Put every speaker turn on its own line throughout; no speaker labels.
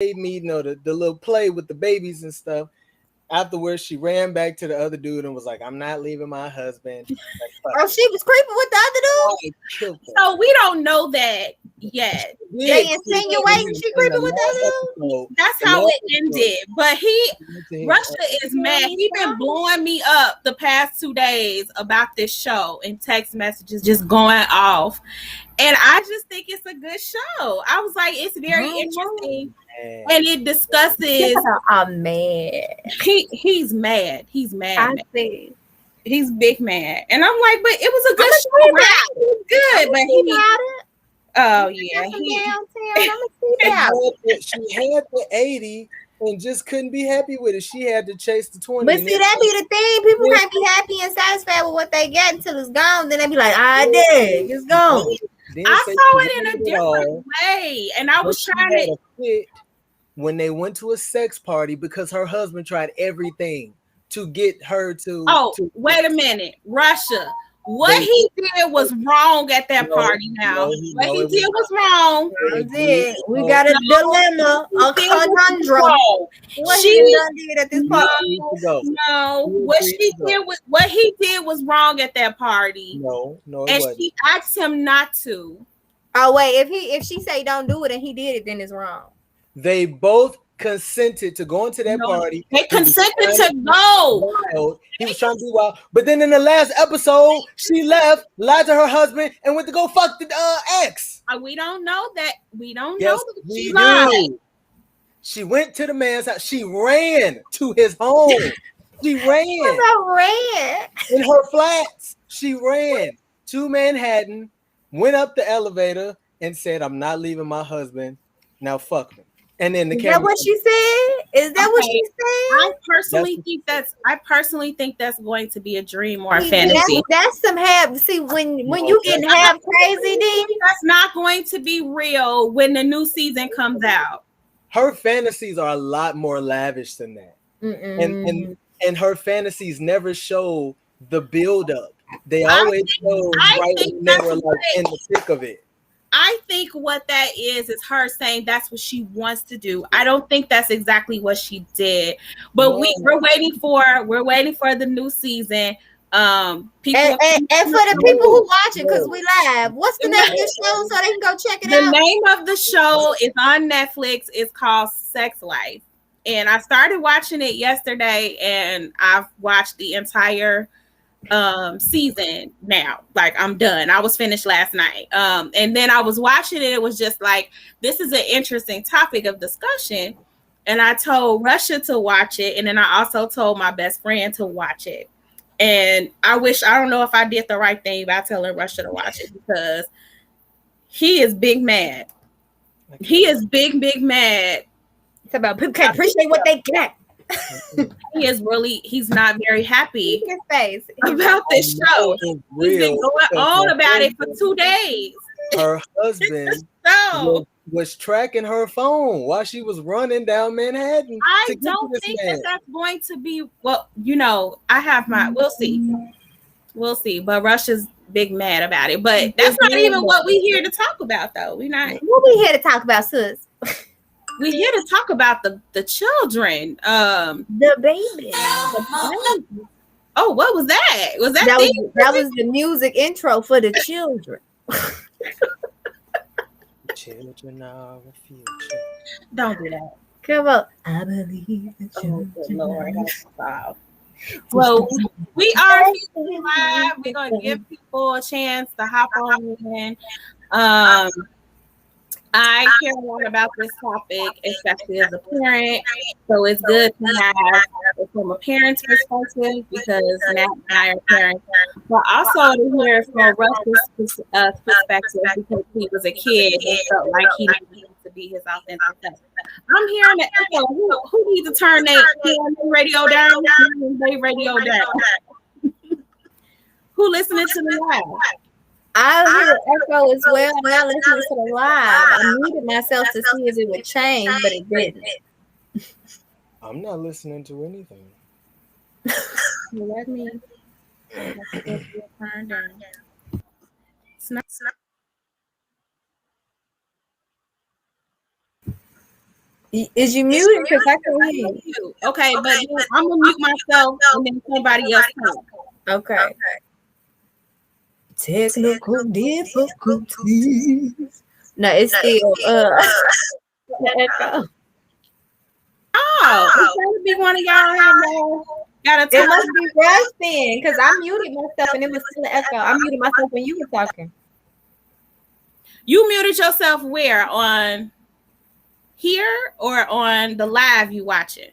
meeting or the little play with the babies and stuff. Afterwards, she ran back to the other dude and was like, "I'm not leaving my husband."
Oh, she was creeping with the other dude.
So we don't know that yet.
They insinuating she creeping with the other dude.
That's how it ended. But Russia is mad. He been blowing me up the past 2 days about this show and text messages just going off. And I just think it's a good show. I was like, it's very interesting. And it discusses.
I'm mad.
He's mad. He's mad.
I see.
He's big mad. And I'm like, but it was a good show. Right? It was good. But he got it. Oh yeah.
She had the 80 and just couldn't be happy with it. She had to chase the 20.
But see, that be the thing. People can't be happy and satisfied with what they get until it's gone. Then they be like, I did. It's gone.
I saw it in a different way. And I was trying to
fit when they went to a sex party because her husband tried everything to get her to.
Oh, wait a minute. Russia. What he did was wrong at that party now. What he did was wrong.
We got a dilemma, a conundrum. What she done did at this party.
No. What he did was wrong at that party.
No, it
and
wasn't.
She asked him not to.
Oh, wait, if she say don't do it and he did it, then it's wrong.
They both consented to go into that party.
They consented to go.
He was trying to be wild. But then in the last episode, she left, lied to her husband, and went to go fuck the ex.
We don't know that. We don't
know
that
she lied. She went to the man's house. She ran to his home. She ran. In her flats. She ran to Manhattan, went up the elevator, and said, "I'm not leaving my husband. Now fuck me." And then
Is that what she said? Is that what she said?
I personally think that's going to be a dream or a fantasy.
That's some half. See, when you getting half crazy, then
that's not going to be real when the new season comes out.
Her fantasies are a lot more lavish than that, and her fantasies never show the build up. They always show right when they were like in the thick of it.
I think what that is her saying that's what she wants to do. I don't think that's exactly what she did, but we're waiting for the new season. People
and for the people who watch it, because we live, what's the name of the show so they can go check it out?
The name of the show is on Netflix. It's called Sex Life, and I started watching it yesterday, and I've watched the entire season now. Like, I'm done. I was finished last night, and then I was watching it. It was just like, this is an interesting topic of discussion, and I told Russia to watch it, and then I also told my best friend to watch it. And I don't know if I did the right thing by telling Russia to watch it, because he is big mad. He is big mad.
It's about people can't appreciate what they get.
He's not very happy
his face
about this show. He's been going on about it for 2 days.
Her husband was tracking her phone while she was running down Manhattan.
I don't think that's going to be, I have we'll see. But Russia's big mad about it. But that's not even what we here to talk about, though.
What we here to talk about, sis?
We're here to talk about the children.
The baby.
Oh, what was that?
That was the music intro for the children.
Children are the future.
Don't do that.
Come on. I believe the children.
Oh, Lord. Wow. Well, we are here live. We're going to give people a chance to hop on in. I care a lot about this topic, especially as a parent. So it's good to have it from a parent's perspective, because Matt and I are parents, but also to hear from Russ's perspective, because he was a kid and felt like he needed to be his authentic self. I'm hearing the echo. Who needs to turn their radio down? Their radio down. Who listening to me live?
I hear echo as well. I'm not listening to the live. I muted myself to see if it would change, but it didn't.
I'm not listening to anything.
Let me turn down. It's not.
Is you muted? Because I can hear
you. Okay, but I'm gonna mute myself and then somebody else talk.
Okay. Technical difficulties. No, it's still echo.
Oh, it's gotta be one of y'all gotta talk.
It must be Rush then, because I muted myself and it was still an echo. I muted myself when you were talking.
You muted yourself where? On here or on the live you watching?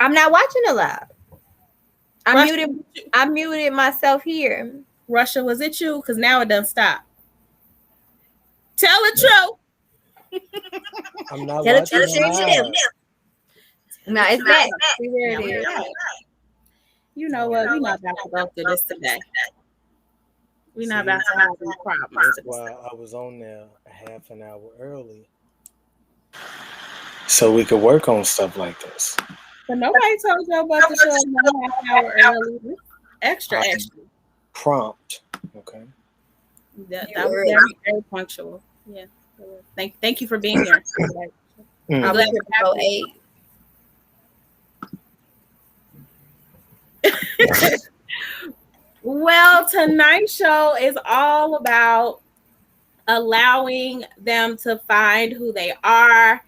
I'm not watching the live. I muted myself here.
Russia, was it you? Because now it doesn't stop. Tell the truth.
I'm not watching it.
No, it's back. See where it is.
You know what? We're not about to go through this today. We're not about to have these problems.
Well, I was on there a half an hour early, so we could work on stuff like this.
But nobody told you about the show a half hour early. Extra.
Prompt. Okay.
That was very punctual. Yeah. Thank you for being here.
I'm glad to go 8.
Well, tonight's show is all about allowing them to find who they are,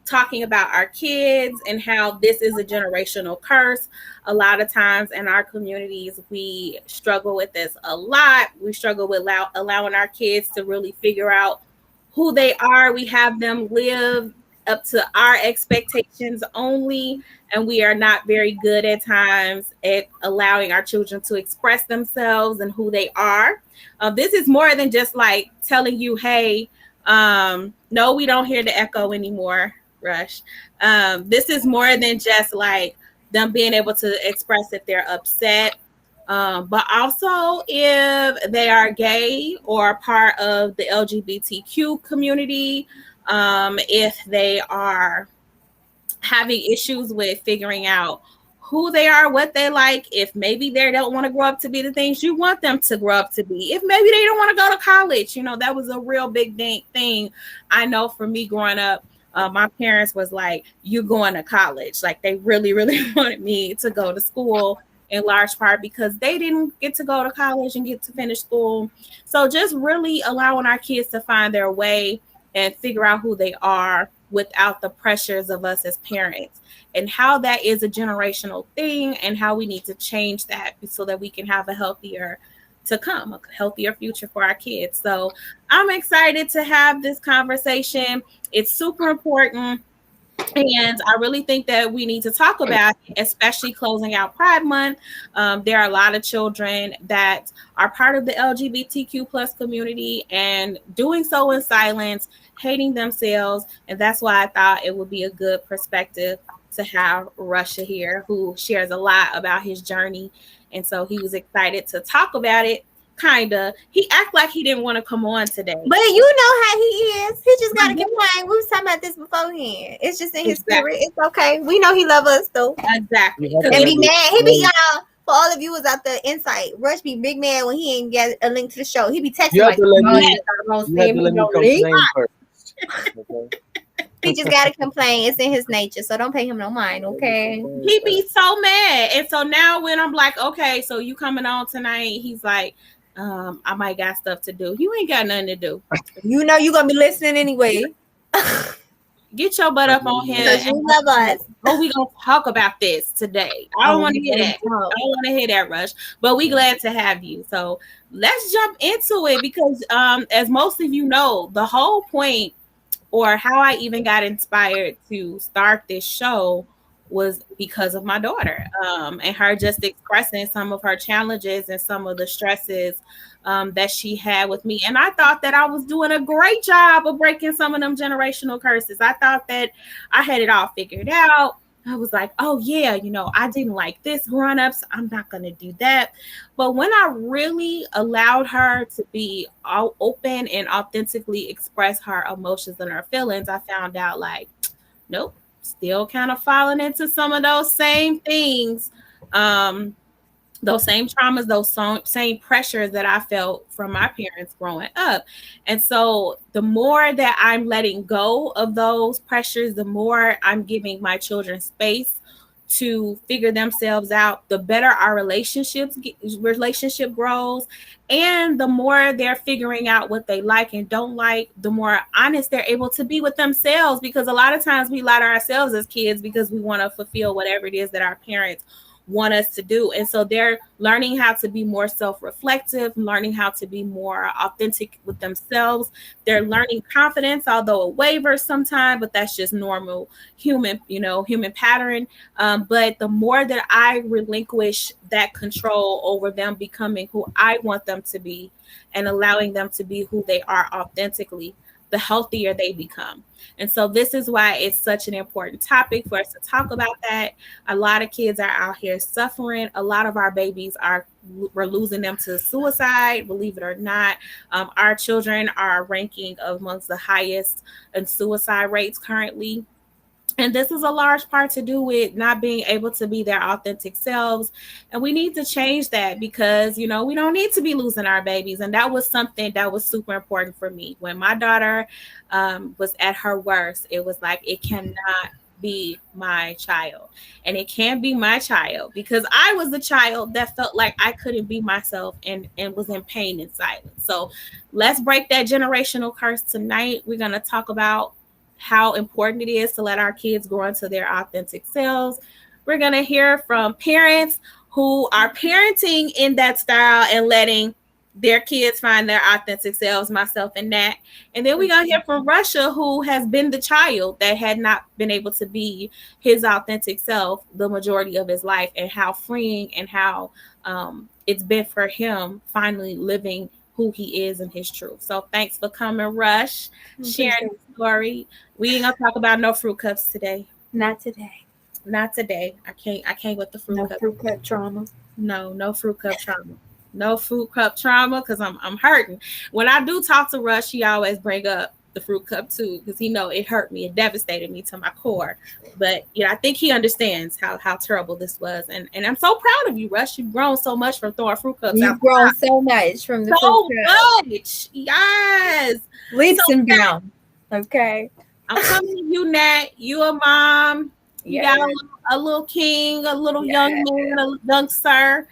talking about our kids and how this is a generational curse. A lot of times in our communities, we struggle with this a lot. We struggle with allowing our kids to really figure out who they are. We have them live up to our expectations only, and we are not very good at times at allowing our children to express themselves and who they are. This is more than just like telling you, hey, no, we don't hear the echo anymore, Rush. This is more than just like them being able to express if they're upset, but also if they are gay or part of the LGBTQ community, if they are having issues with figuring out who they are, what they like, if maybe they don't want to grow up to be the things you want them to grow up to be, if maybe they don't want to go to college. You know, that was a real big thing. I know for me growing up, my parents was like, you going to college. Like they really, really wanted me to go to school, in large part because they didn't get to go to college and get to finish school. So just really allowing our kids to find their way and figure out who they are without the pressures of us as parents, and how that is a generational thing and how we need to change that so that we can have a healthier future for our kids. So I'm excited to have this conversation. It's super important. And I really think that we need to talk about it, especially closing out Pride Month. There are a lot of children that are part of the LGBTQ plus community and doing so in silence, hating themselves. And that's why I thought it would be a good perspective to have Russia here, who shares a lot about his journey. And so he was excited to talk about it. Kinda. He act like he didn't want to come on today.
But you know how he is. He just gotta complain. We was talking about this beforehand. It's just in his spirit. It's okay. We know he love us though.
Exactly.
And be mad. He be y'all. For all of you was out the insight. Rush be big mad when he ain't get a link to the show. He be texting
you
like, he just gotta complain. It's in his nature, so don't pay him no mind, okay?
He be so mad. And so now when I'm like, okay, so you coming on tonight, he's like, I might got stuff to do. You ain't got nothing to do.
You know you gonna be listening anyway.
Get your butt up on here.
You love us.
Oh, we gonna talk about this today. I don't want to hear that. I don't want to hear that, Rush. But we glad to have you. So let's jump into it because as most of you know, the whole point or how I even got inspired to start this show was because of my daughter and her just expressing some of her challenges and some of the stresses that she had with me. And I thought that I was doing a great job of breaking some of them generational curses. I thought that I had it all figured out. I was like, oh yeah, you know, I didn't like this growing up, so I'm not going to do that. But when I really allowed her to be all open and authentically express her emotions and her feelings, I found out like, nope, still kind of falling into some of those same things. those same traumas, those same pressures that I felt from my parents growing up. And so the more that I'm letting go of those pressures, the more I'm giving my children space to figure themselves out, the better our relationship grows, and the more they're figuring out what they like and don't like, the more honest they're able to be with themselves. Because a lot of times we lie to ourselves as kids because we want to fulfill whatever it is that our parents want us to do. And so they're learning how to be more self-reflective, learning how to be more authentic with themselves. They're learning confidence, although it wavers sometimes, but that's just normal human pattern. But the more that I relinquish that control over them becoming who I want them to be and allowing them to be who they are authentically, the healthier they become. And so this is why it's such an important topic for us to talk about that. A lot of kids are out here suffering. A lot of our babies we're losing them to suicide, believe it or not. Our children are ranking amongst the highest in suicide rates currently. And this is a large part to do with not being able to be their authentic selves. And we need to change that because, we don't need to be losing our babies. And that was something that was super important for me. When my daughter was at her worst, it was like, it cannot be my child. And it can't be my child because I was the child that felt like I couldn't be myself and was in pain and silence. So let's break that generational curse tonight. We're going to talk about how important it is to let our kids grow into their authentic selves. We're going to hear from parents who are parenting in that style and letting their kids find their authentic selves, myself and Nat. And then we're going to hear from Russia, who has been the child that had not been able to be his authentic self the majority of his life, and how freeing and how it's been for him finally living who he is in his truth. So thanks for coming, Rush, sharing the story. We ain't gonna talk about no fruit cups today.
Not today.
Not today. I can't with the fruit cup.
No fruit cup trauma.
No fruit cup trauma. No fruit cup trauma because I'm hurting. When I do talk to Rush, he always bring up the fruit cup too, because he know it hurt me, it devastated me to my core. But I think he understands how terrible this was, and I'm so proud of you, Rush. You've grown so much from throwing fruit cups.
You've grown so much from the
fruit cup. Much, yes.
Leaps and bounds. Okay.
I'm coming to you, Nat. You a mom. You got a little king, a little young man, a young sir.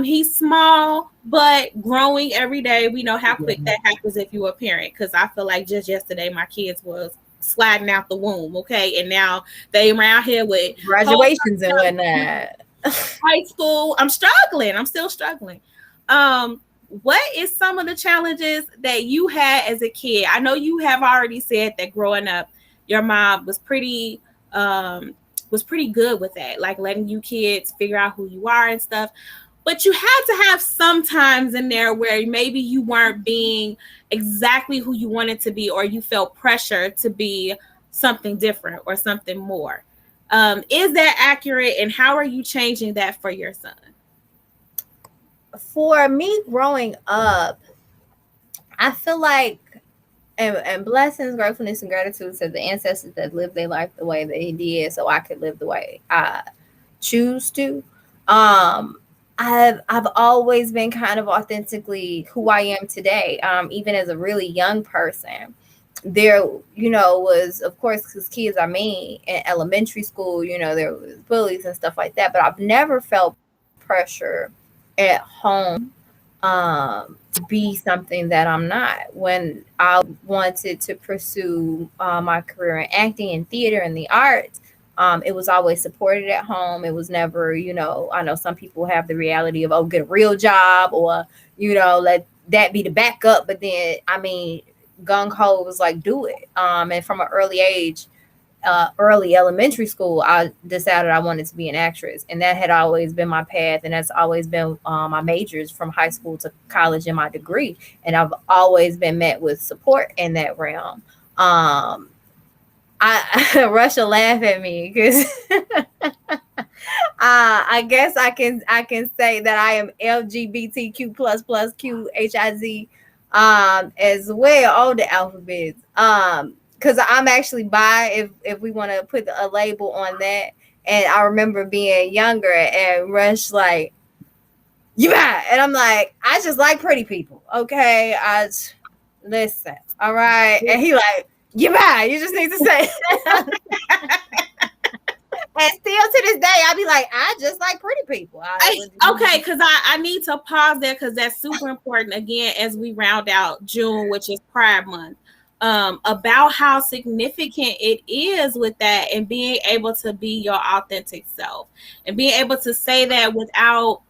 He's small, but growing every day. We know how quick that happens if you're a parent, because I feel like just yesterday my kids was sliding out the womb, okay? And now they around here with
graduations and whatnot.
High school. I'm struggling. I'm still struggling. What is some of the challenges that you had as a kid? I know you have already said that growing up, your mom was pretty good with that, like letting you kids figure out who you are and stuff. But you had to have some times in there where maybe you weren't being exactly who you wanted to be, or you felt pressure to be something different or something more. Is that accurate? And how are you changing that for your son?
For me growing up, I feel like, and blessings, gratefulness, and gratitude to the ancestors that lived their life the way they did, so I could live the way I choose to. I've always been kind of authentically who I am today. Even as a really young person, there, was, of course, because kids are mean in elementary school, there was bullies and stuff like that. But I've never felt pressure at home to be something that I'm not. When I wanted to pursue my career in acting and theater and the arts, it was always supported at home. It was never, I know some people have the reality of, get a real job, or, let that be the backup. But then, gung ho was like, do it. And from an early age, early elementary school, I decided I wanted to be an actress, and that had always been my path, and that's always been my majors from high school to college and my degree, and I've always been met with support in that realm. Russia laugh at me because I guess I can say that I am LGBTQ plus QHIZ as well, all the alphabets. Because I'm actually bi, if we want to put a label on that. And I remember being younger and Rush like, you mad? And I'm like, I just like pretty people. Okay. Listen. All right. And he like, you mad? You just need to say And still to this day, I'll be like, I just like pretty people.
Okay, because I need to pause there because that's super important again as we round out June, which is Pride Month. About how significant it is with that and being able to be your authentic self and being able to say that without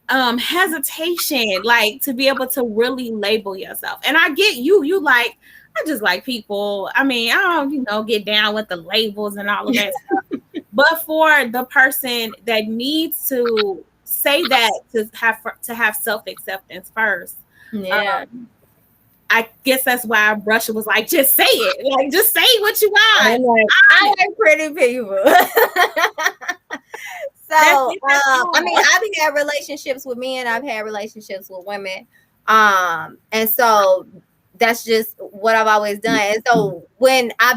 hesitation, like to be able to really label yourself. And I get you like, I just like people. I mean, I don't, get down with the labels and all of that stuff. But for the person that needs to say that to have self-acceptance first.
Yeah.
I guess that's why Russia was like, just say it. Like, just say what you want.
Like, I like pretty people. So, I mean, I've had relationships with men. I've had relationships with women. And so that's just what I've always done. And so when I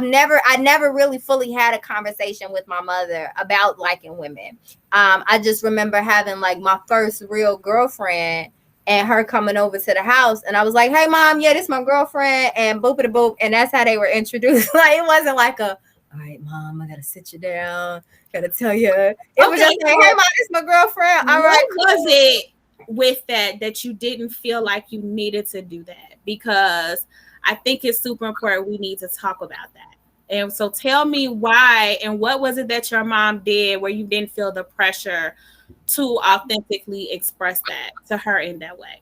never really fully had a conversation with my mother about liking women. I just remember having like my first real girlfriend and her coming over to the house. And I was like, hey mom, yeah, this is my girlfriend, and boopity boop. And that's how they were introduced. Like, it wasn't like all right, mom, I gotta sit you down, gotta tell you. It was just like, hey mom, this is my girlfriend. All right.
What was it with that you didn't feel like you needed to do that? Because I think it's super important. We need to talk about that. And so tell me why, and what was it that your mom did where you didn't feel the pressure to authentically express that to her in that way?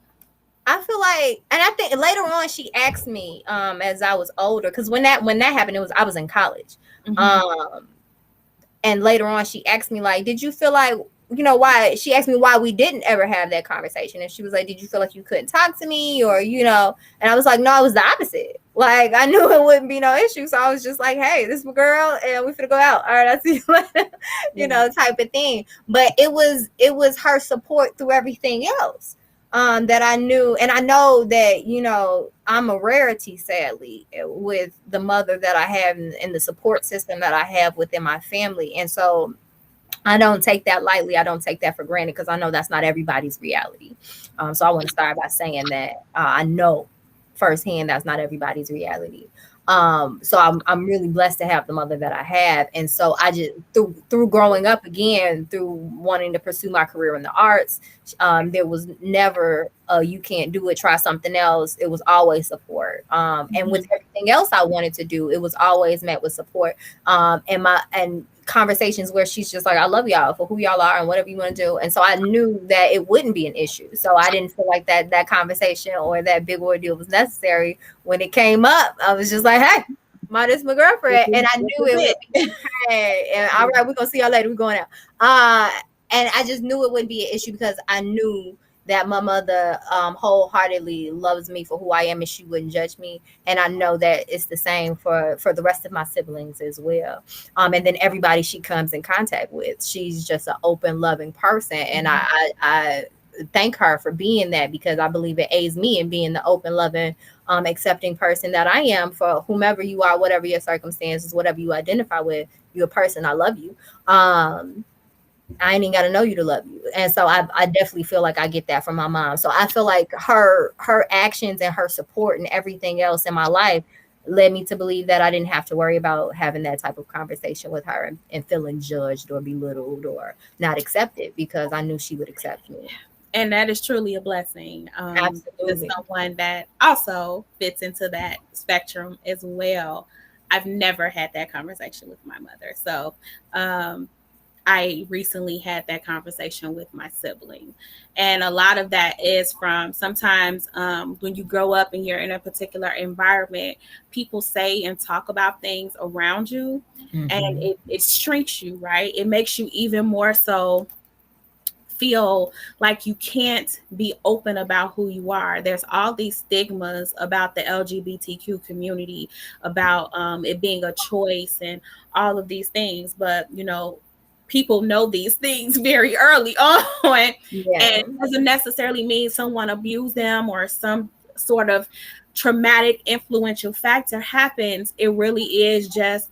I feel like, and I think later on she asked me as I was older, because when that happened, I was in college. Mm-hmm. And later on she asked me, like, did you feel like, why? She asked me why we didn't ever have that conversation. And she was like, did you feel like you couldn't talk to me, or, and I was like, no, it was the opposite. Like, I knew it wouldn't be no issue. So I was just like, hey, this is my girl and we finna go out. All right, I'll see you later, type of thing. But it was her support through everything else that I knew. And I know that, I'm a rarity, sadly, with the mother that I have and the support system that I have within my family. And so I don't take that lightly. I don't take that for granted, because I know that's not everybody's reality. So I want to start by saying that I know firsthand that's not everybody's reality. So I'm really blessed to have the mother that I have. And so I just through growing up again, through wanting to pursue my career in the arts, there was never you can't do it, try something else. It was always support. And with everything else I wanted to do, it was always met with support. And conversations where she's just like, I love y'all for who y'all are and whatever you want to do. And so I knew that it wouldn't be an issue. So I didn't feel like that conversation or that big ordeal was necessary. When it came up, I was just like, hey, this is my girlfriend. And I knew it would be okay. And all right, we're gonna see y'all later. We're going out. And I just knew it wouldn't be an issue, because I knew that my mother wholeheartedly loves me for who I am, and she wouldn't judge me. And I know that it's the same for the rest of my siblings as well. And then everybody she comes in contact with, she's just an open, loving person. And I thank her for being that, because I believe it aids me in being the open, loving, accepting person that I am for whomever you are, whatever your circumstances, whatever you identify with. You're a person. I love you. I ain't even got to know you to love you. And so I definitely feel like I get that from my mom. So I feel like her actions and her support and everything else in my life led me to believe that I didn't have to worry about having that type of conversation with her and feeling judged or belittled or not accepted, because I knew she would accept me.
And that is truly a blessing.
Absolutely.
To someone that also fits into that spectrum as well. I've never had that conversation with my mother. So, I recently had that conversation with my sibling. And a lot of that is from sometimes when you grow up and you're in a particular environment, people say and talk about things around you, and it shrinks you, right? It makes you even more so feel like you can't be open about who you are. There's all these stigmas about the LGBTQ community, about it being a choice and all of these things. But, people know these things very early on, and it doesn't necessarily mean someone abused them or some sort of traumatic influential factor happens. It really is just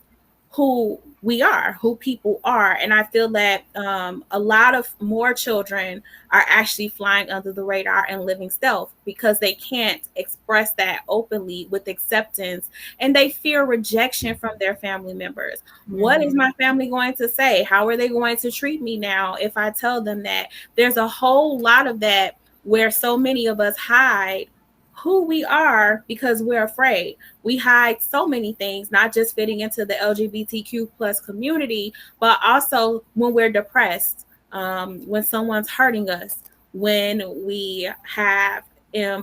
who we are, who people are. And I feel that a lot of more children are actually flying under the radar and living stealth because they can't express that openly with acceptance, and they fear rejection from their family members. What is my family going to say? How are they going to treat me now if I tell them that? There's a whole lot of that where so many of us hide who we are because we're afraid. We hide so many things, not just fitting into the LGBTQ plus community, but also when we're depressed, when someone's hurting us, when we have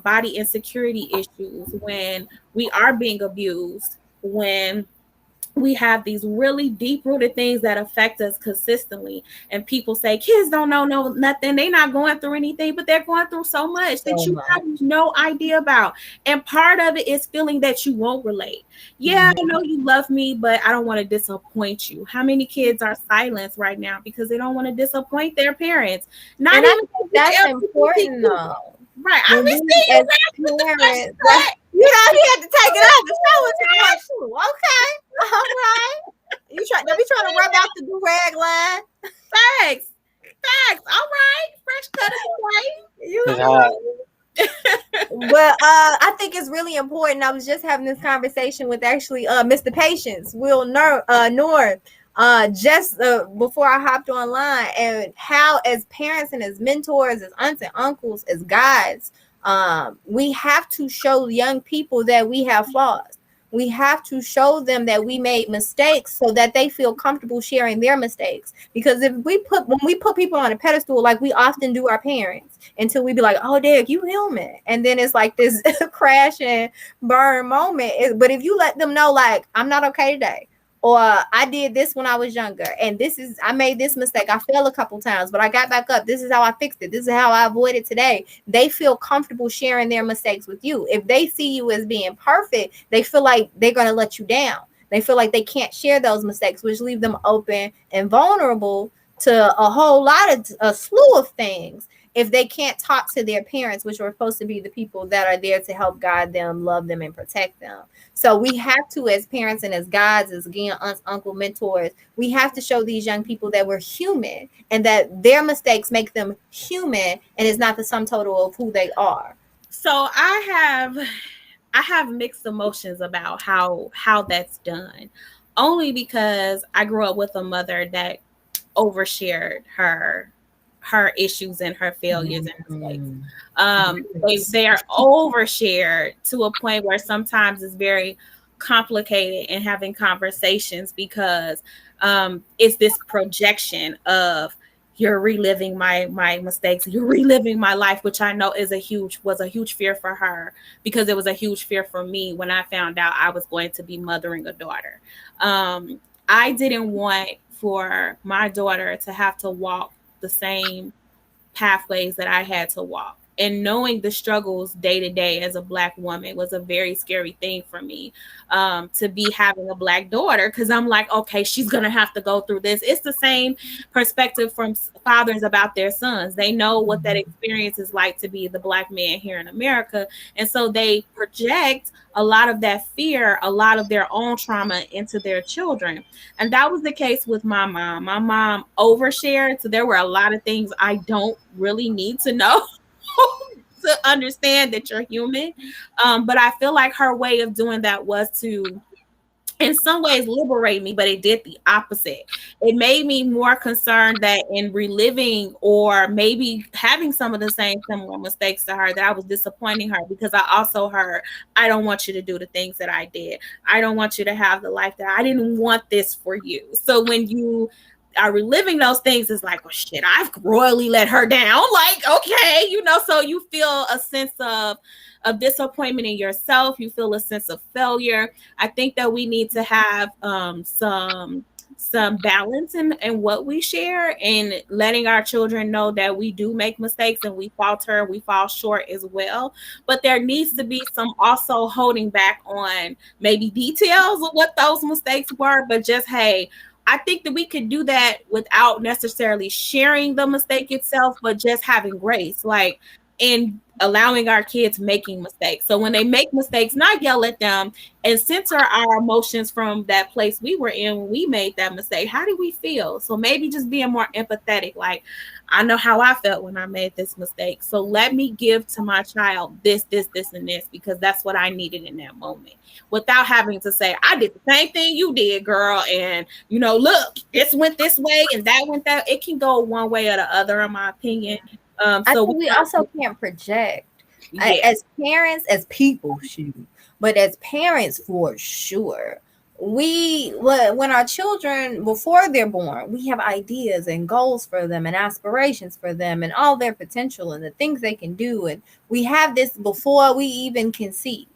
body insecurity issues, when we are being abused, when we have these really deep rooted things that affect us consistently. And people say kids don't know nothing, they're not going through anything, but they're going through so much that you have no idea about. And part of it is feeling that you won't relate. Yeah, I know you love me, but I don't want to disappoint you. How many kids are silenced right now because they don't want to disappoint their parents? Not
and
even
I think that's important though.
Right. I be seeing
parents, you know, he had to take it out. The show was too much. Okay. All right. Don't be trying to rub out the do-rag line.
Facts. All right. Fresh cut away. You
know.
But I think it's really important. I was just having this conversation with actually Mr. Patience, Will Noor, just before I hopped online, and how as parents and as mentors, as aunts and uncles, as guides, we have to show young people that we have flaws. We have to show them that we made mistakes so that they feel comfortable sharing their mistakes. Because when we put people on a pedestal, like we often do our parents, until we be like, oh, Derek, you human. And then it's like this crash and burn moment. But if you let them know, like, I'm not okay today, or I did this when I was younger, and I made this mistake. I fell a couple times, but I got back up. This is how I fixed it. This is how I avoided today. They feel comfortable sharing their mistakes with you. If they see you as being perfect, they feel like they're going to let you down. They feel like they can't share those mistakes, which leave them open and vulnerable to a whole lot of a slew of things if they can't talk to their parents, which are supposed to be the people that are there to help guide them, love them, and protect them. So we have to, as parents and as guides, as again, aunts, uncle, mentors, we have to show these young people that we're human and that their mistakes make them human, and it's not the sum total of who they are.
So I have mixed emotions about how that's done, only because I grew up with a mother that overshared her issues and her failures and mistakes. They are overshared to a point where sometimes it's very complicated in having conversations, because it's this projection of, you're reliving my mistakes, you're reliving my life, which I know was a huge fear for her, because it was a huge fear for me when I found out I was going to be mothering a daughter. I didn't want for my daughter to have to walk the same pathways that I had to walk. And knowing the struggles day to day as a Black woman was a very scary thing for me, to be having a Black daughter, because I'm like, okay, she's going to have to go through this. It's the same perspective from fathers about their sons. They know what that experience is like to be the Black man here in America. And so they project a lot of that fear, a lot of their own trauma into their children. And that was the case with my mom. My mom overshared. So there were a lot of things I don't really need to know to understand that you're human. But I feel like her way of doing that was to, in some ways, liberate me, but it did the opposite. It made me more concerned that in reliving or maybe having some of the same similar mistakes to her, that I was disappointing her, because I also heard, I don't want you to do the things that I did. I don't want you to have the life that I didn't want this for you. So when you are reliving those things, is like, well, shit, I've royally let her down. Like, okay, so you feel a sense of disappointment in yourself. You feel a sense of failure. I think that we need to have some balance in what we share, and letting our children know that we do make mistakes and we falter, we fall short as well. But there needs to be some also holding back on maybe details of what those mistakes were, but just, hey, I think that we could do that without necessarily sharing the mistake itself, but just having grace. Like, and allowing our kids making mistakes. So when they make mistakes, not yell at them and center our emotions from that place we were in when we made that mistake. How do we feel? So maybe just being more empathetic. Like, I know how I felt when I made this mistake. So let me give to my child this, and this, because that's what I needed in that moment, without having to say, I did the same thing you did, girl. And, look, this went this way and that went that. It can go one way or the other, in my opinion.
I think we also can't project as parents, as people, but as parents, for sure. When our children, before they're born, we have ideas and goals for them and aspirations for them and all their potential and the things they can do. And we have this before we even conceive.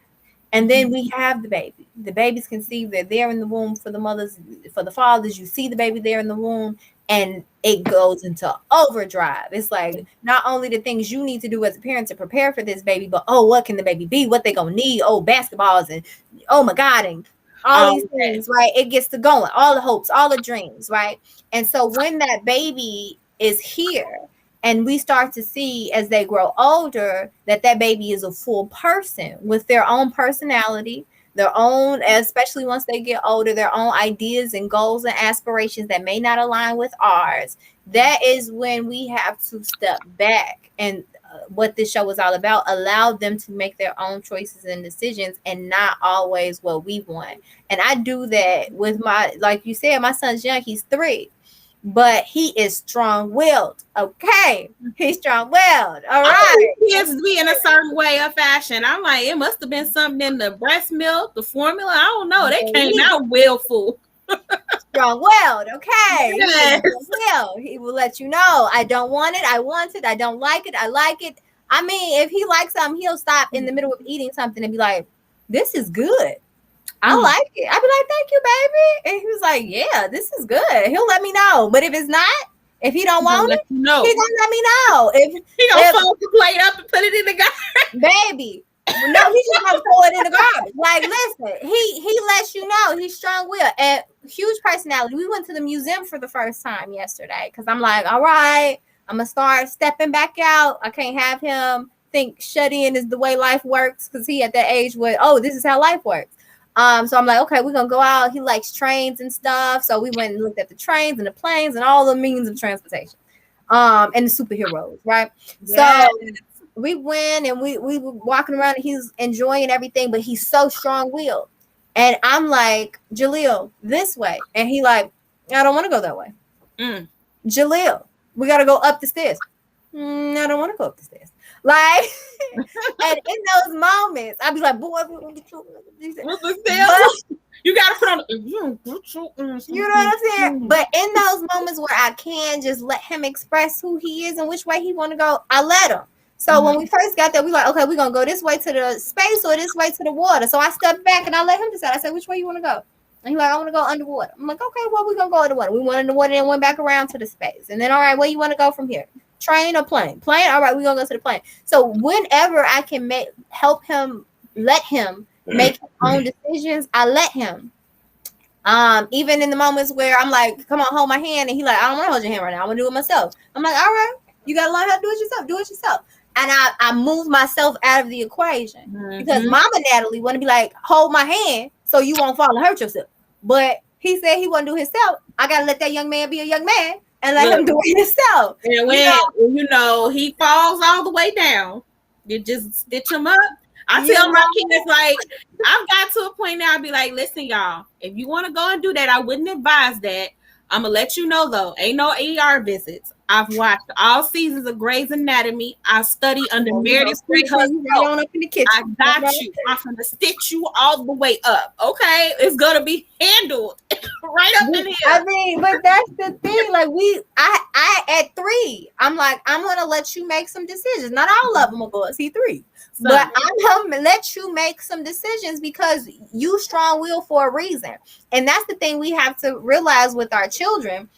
And then we have the baby. The baby's conceived. They're there in the womb for the mothers, for the fathers. You see the baby there in the womb, and it goes into overdrive. It's like not only the things you need to do as a parent to prepare for this baby, but what can the baby be? What they gonna need? Basketballs and oh my God, and all these things, right? It gets to going. All the hopes, all the dreams, right? And so when that baby is here, and we start to see as they grow older that baby is a full person with their own personality, their own, especially once they get older, their own ideas and goals and aspirations that may not align with ours. That is when we have to step back. And what this show is all about, allow them to make their own choices and decisions and not always what we want. And I do that with like you said, my son's young, he's 3. But he is strong-willed. Okay, he's strong-willed. All right.
He has to be in a certain way of fashion. I'm like, it must have been something in the breast milk, the formula. I don't know. They came out willful.
Strong-willed. Okay. Yes. He will let you know. I don't want it. I want it. I don't like it. I like it. I mean, if he likes something, he'll stop in the middle of eating something and be like, "This is good. I like it." I'd be like, "Thank you, baby." And he was like, "Yeah, this is good." He'll let me know. But if it's not, if he don't want it, he's gonna let me know. If
he gonna fold the plate up and put it in the garbage,
baby. No, he's just gonna throw it in the garbage. Like, listen, he lets you know he's strong-willed and huge personality. We went to the museum for the first time yesterday because I'm like, all right, I'm gonna start stepping back out. I can't have him think shut in is the way life works because he at that age where this is how life works. So I'm like, okay, we're gonna go out. He likes trains and stuff. So we went and looked at the trains and the planes and all the means of transportation. And the superheroes, right? Yes. So we went and we were walking around and he's enjoying everything, but he's so strong-willed. And I'm like, Jaleel, this way. And he like, I don't want to go that way. Jaleel, we got to go up the stairs. I don't want to go up the stairs. Like, and in those moments, I'd be like, boy, you know what I'm saying? But in those moments where I can just let him express who he is and which way he want to go, I let him. So when we first got there, we like, okay, we're going to go this way to the space or this way to the water. So I stepped back and I let him decide. I said, which way you want to go? And he's like, I want to go underwater. I'm like, okay, well, we're going to go underwater. We went underwater and went back around to the space. And then, all right, where you want to go from here? Train or plane? Plane? All right, we're going to go to the plane. So whenever I can help him, let him make his own decisions, I let him. Even in the moments where I'm like, come on, hold my hand. And he's like, I don't want to hold your hand right now. I want to do it myself. I'm like, all right, you got to learn how to do it yourself. Do it yourself. And I move myself out of the equation because Mama Natalie want to be like, hold my hand so you won't fall and hurt yourself. But he said he want to do it himself. I got to let that young man be a young man and let him do it himself.
And when, he falls all the way down, you just stitch him up. I tell my kids, like, I've got to a point now, I'll be like, listen, y'all, if you want to go and do that, I wouldn't advise that. I'm going to let you know, though, ain't no ER visits. I've watched all seasons of Grey's Anatomy. I study under Meredith Grey Husband. I got you. I'm going to stitch you all the way up. Okay? It's going to be handled right up in here.
I mean, but that's the thing. Like, I at 3, I'm like, I'm going to let you make some decisions. Not all of them are going to see 3. But I'm going to let you make some decisions because you strong-willed for a reason. And that's the thing we have to realize with our children.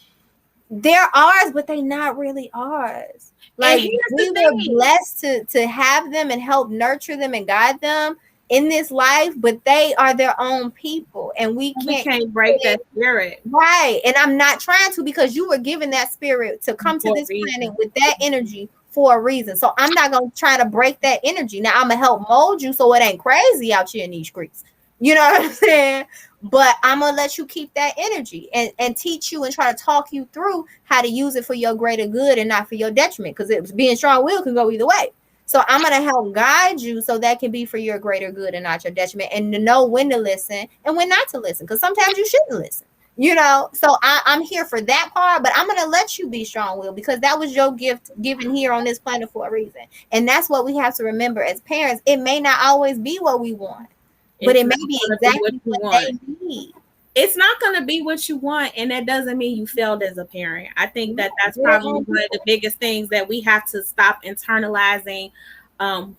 They're ours, but they're not really ours. Like, we were blessed to have them and help nurture them and guide them in this life, but they are their own people. And we can't
break that spirit.
Right. And I'm not trying to, because you were given that spirit to come to this planet with that energy for a reason. So I'm not going to try to break that energy. Now I'm going to help mold you so it ain't crazy out here in these streets. You know what I'm saying? But I'm going to let you keep that energy and teach you and try to talk you through how to use it for your greater good and not for your detriment. Because being strong-willed can go either way. So I'm going to help guide you so that can be for your greater good and not your detriment, and to know when to listen and when not to listen. Because sometimes you shouldn't listen. You know, so I'm here for that part, but I'm going to let you be strong-willed because that was your gift given here on this planet for a reason. And that's what we have to remember as parents. It may not always be what we want, but it may be exactly what they need.
It's not going to be what you want, and that doesn't mean you failed as a parent. I think that's probably one of the biggest things that we have to stop internalizing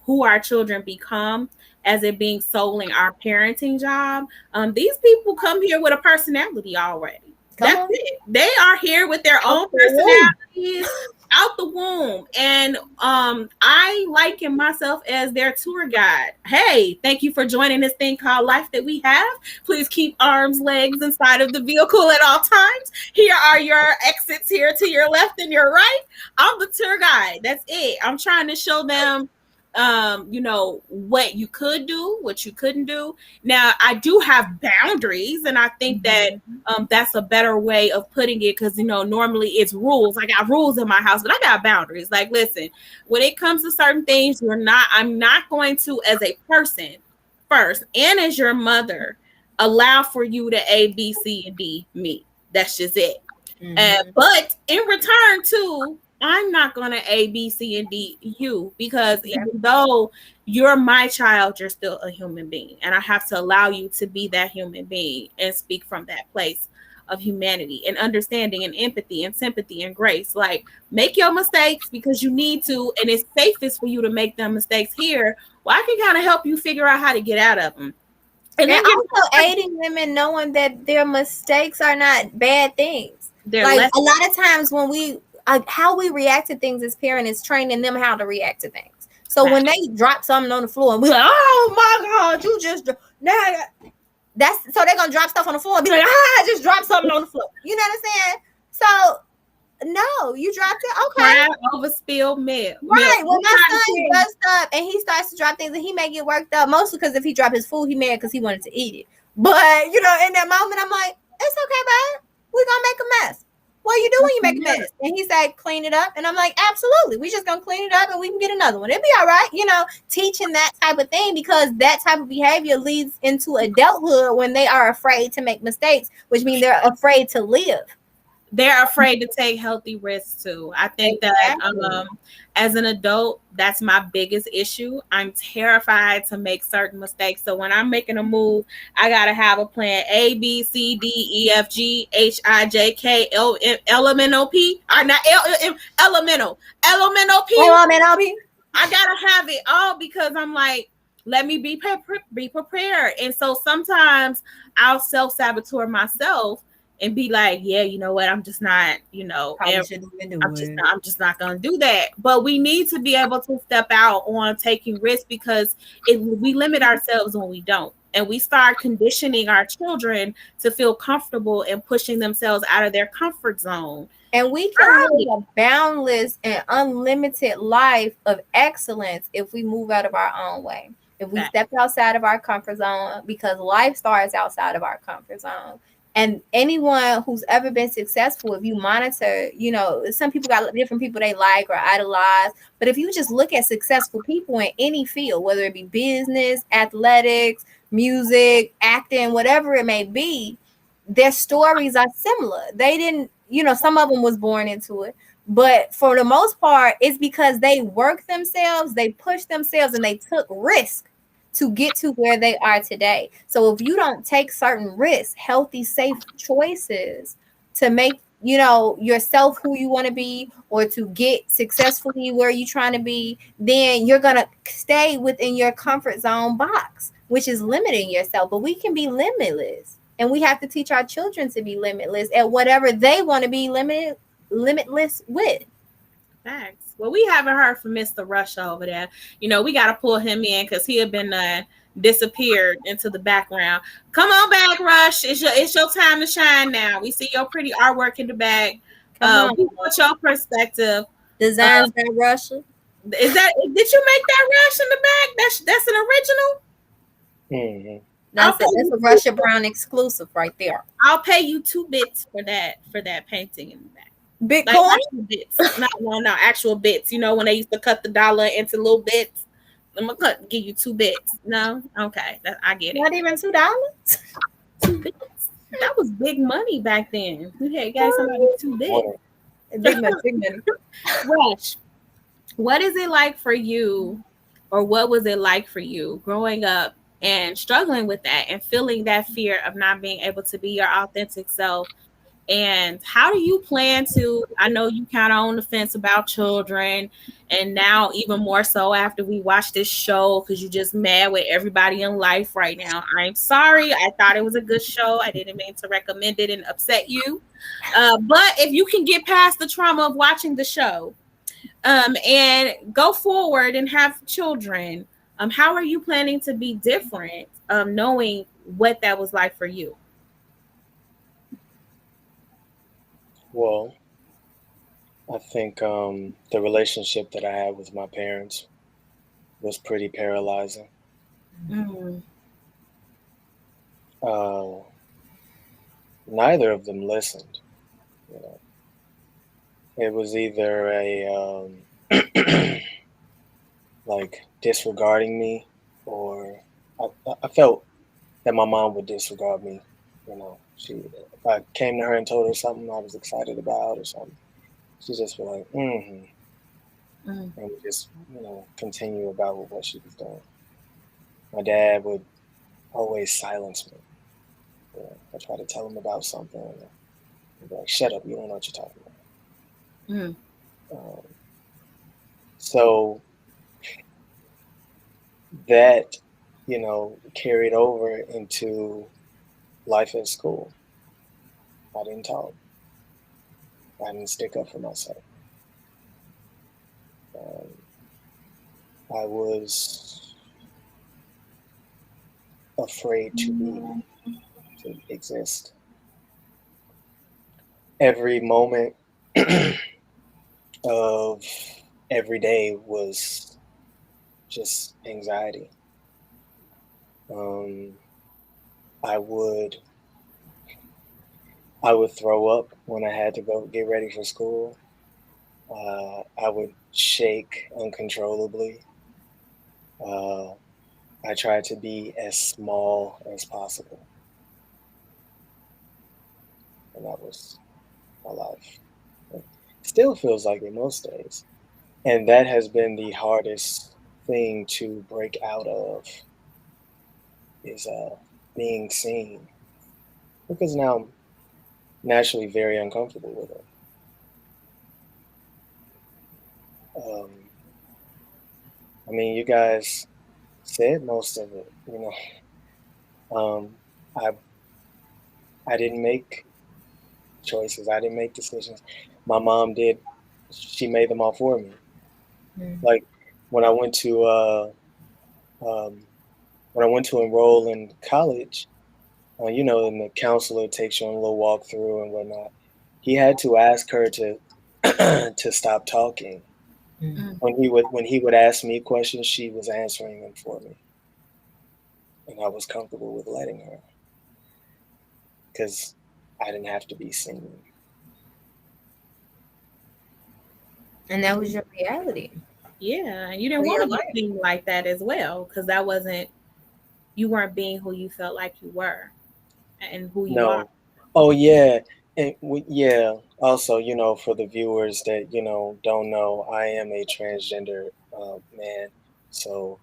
who our children become as it being solely our parenting job. These people come here with a personality already. That's it. They are here with their own personalities out the womb. And I liken myself as their tour guide. Hey, thank you for joining this thing called life that we have. Please keep arms, legs inside of the vehicle at all times. Here are your exits here to your left and your right. I'm the tour guide. That's it. I'm trying to show them what you could do, what you couldn't do. Now, I do have boundaries, and I think that that's a better way of putting it, because normally it's rules. I got rules in my house, but I got boundaries. Like, listen, when it comes to certain things, I'm not going to, as a person first and as your mother, allow for you to A, B, C, and D me. That's just it. But in return too, I'm not going to A, B, C, and D you, because even though you're my child, you're still a human being. And I have to allow you to be that human being and speak from that place of humanity and understanding and empathy and sympathy and grace. Like, make your mistakes because you need to, and it's safest for you to make them mistakes here. Well, I can kind of help you figure out how to get out of them.
And then also aiding them in knowing that their mistakes are not bad things. Like, a lot of times when we how we react to things as parents is training them how to react to things. So when they drop something on the floor and we're like, oh my God, you just that's so they're gonna drop stuff on the floor and be like, I just dropped something on the floor. You know what I'm saying? So no, you dropped it. Okay.
Crying over spilled milk.
Right. Well, my son does stuff and he starts to drop things and he may get worked up, mostly because if he dropped his food, he mad because he wanted to eat it. But in that moment, I'm like, it's okay, babe. We're gonna make a mess. What you do when you make a mess? And he said, clean it up. And I'm like, absolutely. We just gonna clean it up and we can get another one. It'll be all right. Teaching that type of thing, because that type of behavior leads into adulthood when they are afraid to make mistakes, which means they're afraid to live.
They're afraid to take healthy risks too. I think that as an adult, that's my biggest issue. I'm terrified to make certain mistakes. So when I'm making a move, I gotta have a plan: A, B, C, D, E, F, G, H, I, J, K, L, M, elemental P. Or not elemental P. I gotta have it all, because I'm like, let me be prepared. And so sometimes I'll self-saboteur myself and be like, yeah, you know what? I'm just not, I'm just not going to do that. But we need to be able to step out on taking risks, because we limit ourselves when we don't. And we start conditioning our children to feel comfortable and pushing themselves out of their comfort zone.
And we can live a boundless and unlimited life of excellence if we move out of our own way. If we step outside of our comfort zone, because life starts outside of our comfort zone. And anyone who's ever been successful, if you monitor, some people got different people they like or idolize. But if you just look at successful people in any field, whether it be business, athletics, music, acting, whatever it may be, their stories are similar. They didn't, some of them was born into it. But for the most part, it's because they worked themselves, they pushed themselves, and they took risk to get to where they are today. So if you don't take certain risks, healthy, safe choices to make, yourself who you want to be, or to get successfully where you're trying to be, then you're going to stay within your comfort zone box, which is limiting yourself. But we can be limitless, and we have to teach our children to be limitless at whatever they want to be limitless with.
Thanks. Well, we haven't heard from Mr. Rush over there. We got to pull him in because he had been disappeared into the background. Come on back, Rush. It's your time to shine now. We see your pretty artwork in the back. We want your perspective
Designs by Russia.
Is that? Did you make that Rush in the back? That's an original.
Mm-hmm.
That's a Russia Brown exclusive right there.
I'll pay you 2 bits for that painting in the back.
Bitcoin?
Like actual bits. No, actual bits. You know when they used to cut the dollar into little bits? I'm gonna give you 2 bits. No? Okay. I get it.
Not even $2?
2 bits. That was big money back then. You had guys somebody 2 bits.
Big money.
Rush, what is it like for you, or what was it like for you growing up and struggling with that and feeling that fear of not being able to be your authentic self? And how do you plan to? I know you kind of on the fence about children, and now even more so after we watched this show because you're just mad with everybody in life right now. I'm sorry. I thought it was a good show. I didn't mean to recommend it and upset you. But if you can get past the trauma of watching the show, and go forward and have children, how are you planning to be different, knowing what that was like for you?
Well, I think the relationship that I had with my parents was pretty paralyzing. Neither of them listened. You know, it was either a like disregarding me, or I felt that my mom would disregard me. You know, if I came to her and told her something I was excited about or something, she just was like, and we just continue about with what she was doing. My dad would always silence me. I try to tell him about something, and he'd be like, "Shut up! You don't know what you're talking about." So that carried over into life at school. I didn't talk. I didn't stick up for myself. I was afraid to exist. Every moment of every day was just anxiety. I would throw up when I had to go get ready for school. I would shake uncontrollably. I tried to be as small as possible. And that was my life. It still feels like it most days. And that has been the hardest thing to break out of, is being seen. Because now I'm naturally very uncomfortable with it. I mean, you guys said most of it, I didn't make choices. I didn't make decisions. My mom did. She made them all for me. Like when I went to enroll in college, and the counselor takes you on a little walkthrough and whatnot. He had to ask her to to stop talking. When he would ask me questions, she was answering them for me, and I was comfortable with letting her, because I didn't have to be seen.
And that was your reality.
Yeah, you didn't want to be seen like that as well, because you weren't being who you felt like you were and who you are.
Oh yeah, and yeah. Also, for the viewers that don't know, I am a transgender man. So,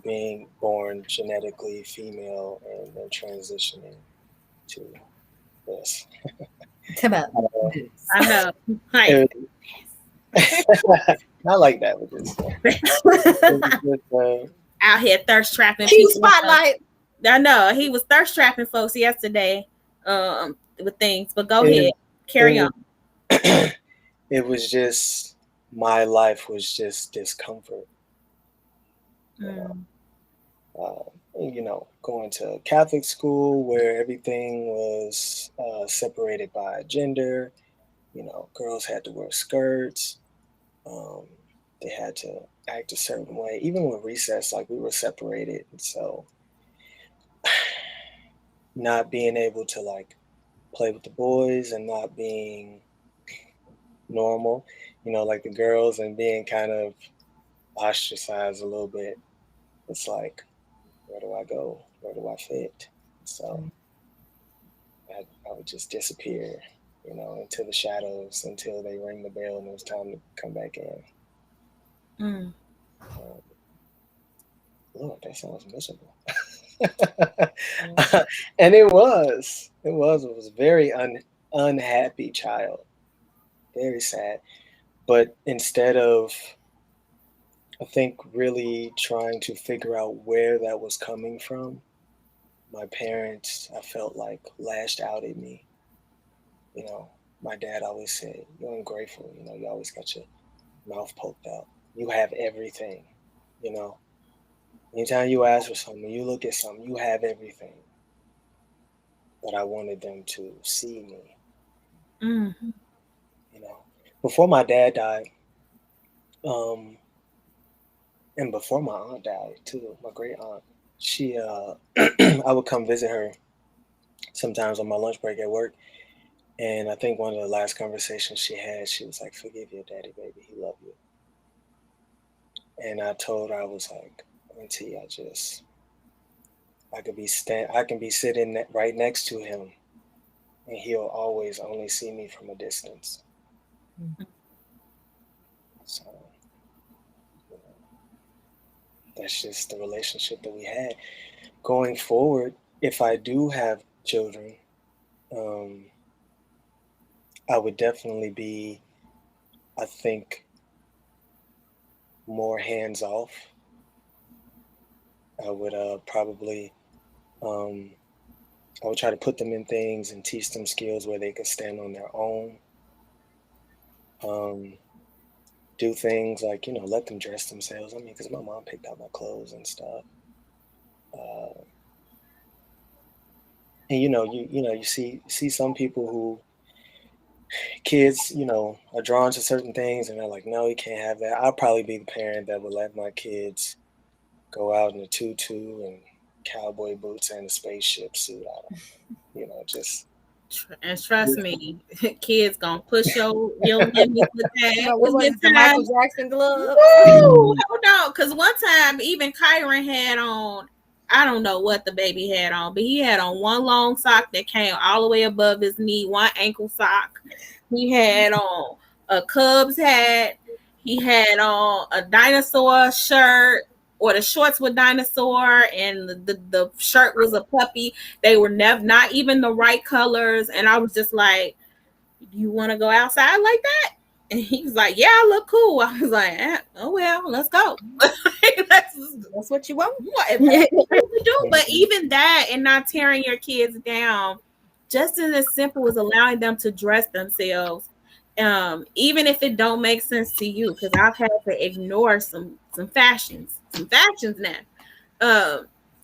being born genetically female and then transitioning to this.
I know.
Not like that, but just
out here thirst trapping
people. Spotlight.
I know he was thirst trapping folks yesterday, with things. But go ahead, carry on.
It was just, my life was just discomfort. Going to Catholic school where everything was separated by gender, girls had to wear skirts. They had to act a certain way. Even with recess, like we were separated. And so not being able to like play with the boys and not being normal, like the girls, and being kind of ostracized a little bit. It's like, where do I go? Where do I fit? So I would just disappear, into the shadows until they ring the bell and it was time to come back in. Lord, that sounds miserable. And it was a very unhappy child, very sad. But instead of, I think, really trying to figure out where that was coming from, my parents, I felt like, lashed out at me. My dad always said, "You're ungrateful. You always got your mouth poked out. You have everything. Anytime you ask for something, you look at something, you have everything." But I wanted them to see me.
Mm-hmm.
Before my dad died, and before my aunt died too, my great aunt, she, I would come visit her sometimes on my lunch break at work. And I think one of the last conversations she had, she was like, "Forgive your daddy, baby. He loved you." And I told her, I was like, "Auntie, I can be sitting right next to him, and he'll always only see me from a distance."
Mm-hmm.
So, that's just the relationship that we had. Going forward, if I do have children, I would definitely be, I think, more hands off. I would probably, I would try to put them in things and teach them skills where they could stand on their own. Do things like, let them dress themselves. I mean, because my mom picked out my clothes and stuff. And you see some people who, kids, are drawn to certain things, and they're like, "No, you can't have that." I'll probably be the parent that would let my kids go out in a tutu and cowboy boots and a spaceship suit. Just.
And trust me, kids gonna push your limits with that.
What was it, the Michael Jackson glove?
Hold on, because one time even Kyron had on, I don't know what the baby had on, but he had on one long sock that came all the way above his knee, one ankle sock. He had on a Cubs hat. He had on a dinosaur shirt, or the shorts were dinosaur, and the shirt was a puppy. They were not even the right colors. And I was just like, "You want to go outside like that?" And he was like, "Yeah, I look cool." I was like, "Oh well, let's go."
That's what you want.
Do. But even that, and not tearing your kids down, just as simple as allowing them to dress themselves, even if it don't make sense to you, because I've had to ignore some fashions now.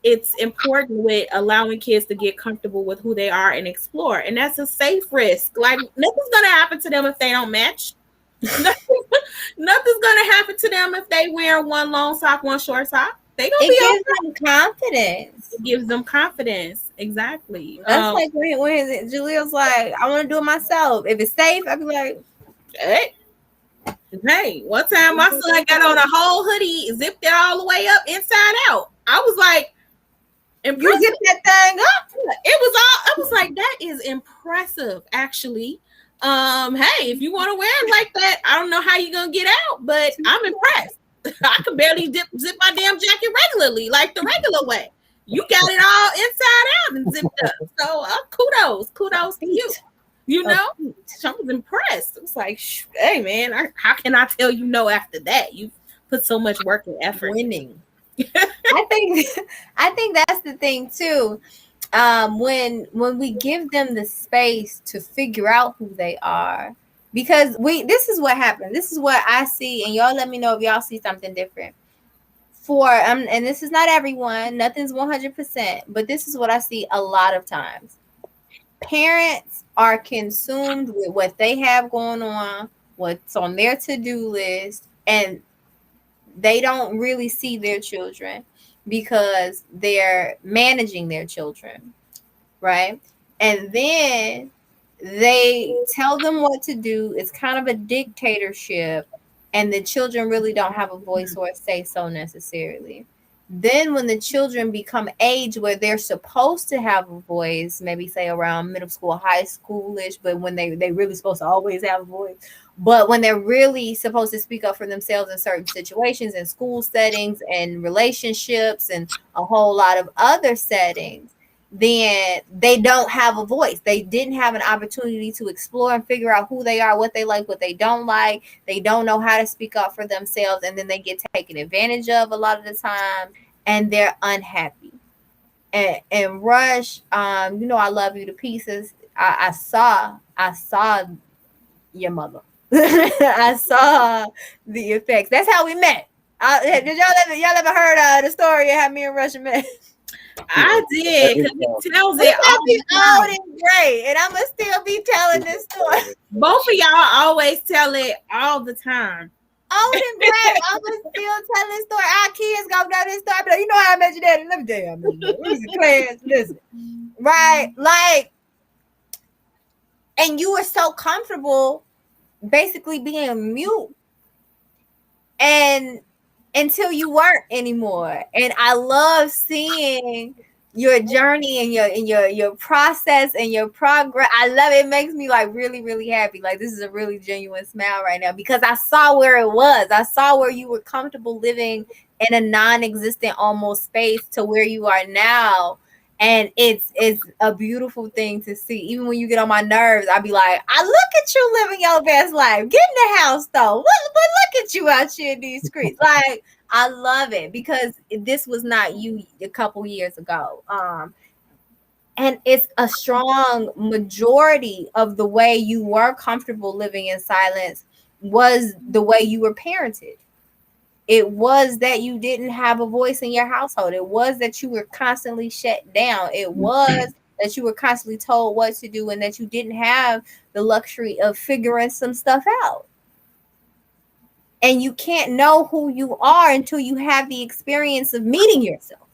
It's important with allowing kids to get comfortable with who they are and explore, and that's a safe risk. Like, nothing's gonna happen to them if they don't match. Nothing's gonna happen to them if they wear one long sock, one short sock. They gonna be
gives them confidence.
It gives them confidence. Exactly.
That's like when Julia's like, "I want to do it myself. If it's safe," I'd be like,
Hey, one time my son got on a whole hoodie, zipped it all the way up inside out. I was like,
"You zipped that thing up?"
I was like, that is impressive, actually. Hey, if you want to wear it like that, I don't know how you're gonna get out, but I'm impressed. I can barely zip my damn jacket regularly, like the regular way. You got it all inside out and zipped up. So kudos to you. I was impressed. It was like, hey man, how can I tell you no after that? You put so much work and effort.
Winning. I think that's the thing too. When we give them the space to figure out who they are, because this is what happens. This is what I see, and y'all let me know if y'all see something different. And this is not everyone, nothing's 100%, but this is what I see a lot of times. parents are consumed with what they have going on, what's on their to-do list, and they don't really see their children because they're managing their children, right? And then they tell them what to do. It's kind of a dictatorship, and the children really don't have a voice or a say so necessarily. Then when the children become age where they're supposed to have a voice, maybe say around middle school, high schoolish, but when they really supposed to always have a voice, but when they're really supposed to speak up for themselves in certain situations, in school settings and relationships and a whole lot of other settings, then they don't have a voice. They didn't have an opportunity to explore and figure out who they are, what they like, what they don't like. They don't know how to speak up for themselves, and then they get taken advantage of a lot of the time, and they're unhappy. And Rush, you know I love you to pieces. I saw your mother. I saw the effects. That's how we met. Did y'all ever heard the story of how me and Rush met?
I did, because it tells it
all old and great, and I'm gonna still be telling this story.
Both of y'all always tell it all the time.
Old and great, I'm gonna still tell this story. Our kids gonna know this story, but you know how I met your daddy. Let me tell you, we was in class. Listen, right? Like, and you were so comfortable, basically being mute, and until you weren't anymore. And I love seeing your journey and your process and your progress. I love it. It makes me like really, really happy. Like this is a really genuine smile right now because I saw where it was. I saw where you were comfortable living in a non-existent almost space to where you are now. And it's a beautiful thing to see. Even when you get on my nerves, I'll be like, I look at you living your best life. Get in the house though. But look at you out here in these streets. Like, I love it because this was not you a couple years ago. And it's a strong majority of the way you were comfortable living in silence was the way you were parented. It was that you didn't have a voice in your household. It was that you were constantly shut down. It was that you were constantly told what to do and that you didn't have the luxury of figuring some stuff out. And you can't know who you are until you have the experience of meeting yourself.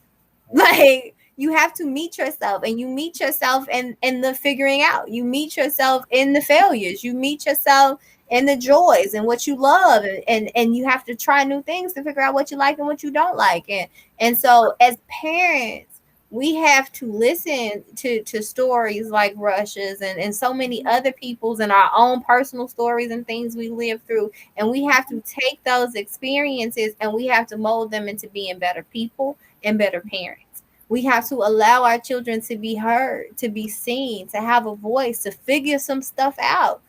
Like, you have to meet yourself, and you meet yourself in the figuring out. You meet yourself in the failures. You meet yourself in the joys and what you love. And you have to try new things to figure out what you like and what you don't like. And so as parents, we have to listen to stories like Rush's and so many other people's and our own personal stories and things we live through. And we have to take those experiences and we have to mold them into being better people and better parents. We have to allow our children to be heard, to be seen, to have a voice, to figure some stuff out.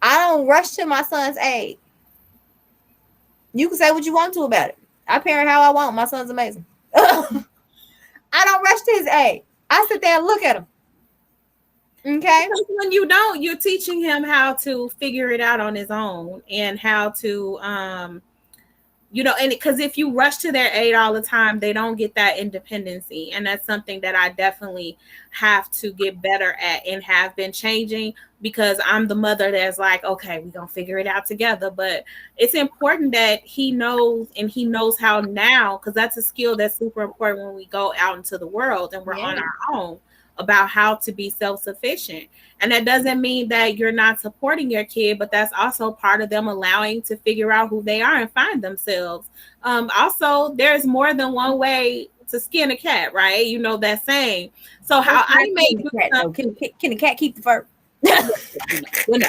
I don't rush to my son's aid. You can say what you want to about it. I parent how I want. My son's amazing. I don't rush to his aid. I sit there and look at him. Okay.
Because when you don't, you're teaching him how to figure it out on his own and how to, and because if you rush to their aid all the time, they don't get that independency. And that's something that I definitely have to get better at and have been changing, because I'm the mother that's like, okay, we're going to figure it out together. But it's important that he knows, and he knows how now, because that's a skill that's super important when we go out into the world and we're on our own, about how to be self-sufficient. And that doesn't mean that you're not supporting your kid, but that's also part of them allowing to figure out who they are and find themselves. Also, there's more than one way to skin a cat, right? You know that saying. So how I may do
something. Can the cat keep the fur?
Well, no.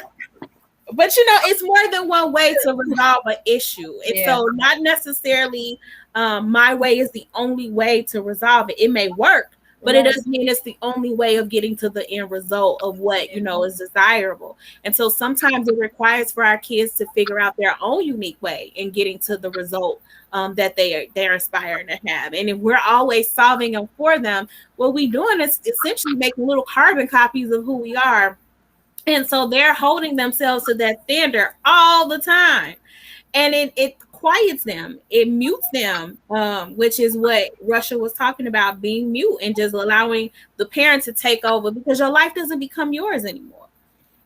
But it's more than one way to resolve an issue. And so not necessarily my way is the only way to resolve it. It may work, but it doesn't mean it's the only way of getting to the end result of what, is desirable. And so sometimes it requires for our kids to figure out their own unique way in getting to the result that they're aspiring to have. And if we're always solving them for them, what we're doing is essentially making little carbon copies of who we are. And so they're holding themselves to that standard all the time. And it quiets them. It mutes them, which is what Russia was talking about, being mute and just allowing the parent to take over, because your life doesn't become yours anymore.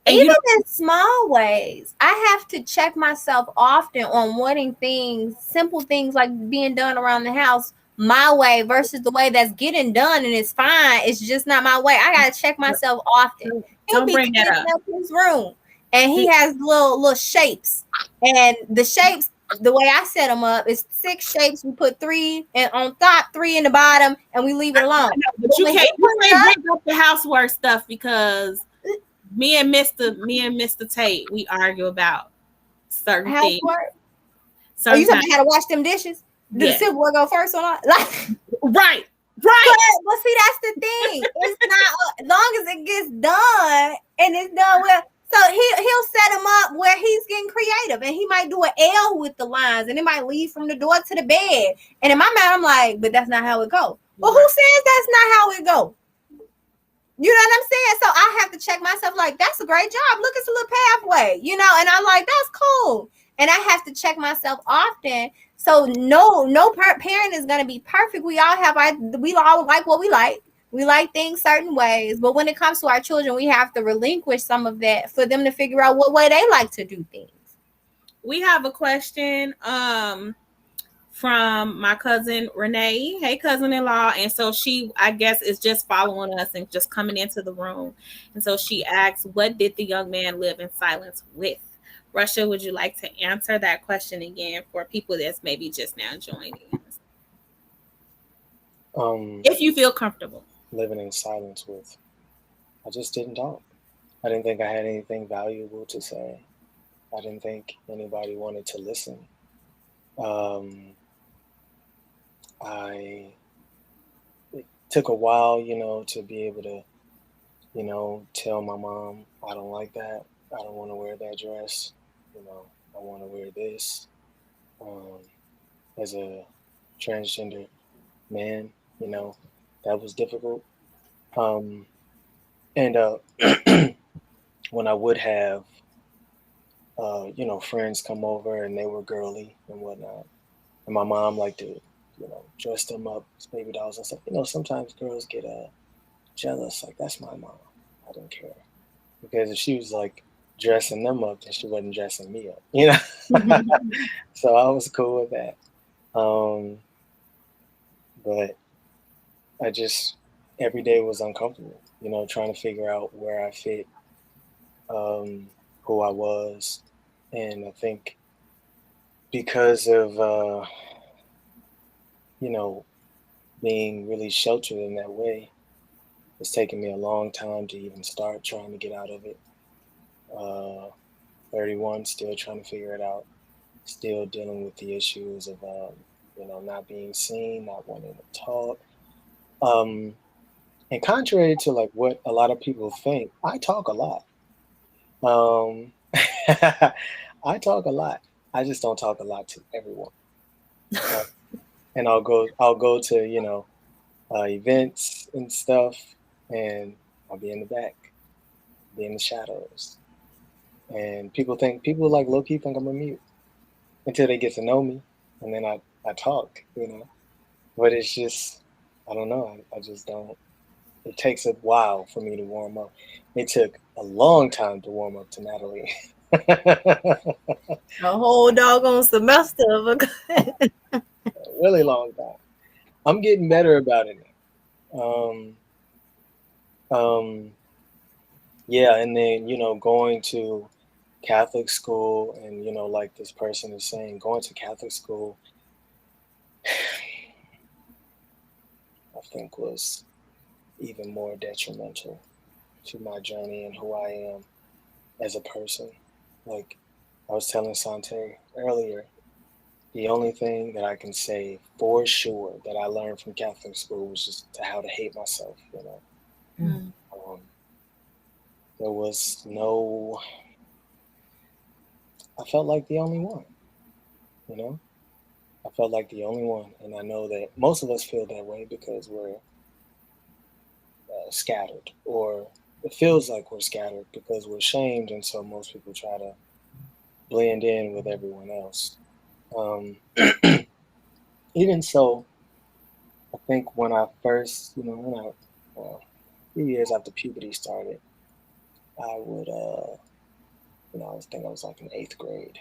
And
even in small ways, I have to check myself often on wanting things, simple things like being done around the house my way versus the way that's getting done, and it's fine. It's just not my way. I gotta check myself often. He'll be
bring that
up his room, and he has little shapes, and the shapes, the way I set them up is 6 shapes. We put 3 on top, 3 in the bottom, and we leave it alone.
But you can't bring up the housework stuff, because me and Mr. Tate, we argue about certain things.
Oh, you talking about how to wash them dishes? Did the silverware go first or not?
Right.
But see, that's the thing. It's not, as long as it gets done and it's done well. So he'll set him up where he's getting creative, and he might do an L with the lines, and it might lead from the door to the bed. And in my mind, I'm like, but that's not how it goes. Well, who says that's not how it goes? You know what I'm saying? So I have to check myself, like, that's a great job. Look, it's a little pathway, and I'm like, that's cool. And I have to check myself often. So no parent is going to be perfect. We all like what we like. We like things certain ways. But when it comes to our children, we have to relinquish some of that for them to figure out what way they like to do things.
We have a question from my cousin Renee. Hey, cousin-in-law. And so she, I guess, is just following us and just coming into the room. And so she asks, what did the young man live in silence with? Russia, would you like to answer that question again for people that's maybe just now joining us? If you feel comfortable.
Living in silence with, I just didn't talk. I didn't think I had anything valuable to say. I didn't think anybody wanted to listen. It took a while, to be able to, tell my mom, I don't like that. I don't want to wear that dress. I want to wear this. As a transgender man, that was difficult. And when I would have, friends come over and they were girly and whatnot, and my mom liked to, dress them up as baby dolls and stuff. Sometimes girls get jealous. Like, that's my mom. I don't care, because if she was like dressing them up, then she wasn't dressing me up. So I was cool with that. But I just, every day was uncomfortable, trying to figure out where I fit, who I was. And I think because of, being really sheltered in that way, it's taken me a long time to even start trying to get out of it. 31, still trying to figure it out, still dealing with the issues of, not being seen, not wanting to talk. And contrary to like what a lot of people think, I talk a lot. I talk a lot. I just don't talk a lot to everyone. And I'll go to, events and stuff, and I'll be in the back, be in the shadows. And people like low-key think I'm a mute until they get to know me, and then I talk, But it's just, I don't know. I just don't. It takes a while for me to warm up. It took a long time to warm up to Natalie.
A whole doggone semester of
a really long time. I'm getting better about it. Yeah, and then going to Catholic school, and like this person is saying, going to Catholic school, I think was even more detrimental to my journey and who I am as a person. Like I was telling Sante earlier, the only thing that I can say for sure that I learned from Catholic school was just how to hate myself, There was no, I felt like the only one, I felt like the only one. And I know that most of us feel that way because we're scattered, or it feels like we're scattered because we're shamed. And so most people try to blend in with everyone else. Even so, I think when I first, a few years after puberty started, I would, I think I was like in eighth grade,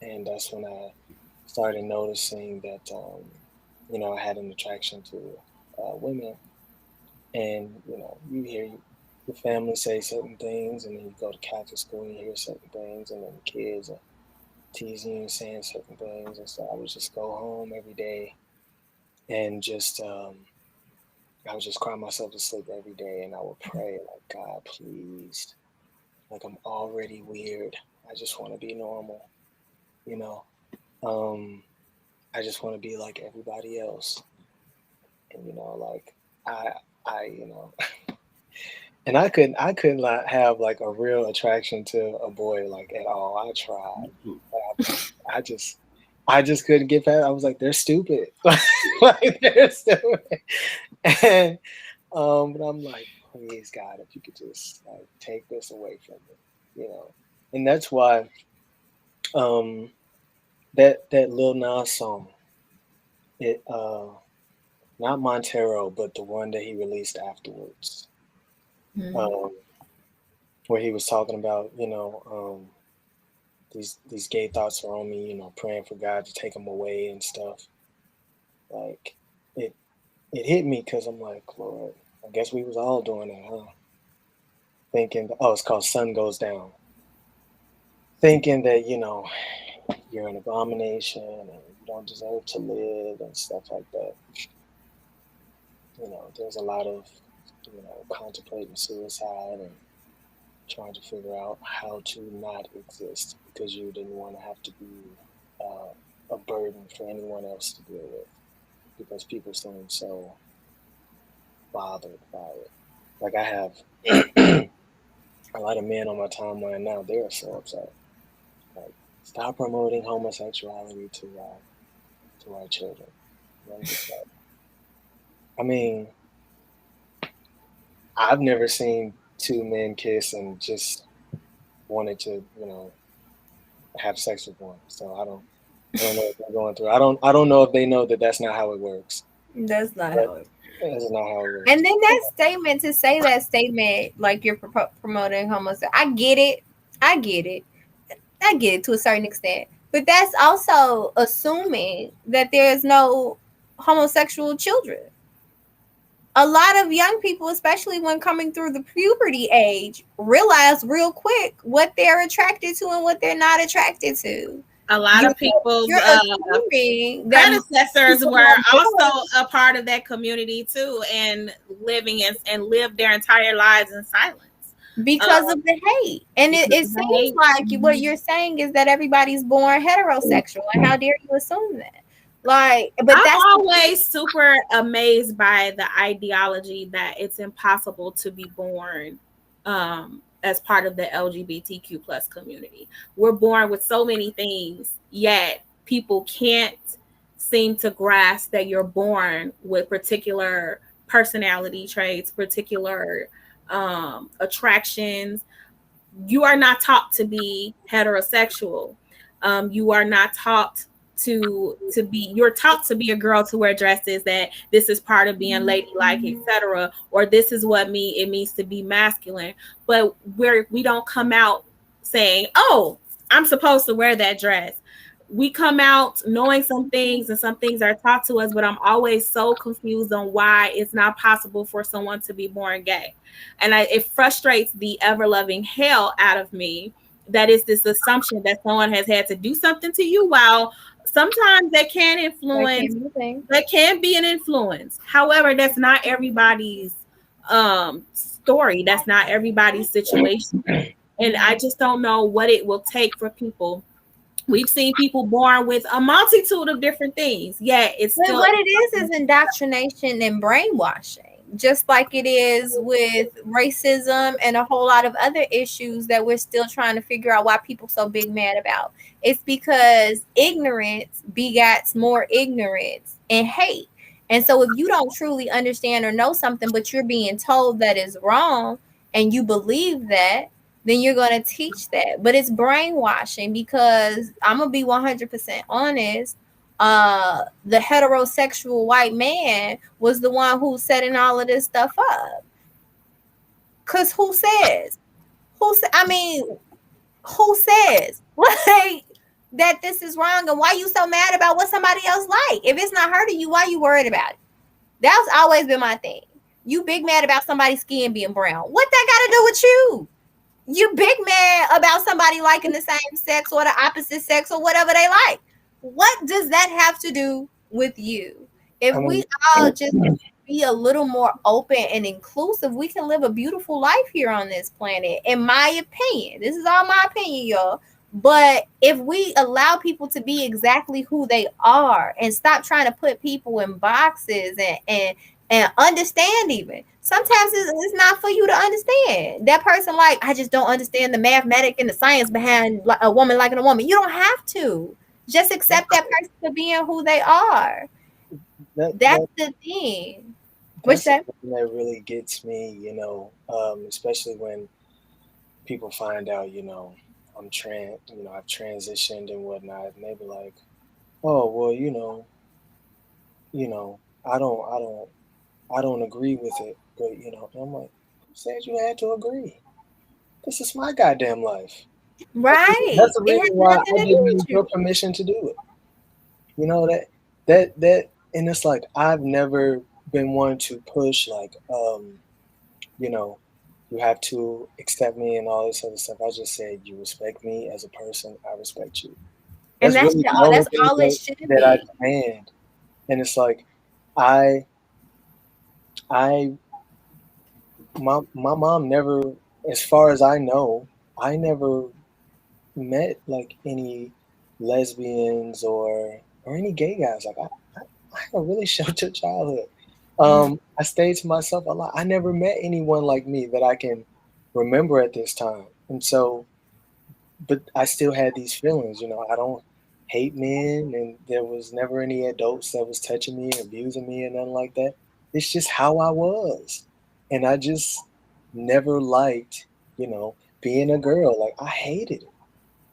and that's when I started noticing that, I had an attraction to women, and you hear your family say certain things, and then you go to Catholic school and you hear certain things, and then the kids are teasing you, saying certain things, and so I would just go home every day and just I would just cry myself to sleep every day, and I would pray like, God, please, like I'm already weird. I just want to be normal, you know. I just want to be like everybody else, and like I, I. And I couldn't like have like a real attraction to a boy like at all. I tried. I just I just couldn't get past. I was like, they're stupid. Like they're stupid. And but I'm like, please God, if you could just like take this away from me. And that's why um that Lil Nas song, it not Montero, but the one that he released afterwards. Um where he was talking about, these gay thoughts are on me, praying for God to take them away and stuff. Like it it hit me because I'm like, Lord, I guess we was all doing that, huh? Thinking, oh, it's called Sun Goes Down. Thinking that, you're an abomination and you don't deserve to live and stuff like that. There's a lot of, contemplating suicide and trying to figure out how to not exist because you didn't want to have to be a burden for anyone else to deal with because people seem so bothered by it. Like I have a lot of men on my timeline now. They are so upset. Like, stop promoting homosexuality to our children. And I'm just like, I mean, I've never seen two men kiss and just wanted to, have sex with one. So I don't know what they're going through. I don't know if they know that that's not how it works.
That's not how it
That's not how it works.
And then that statement, to say that statement like you're promoting homosexuality, I get it to a certain extent, but that's also assuming that there's no homosexual children. A lot of young people, especially when coming through the puberty age, realize real quick what they're attracted to and what they're not attracted to.
A lot of people's predecessors were also a part of that community too, and lived their entire lives in silence
because of the hate. And it seems like what you're saying is that everybody's born heterosexual, and how dare you assume that? But
I'm always super amazed by the ideology that it's impossible to be born as part of the LGBTQ plus community. We're born with so many things, yet people can't seem to grasp that you're born with particular personality traits, particular attractions. You are not taught to be heterosexual. You are not taught you're taught to be a girl, to wear dresses, that this is part of being ladylike, etc., or this is what it means to be masculine. But we don't come out saying, oh, I'm supposed to wear that dress. We come out knowing some things, and some things are taught to us, but I'm always so confused on why it's not possible for someone to be born gay. And it frustrates the ever-loving hell out of me that is this assumption that someone has had to do something to you. While sometimes that can influence, that can be an influence. However, that's not everybody's story. That's not everybody's situation. And I just don't know what it will take for people. We've seen people born with a multitude of different things. Yeah, it's still
what it is indoctrination and brainwashing. Just like it is with racism and a whole lot of other issues that we're still trying to figure out why people so big mad about. It's because ignorance begats more ignorance and hate. And so if you don't truly understand or know something, but you're being told that is wrong and you believe that, then you're going to teach that. But it's brainwashing, because I'm going to be 100% honest. The heterosexual white man was the one who's setting all of this stuff up. Because who says? I mean, who says like that this is wrong, and why you so mad about what somebody else like? If it's not hurting you, why you worried about it? That's always been my thing. You big mad about somebody's skin being brown. What that got to do with you? You big mad about somebody liking the same sex or the opposite sex or whatever they like. What does that have to do with you? If we all just be a little more open and inclusive, we can live a beautiful life here on this planet, in my opinion. This is all my opinion, y'all. But if we allow people to be exactly who they are and stop trying to put people in boxes and understand, even sometimes it's not for you to understand. That person, like, I just don't understand the mathematics and the science behind a woman liking a woman. You don't have to. Just accept that person for being who they are. That's the thing.
That's that really gets me, especially when people find out, I've transitioned and whatnot, and they be like, "Oh, well, I don't agree with it," but and I'm like, "Who said you had to agree? This is my goddamn life."
Right.
That's the reason why I give you your permission to do it. That, and it's like I've never been one to push like, you have to accept me and all this other stuff. I just said, you respect me as a person, I respect you.
That's really that's all it should be.
That I demand. And it's like my mom never, as far as I know, I never met like any lesbians or any gay guys. Like I had a really sheltered childhood. I stayed to myself a lot. I never met anyone like me that I can remember at this time. And so, but I still had these feelings, I don't hate men, and there was never any adults that was touching me, abusing me, and nothing like that. It's just how I was. And I just never liked, being a girl. Like, I hated it.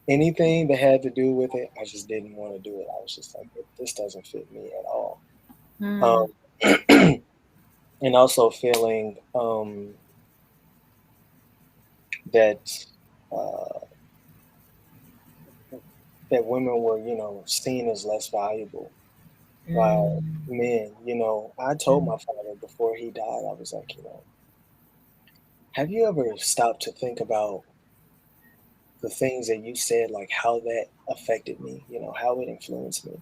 Anything that had to do with it, I just didn't want to do it. I was just like, this doesn't fit me at all. And also feeling that that women were, seen as less valuable by men. I told my father before he died, I was like, have you ever stopped to think about the things that you said, like how that affected me, how it influenced me?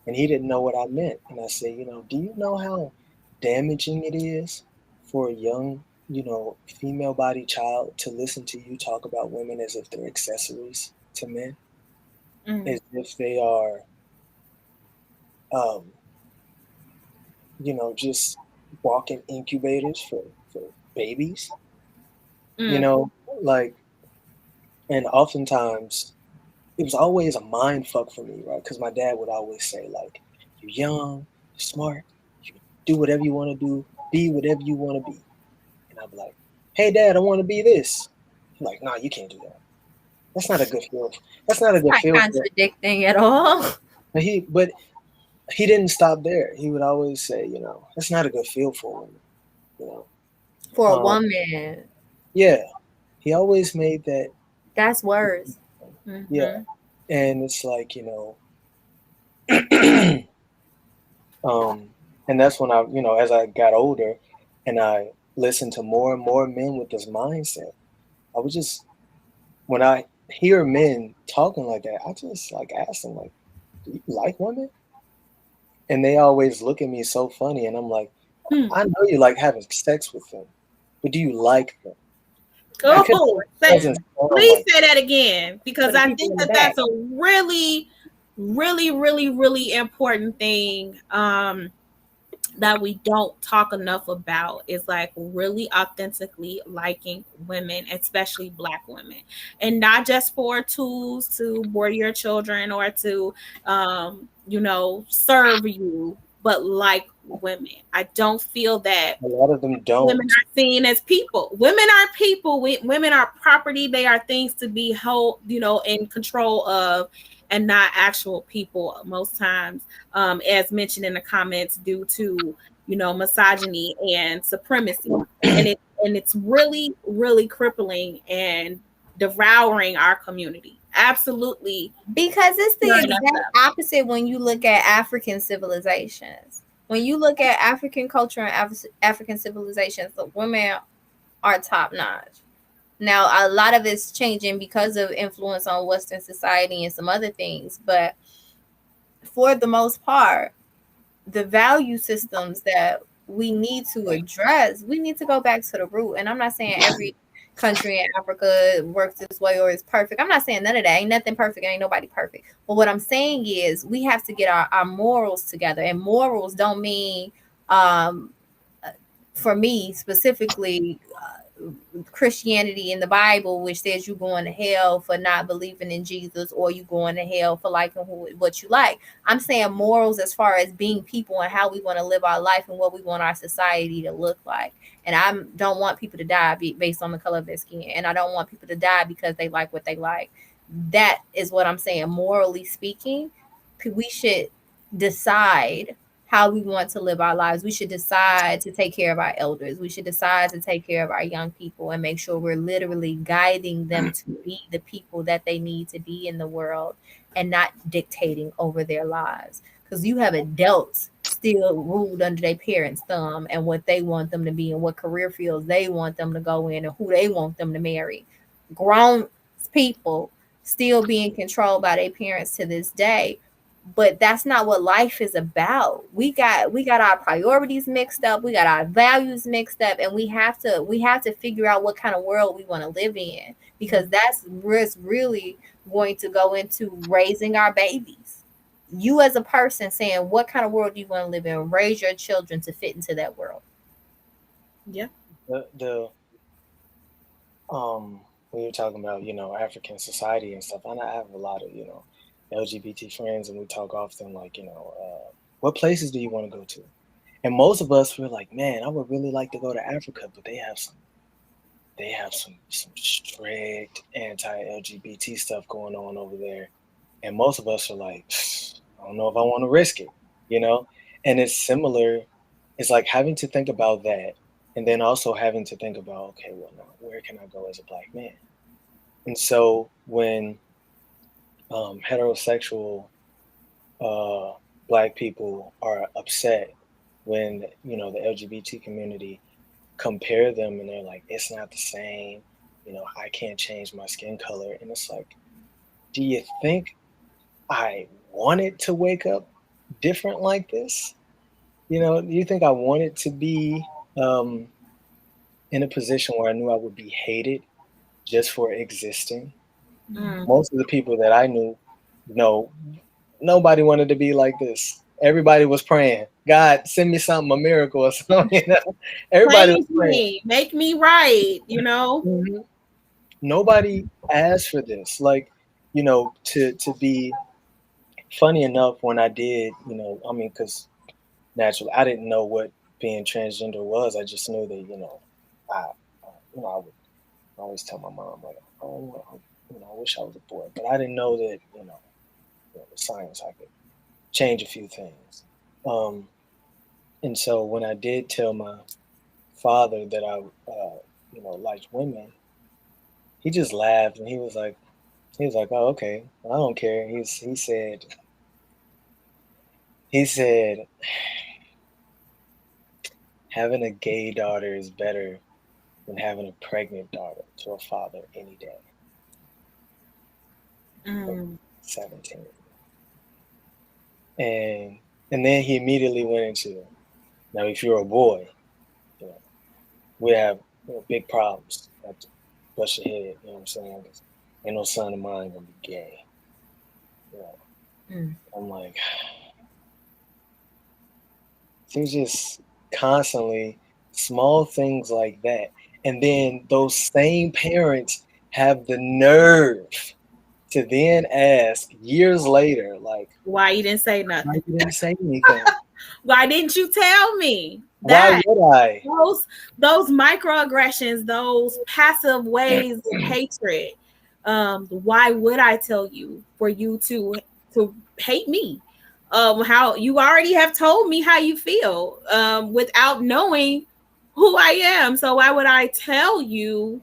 And he didn't know what I meant. And I said, do you know how damaging it is for a young, female body child to listen to you talk about women as if they're accessories to men? As if they are, just walking incubators for babies, like, and oftentimes it was always a mind fuck for me, right? Because my dad would always say, like, you're young, you're smart, you do whatever you want to do, be whatever you want to be. And I'd be like, hey, Dad, I want to be this. He's like, nah, you can't do that. That's not a good feel. That's not a good feel.
Contradicting at all.
But he didn't stop there. He would always say, that's not a good feel for a woman,
For a woman.
Yeah. He always made that.
That's worse.
Yeah. And it's like, and that's when I, as I got older and I listened to more and more men with this mindset, I was just, when I hear men talking like that, I just like ask them, like, do you like women? And they always look at me so funny, and I'm like, I know you like having sex with them, but do you like them?
Please say that again, because I think that's a really, really, really, really important thing that we don't talk enough about, is like really authentically liking women, especially Black women, and not just for tools to board your children or to serve you, but like women. I don't feel that
a lot of them don't.
Women are seen as people. Women are people. Women are property. They are things to be held, in control of, and not actual people most times, as mentioned in the comments, due to misogyny and supremacy, and it's really, really crippling and devouring our community. Absolutely,
because it's the exact opposite when you look at African civilizations. When you look at African culture and African civilizations, the women are top notch. Now, a lot of it's changing because of influence on Western society and some other things, but for the most part, the value systems that we need to address, we need to go back to the root. And I'm not saying every country in Africa works this way or is perfect. I'm not saying none of that. Ain't nothing perfect. Ain't nobody perfect. But what I'm saying is we have to get our morals together. And morals don't mean, for me specifically, Christianity in the Bible, which says you going to hell for not believing in Jesus, or you going to hell for liking what you like. I'm saying morals as far as being people and how we want to live our life and what we want our society to look like. And I don't want people to die based on the color of their skin, and I don't want people to die because they like what they like. That is what I'm saying. Morally speaking, we should decide how we want to live our lives. We should decide to take care of our elders. We should decide to take care of our young people and make sure we're literally guiding them to be the people that they need to be in the world, and not dictating over their lives. Because you have adults still ruled under their parents' thumb and what they want them to be and what career fields they want them to go in and who they want them to marry. Grown people still being controlled by their parents to this day. But that's not what life is about. We got our priorities mixed up, we got our values mixed up, and we have to figure out what kind of world we want to live in, because that's where it's really going to go into raising our babies. You as a person saying what kind of world do you want to live in, raise your children to fit into that world.
Yeah.
When you're talking about, African society and stuff, and I have a lot of, LGBT friends, and we talk often like, what places do you want to go to? And most of us, we're like, man, I would really like to go to Africa, but they have some strict anti-LGBT stuff going on over there. And most of us are like, I don't know if I want to risk it, And it's similar. It's like having to think about that, and then also having to think about, okay, well, now where can I go as a Black man? And so when heterosexual Black people are upset when the LGBT community compare them, and they're like, it's not the same, I can't change my skin color. And it's like, do you think I wanted to wake up different like this? Do you think I wanted to be in a position where I knew I would be hated just for existing? Most of the people that I knew, nobody wanted to be like this. Everybody was praying, God, send me something, a miracle or something. Everybody was praying,
make me right. Mm-hmm.
Nobody asked for this. Like, to be funny enough, when I did, because naturally I didn't know what being transgender was. I just knew that, I would always tell my mom, like, oh, I wish I was a boy, but I didn't know that, with science I could change a few things. And so when I did tell my father that I, liked women, he just laughed, and he was like, oh, okay, I don't care. He said, having a gay daughter is better than having a pregnant daughter to a father any day. 17. And then he immediately went into, now if you're a boy, we have big problems. You have to bust your head, you know what I'm saying? Ain't no son of mine gonna be gay. I'm like, there's just constantly small things like that. And then those same parents have the nerve to then ask years later, like,
why you didn't say nothing?
Why you didn't say anything?
Why didn't you tell me
Why
that?
would I?
Those microaggressions, those passive ways of hatred. Why would I tell you for you to hate me? How you already have told me how you feel without knowing who I am. So why would I tell you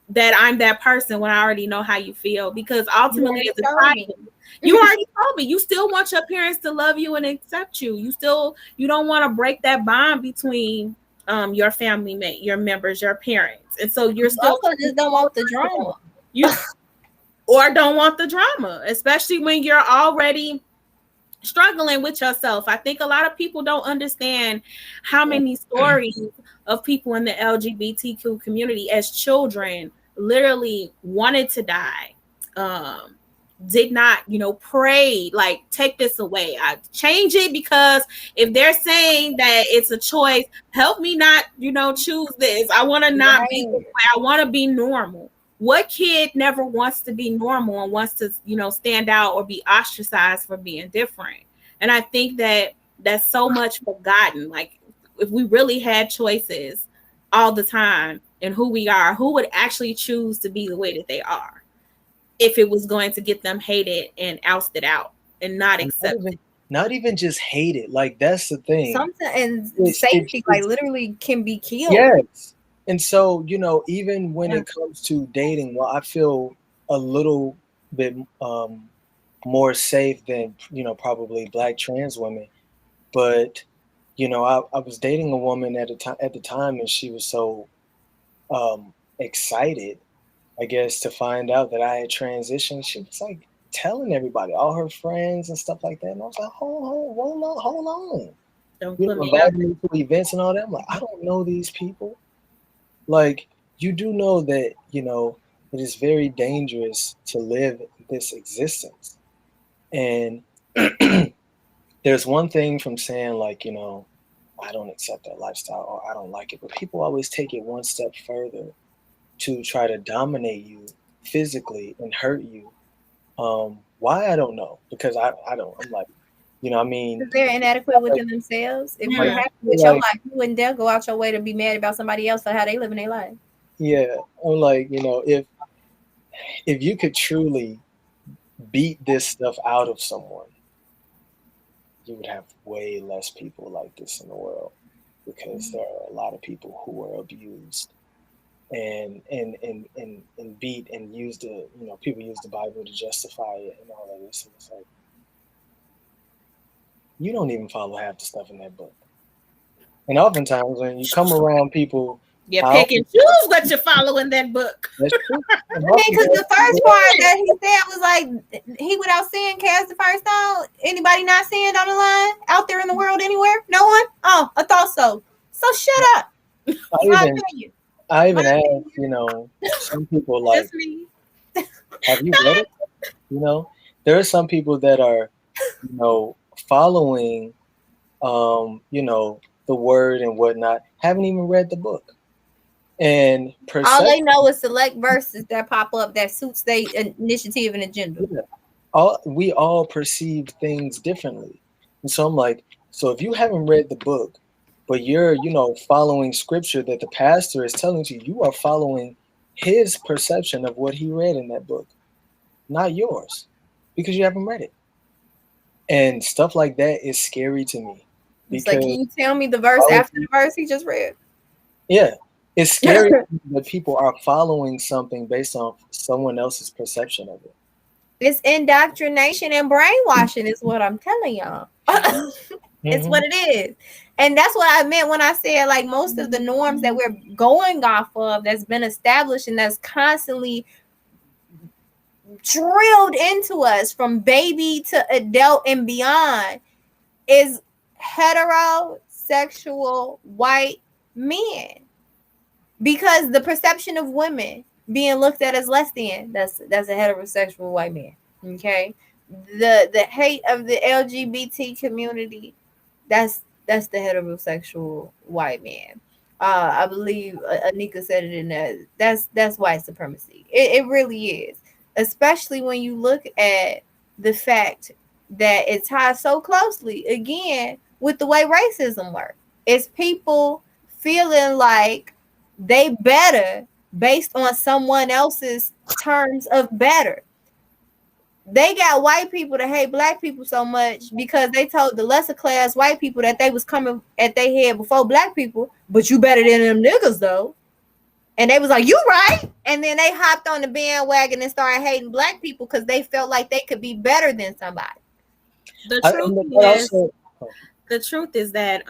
that I'm that person when I already know how you feel? Because ultimately, as a child, you already told me. You still want your parents to love you and accept you. You don't want to break that bond between your family mate, your members, your parents, and so you're still
also just don't want the drama.
You or don't want the drama, especially when you're already struggling with yourself. I think a lot of people don't understand how many stories of people in the LGBTQ community as children literally wanted to die. Did not, pray, like, take this away. I change it because if they're saying that it's a choice, help me not, choose this. I want to not be this way. I want to be normal. What kid never wants to be normal and wants to, stand out or be ostracized for being different? And I think that that's so much forgotten. Like, if we really had choices all the time in who we are, who would actually choose to be the way that they are if it was going to get them hated and ousted out and not accepted?
Not even just hated. Like, that's the thing.
Sometimes safety, like, literally can be killed.
Yes. And so, even when it comes to dating, well, I feel a little bit more safe than, probably Black trans women. But, I was dating a woman at the time, and she was so excited, I guess, to find out that I had transitioned. She was like telling everybody, all her friends and stuff like that. And I was like, hold on.
Don't
You
put me
invited me to events and all that. I'm like, I don't know these people. Like, you do know that, it is very dangerous to live this existence. And there's one thing from saying, like, I don't accept that lifestyle or I don't like it. But people always take it one step further to try to dominate you physically and hurt you. Why? I don't know. Because I don't. I'm like, I mean,
they're inadequate within themselves. If you're happy with your life, you wouldn't dare go out your way to be mad about somebody else for how they live in their life.
Yeah, I'm like, if you could truly beat this stuff out of someone, you would have way less people like this in the world, because there are a lot of people who were abused and beat and used the people use the Bible to justify it and all of this. And it's like, you don't even follow half the stuff in that book. And oftentimes when you come around people,
you pick and choose what you follow in that book.
That's true.
Because the first part that he said was like, he without sin cast the first stone. Anybody not seeing on the line out there in the world anywhere? No one? Oh, I thought so. So shut up.
I even asked, some people, like, have you read it? There are some people that are, following, the word and whatnot, haven't even read the book. And
all they know is select verses that pop up that suits their initiative and agenda.
Yeah. We all perceive things differently. And so I'm like, so if you haven't read the book, but you're, following scripture that the pastor is telling you, you are following his perception of what he read in that book, not yours, because you haven't read it. And stuff like that is scary to me.
It's like, can you tell me the verse after the verse he just read?
Yeah. It's scary that people are following something based on someone else's perception of it.
It's indoctrination and brainwashing is what I'm telling y'all. It's what it is. And that's what I meant when I said, like, most of the norms that we're going off of that's been established and that's constantly drilled into us from baby to adult and beyond is heterosexual white men. Because the perception of women being looked at as less than, that's a heterosexual white man. Okay. The hate of the LGBT community, that's the heterosexual white man. I believe Anika said it in that. That's white supremacy. It really is. Especially when you look at the fact that it ties so closely again with the way racism works. It's people feeling like they better based on someone else's terms of better. They got white people to hate black people so much because they told the lesser class white people that they was coming at their head before black people, but you better than them niggas though. And they was like, you right. And then they hopped on the bandwagon and started hating black people because they felt like they could be better than somebody.
The truth is that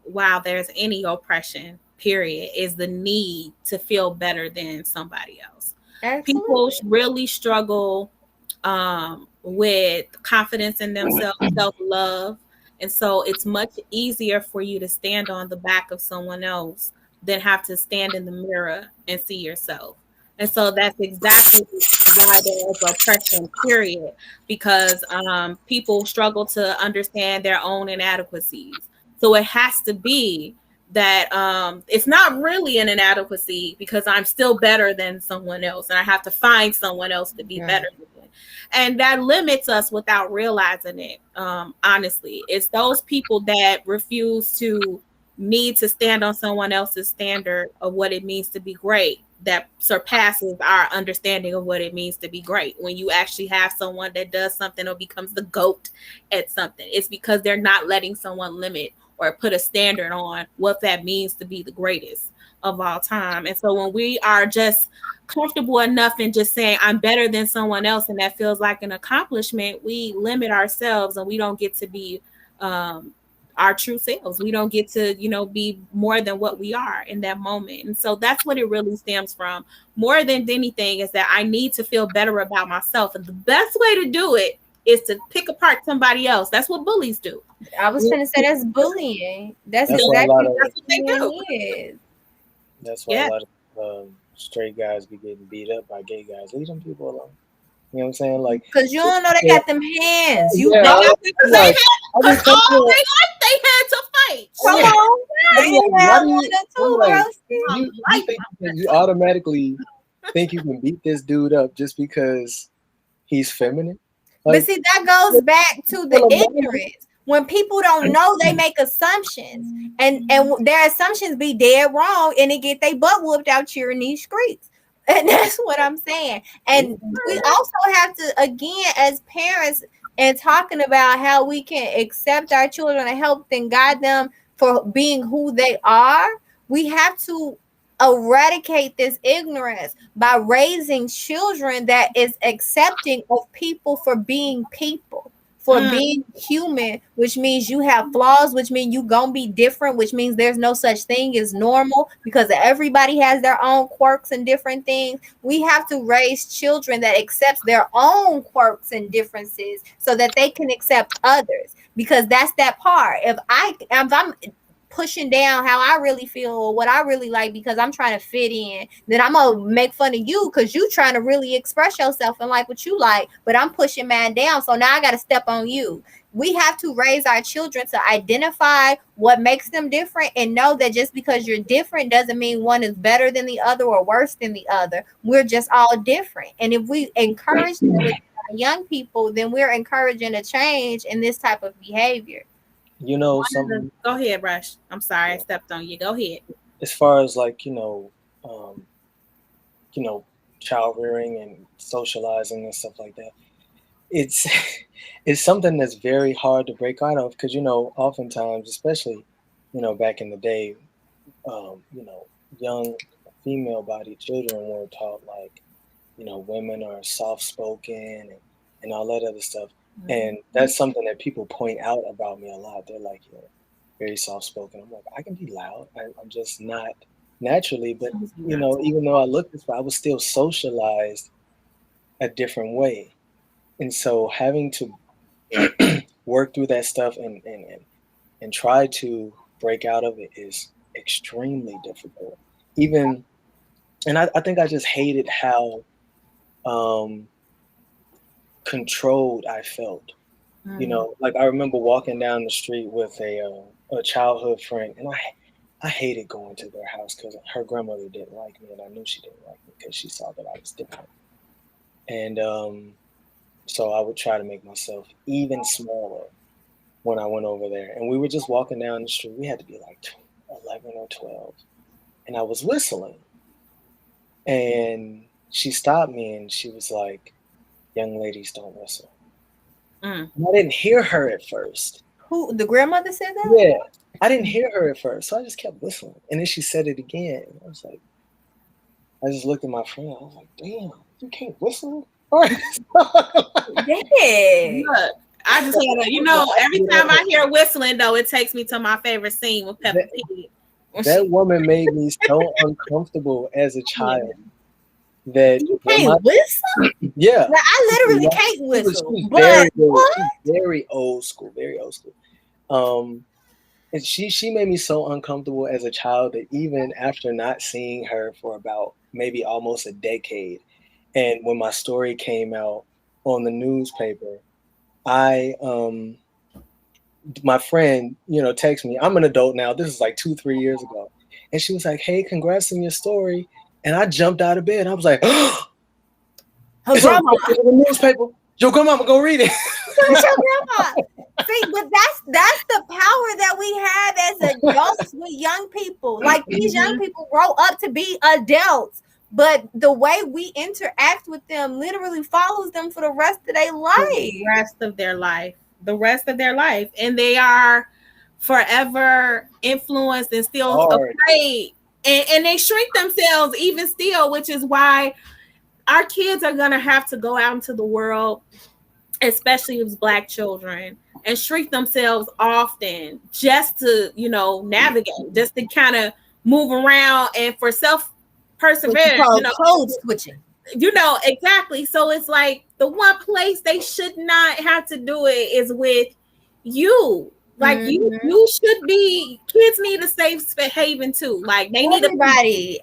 while there's any oppression, period, is the need to feel better than somebody else. Absolutely. People really struggle with confidence in themselves, self-love. And so it's much easier for you to stand on the back of someone else than have to stand in the mirror and see yourself. And so that's exactly why there is oppression, period, because people struggle to understand their own inadequacies. So it has to be that it's not really an inadequacy because I'm still better than someone else and I have to find someone else to be better than. And that limits us without realizing it. Honestly, it's those people that refuse to need to stand on someone else's standard of what it means to be great that surpasses our understanding of what it means to be great. When you actually have someone that does something or becomes the GOAT at something, it's because they're not letting someone limit or put a standard on what that means to be the greatest of all time. And so when we are just comfortable enough in just saying I'm better than someone else and that feels like an accomplishment, we limit ourselves and we don't get to be our true selves. We don't get to, be more than what we are in that moment. And so that's what it really stems from. More than anything is that I need to feel better about myself. And the best way to do it is to pick apart somebody else. That's what bullies do.
I was going to say that's bullying. That's exactly what they do.
That's why a lot of straight guys be getting beat up by gay guys. Leave them people alone. You know what I'm saying? Like,
because you don't know they got them hands. You
they had to fight.
Come on,
you automatically think you can beat this dude up just because he's feminine.
Like, but see, that goes back to the ignorance. When people don't know, they make assumptions, and their assumptions be dead wrong, and they get their butt whooped out here in these streets. And that's what I'm saying. And we also have to, again, as parents, and talking about how we can accept our children and help them, guide them for being who they are, we have to eradicate this ignorance by raising children that is accepting of people for being people, for being human, which means you have flaws, which means you gonna be different, which means there's no such thing as normal because everybody has their own quirks and different things. We have to raise children that accepts their own quirks and differences so that they can accept others, because that's that part. If I'm pushing down how I really feel or what I really like because I'm trying to fit in, then I'm gonna make fun of you because you trying to really express yourself and like what you like, but I'm pushing mine down, so now I got to step on you. We have to raise our children to identify what makes them different and know that just because you're different doesn't mean one is better than the other or worse than the other. We're just all different. And if we encourage young people, then we're encouraging a change in this type of behavior.
Go ahead, Rush. I'm sorry, I stepped on you. Go ahead.
As far as like, child rearing and socializing and stuff like that, it's something that's very hard to break out of because, oftentimes, especially, back in the day, young female-bodied children were taught like, women are soft-spoken and all that other stuff. And that's something that people point out about me a lot. They're like, very soft-spoken. I'm like, I can be loud. I'm just not naturally. But, even though I look this way, I was still socialized a different way. And so having to work through that stuff and try to break out of it is extremely difficult. And I think I just hated how controlled I felt. Like I remember walking down the street with a childhood friend, and I hated going to their house because her grandmother didn't like me, and I knew she didn't like me because she saw that I was different. And so I would try to make myself even smaller when I went over there, and we were just walking down the street. We had to be like 11 or 12, and I was whistling, and she stopped me and she was like, "Young ladies don't whistle." And I didn't hear her at first.
Who, the grandmother said that?
Yeah, I didn't hear her at first, so I just kept whistling, and then she said it again. I was like, I just looked at my friend. I was like, "Damn, you can't whistle."
Yeah.
Look, I just want to, every time I hear whistling, though, it takes me to my favorite scene with Peppa Pig.
That woman made me so uncomfortable as a child that
you can't whistle.
Yeah,
I literally can't whistle.
She's very old school, very old school. And she made me so uncomfortable as a child that even after not seeing her for about maybe almost a decade, and when my story came out on the newspaper, my friend, texted me. I'm an adult now. This is like 2-3 years ago. And she was like, "Hey, congrats on your story." And I jumped out of bed. I was like, "Oh,
her grandma.
The newspaper. Your grandma, go read it."
Your grandma. See, but that's the power that we have as adults with young people. Like, these young people grow up to be adults, but the way we interact with them literally follows them for the rest of their life.
The rest of their life. And they are forever influenced and still afraid. And they shrink themselves even still, which is why our kids are going to have to go out into the world, especially as Black children, and shrink themselves often just to, navigate, just to kind of move around and for self-perseverance.
Code switching.
Exactly. So it's like the one place they should not have to do it is with you. Like, you should be. Kids need a safe haven too. Like, they need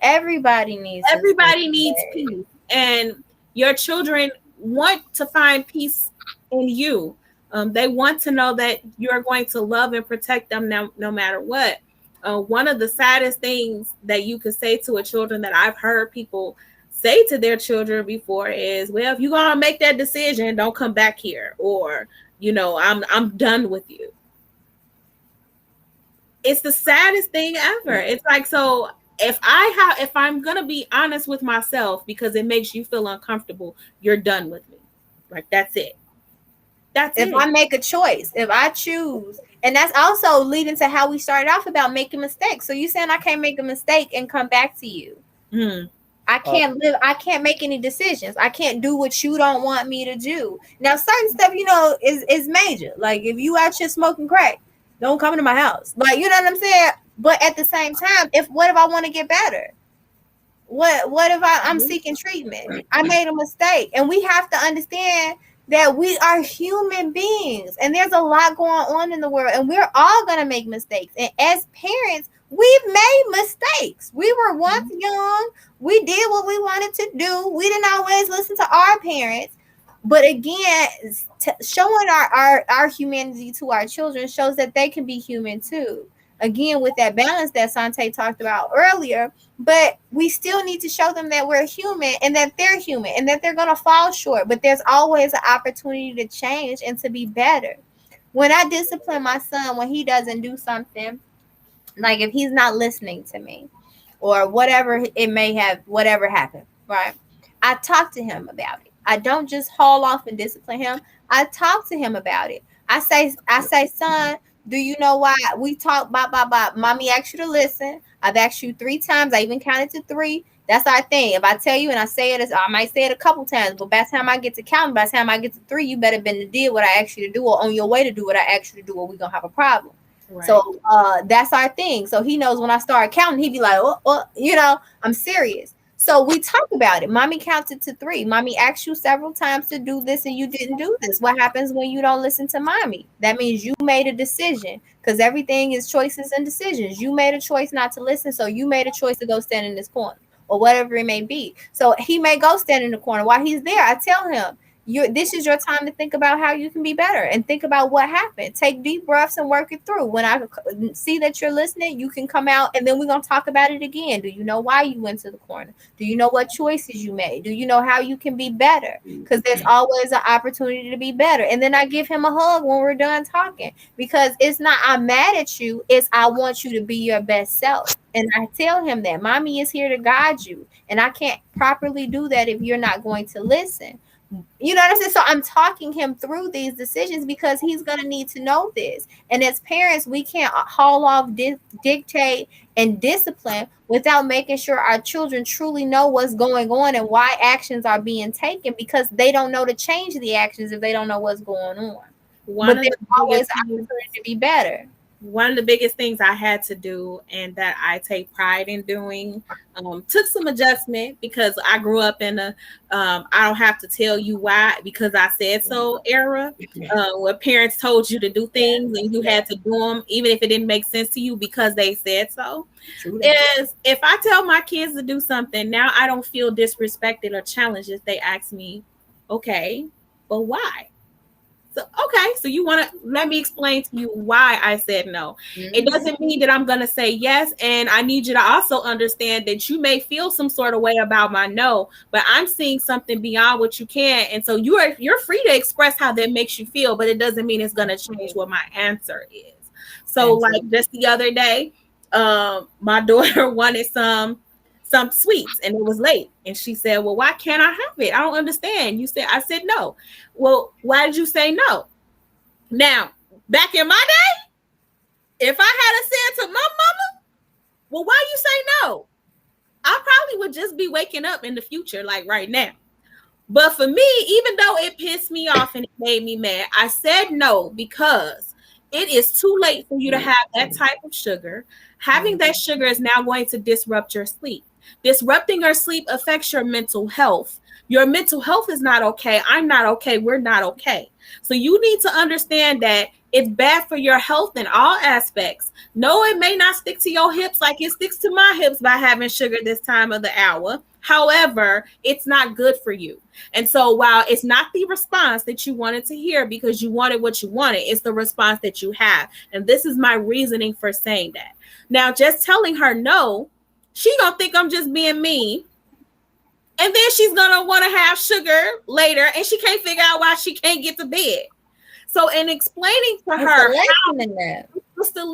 everybody needs
peace, and your children want to find peace in you. They want to know that you're going to love and protect them no matter what. One of the saddest things that you could say to a children that I've heard people say to their children before is, "Well, if you're gonna make that decision, don't come back here," or, I'm done with you. It's the saddest thing ever. It's like, so if I'm gonna be honest with myself because it makes you feel uncomfortable, you're done with me. Like, that's it.
If I make a choice, if I choose, and that's also leading to how we started off about making mistakes. So you saying I can't make a mistake and come back to you. I can't make any decisions. I can't do what you don't want me to do. Now, certain stuff, is major. Like, if you out here smoking crack, don't come to my house. Like, you know what I'm saying? But at the same time, what if I want to get better? What if I'm seeking treatment? I made a mistake. And we have to understand that we are human beings. And there's a lot going on in the world. And we're all going to make mistakes. And as parents, we've made mistakes. We were once young. We did what we wanted to do. We didn't always listen to our parents. But again, showing our humanity to our children shows that they can be human too. Again, with that balance that Sante talked about earlier, but we still need to show them that we're human and that they're human and that they're going to fall short. But there's always an opportunity to change and to be better. When I discipline my son, when he doesn't do something, like if he's not listening to me or whatever whatever happened, right? I talk to him about it. I don't just haul off and discipline him. I talk to him about it. I say, son, do you know why we talk blah. Mommy asked you to listen. I've asked you 3 times. I even counted to 3. That's our thing. If I tell you and I say it, I might say it a couple times, but by the time I get to counting, by the time I get to 3, you better been to do what I asked you to do, or on your way to do what I asked you to do, or we're going to have a problem. Right. So that's our thing. So he knows when I start counting, he'd be like, I'm serious. So we talk about it. Mommy counted to 3. Mommy asked you several times to do this and you didn't do this. What happens when you don't listen to mommy? That means you made a decision, because everything is choices and decisions. You made a choice not to listen, so you made a choice to go stand in this corner or whatever it may be. So he may go stand in the corner. While he's there, I tell him, This is your time to think about how you can be better and think about what happened. Take deep breaths and work it through. When I see that you're listening, you can come out and then we're going to talk about it again. Do you know why you went to the corner? Do you know what choices you made? Do you know how you can be better? Because there's always an opportunity to be better. And then I give him a hug when we're done talking, because it's not I'm mad at you, it's I want you to be your best self. And I tell him that mommy is here to guide you, and I can't properly do that if you're not going to listen. You know what I'm saying? So I'm talking him through these decisions because he's going to need to know this. And as parents, we can't haul off, dictate, and discipline without making sure our children truly know what's going on and why actions are being taken, because they don't know to change the actions if they don't know what's going on. But there's always an opportunity to be better.
One of the biggest things I had to do, and that I take pride in doing, took some adjustment, because I grew up in a I don't have to tell you why because I said so era, where parents told you to do things and you had to do them even if it didn't make sense to you because they said so. Is if I tell my kids to do something, now I don't feel disrespected or challenged if they ask me, okay, but why? So you want to let me explain to you why I said no. Mm-hmm. It doesn't mean that I'm going to say yes. And I need you to also understand that you may feel some sort of way about my no, but I'm seeing something beyond what you can. And so you're free to express how that makes you feel, but it doesn't mean it's going to change what my answer is. So like just the other day, my daughter wanted some sweets and it was late, and she said, well, why can't I have it? I don't understand. I said no. Well, why did you say no? Now, back in my day, if I had said to my mama, well, why you say no? I probably would just be waking up in the future, like right now. But for me, even though it pissed me off and it made me mad, I said no because it is too late for you to have that type of sugar. Having that sugar is now going to disrupt your sleep. Disrupting your sleep affects your mental health. Your mental health is not okay. I'm not okay. We're not okay. So you need to understand that it's bad for your health in all aspects. No, it may not stick to your hips like it sticks to my hips by having sugar this time of the hour. However, it's not good for you. And so while it's not the response that you wanted to hear because you wanted what you wanted, it's the response that you have. And this is my reasoning for saying that. Now, just telling her no, she gonna think I'm just being mean. And then she's gonna want to have sugar later, and she can't figure out why she can't get to bed. So, in explaining to her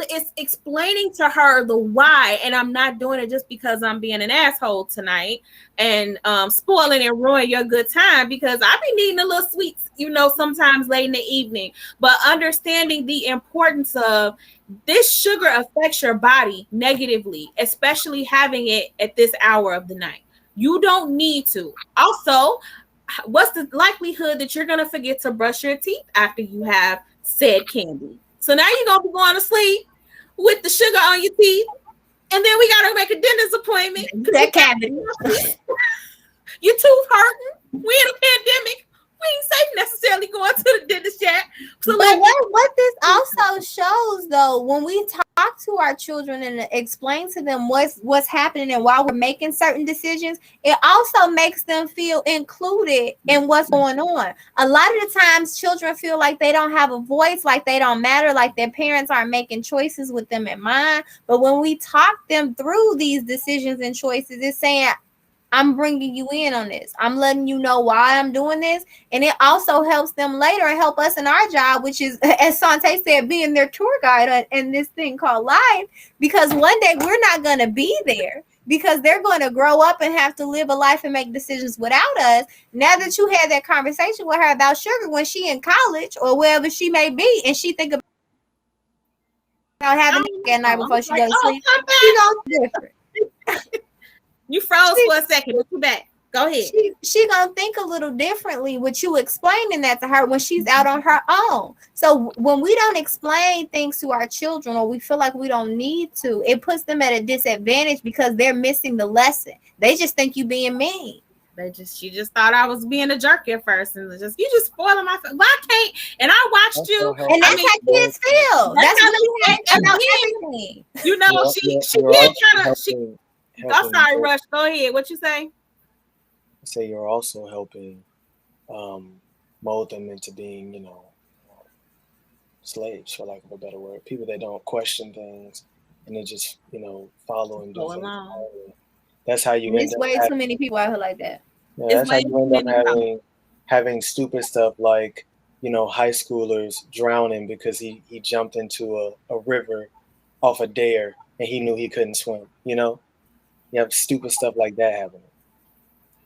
it's explaining to her the why, and I'm not doing it just because I'm being an asshole tonight and spoiling and ruining your good time, because I be needing a little sweets, sometimes late in the evening. But understanding the importance of this sugar affects your body negatively, especially having it at this hour of the night. You don't need to. Also, what's the likelihood that you're going to forget to brush your teeth after you have said candy? So now you're going to be going to sleep with the sugar on your teeth. And then we got to make a dentist appointment.
That cavity.
Your tooth hurting. We in a pandemic. We ain't safe necessarily going to the dentist yet.
So but what this also shows, though, when we talk to our children and explain to them what's happening and why we're making certain decisions, it also makes them feel included in what's going on. A lot of the times children feel like they don't have a voice, like they don't matter, like their parents aren't making choices with them in mind. But when we talk them through these decisions and choices, it's saying, I'm bringing you in on this. I'm letting you know why I'm doing this. And it also helps them later and help us in our job, which is, as Sante said, being their tour guide in this thing called life. Because one day we're not going to be there, because they're going to grow up and have to live a life and make decisions without us. Now that you had that conversation with her about sugar when she in college or wherever she may be, and she think about having it at night before she goes to sleep, she's going to be different.
You froze for a second, but you back. Go ahead.
She gonna think a little differently with you explaining that to her when she's out on her own. So when we don't explain things to our children, or we feel like we don't need to, it puts them at a disadvantage because they're missing the lesson. They just think you being mean.
She just thought I was being a jerk at first, and you just spoiling my. Well, I can't. And I watched you,
and that's how kids feel. That's really about everything.
She did kind of. I'm sorry, Rush. Go ahead. What you say?
I say you're also helping mold them into being, slaves, for lack of a better word. People that don't question things and they just, follow and do
Go
things.
along.
That's how you
There's
end up
way
having,
too many people out here like that.
that's how you end up having stupid stuff like, high schoolers drowning because he jumped into a river off a dare and he knew he couldn't swim. You have stupid stuff like that happening.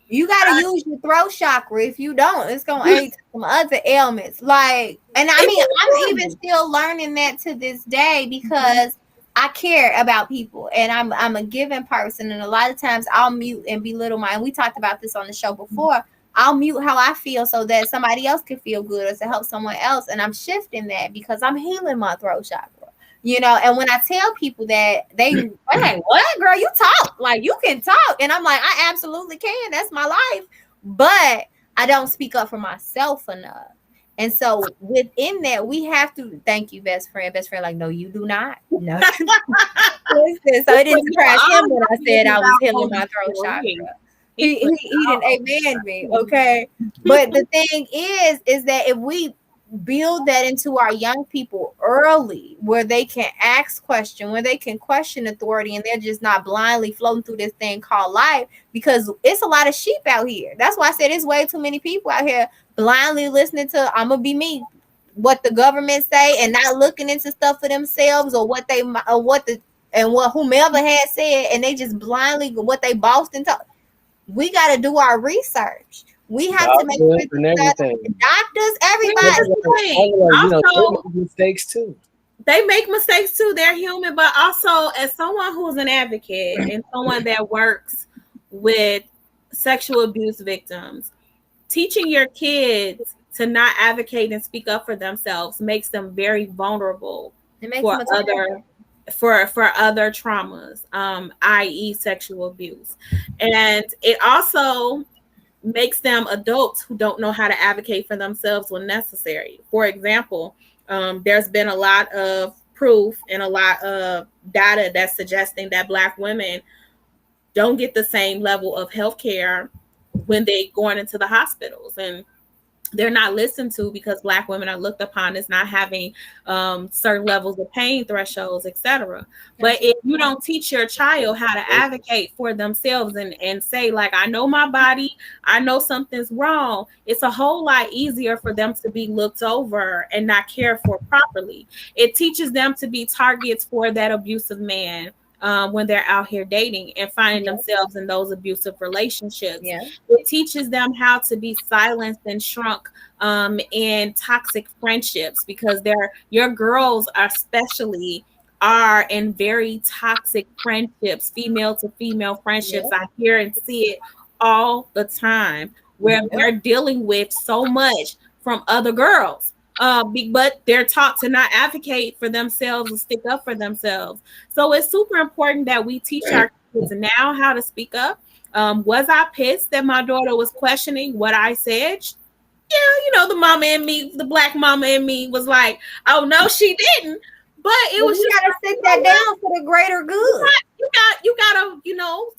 You gotta use your throat chakra. If you don't, it's gonna aid some other ailments. Like, and I mean, I'm even still learning that to this day because I care about people and I'm a giving person. And a lot of times I'll mute and belittle my, and we talked about this on the show before. I'll mute how I feel so that somebody else can feel good or to help someone else. And I'm shifting that because I'm healing my throat chakra. And when I tell people that, they're like, what, girl, you talk, like you can talk. And I'm like, I absolutely can. That's my life. But I don't speak up for myself enough. And so within that, we have to, thank you, best friend. Best friend, like, no, you do not. No. So it didn't surprise him when I said I was healing my throat chakra. He didn't amen me. Okay. But the thing is that if we build that into our young people early, where they can ask questions, where they can question authority, and they're just not blindly floating through this thing called life, because it's a lot of sheep out here. That's why I said it's way too many people out here blindly listening to I'm gonna be me, what the government say, and not looking into stuff for themselves or what whomever had said, and they just blindly what they bossed and talk. We got to do our research. We have to make sure doctors, everybody.
They make mistakes too.
They make mistakes too. They're human, but also as someone who's an advocate and someone that works with sexual abuse victims, teaching your kids to not advocate and speak up for themselves makes them very vulnerable for other traumas, i.e. sexual abuse. And it also makes them adults who don't know how to advocate for themselves when necessary. For example, there's been a lot of proof and a lot of data that's suggesting that Black women don't get the same level of health care when they going into the hospitals, and they're not listened to because Black women are looked upon as not having certain levels of pain thresholds, etc. But if you don't teach your child how to advocate for themselves and say, like, I know my body, I know something's wrong, it's a whole lot easier for them to be looked over and not cared for properly. It teaches them to be targets for that abusive man when they're out here dating and finding themselves in those abusive relationships. It teaches them how to be silenced and shrunk in toxic friendships, because your girls especially are in very toxic friendships, female to female friendships. I hear and see it all the time, where they're dealing with so much from other girls. But they're taught to not advocate for themselves and stick up for themselves. So it's super important that we teach our kids now how to speak up. Was I pissed that my daughter was questioning what I said? Yeah, the mama in me, the Black mama in me was like, oh, no, she didn't. But it was
you gotta sit that down for the greater good.
You gotta,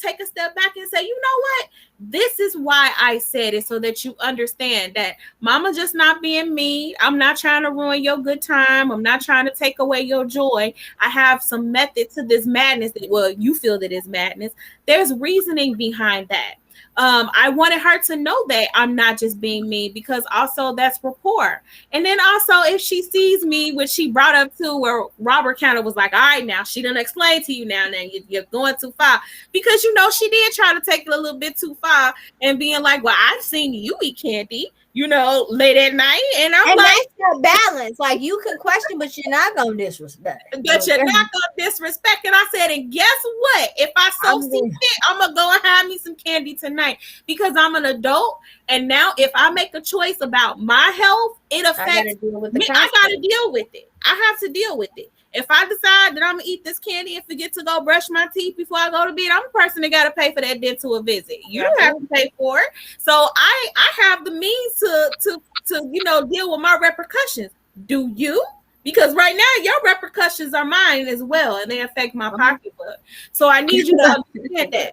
take a step back and say, you know what? This is why I said it, so that you understand that mama just not being me. I'm not trying to ruin your good time. I'm not trying to take away your joy. I have some method to this madness you feel that is madness. There's reasoning behind that. I wanted her to know that I'm not just being me, because also that's rapport. And then also, if she sees me, which she brought up too, where Robert kind of was like, all right, now she done explained to you now you're going too far, because she did try to take it a little bit too far and being like, well, I've seen you eat candy, late at night, and I'm like,
that's your balance. Like, you can question, but you're not gonna disrespect.
But you're not gonna disrespect. And I said, and guess what? If I see fit, I'm gonna go and have me some candy tonight, because I'm an adult. And now, if I make a choice about my health, it affects me. I gotta deal with it. I have to deal with it. If I decide that I'm gonna eat this candy and forget to go brush my teeth before I go to bed, I'm the person that gotta pay for that dental visit. You don't have to pay for it. So I have the means to deal with my repercussions. Do you? Because right now your repercussions are mine as well, and they affect my pocketbook. So I need you to understand that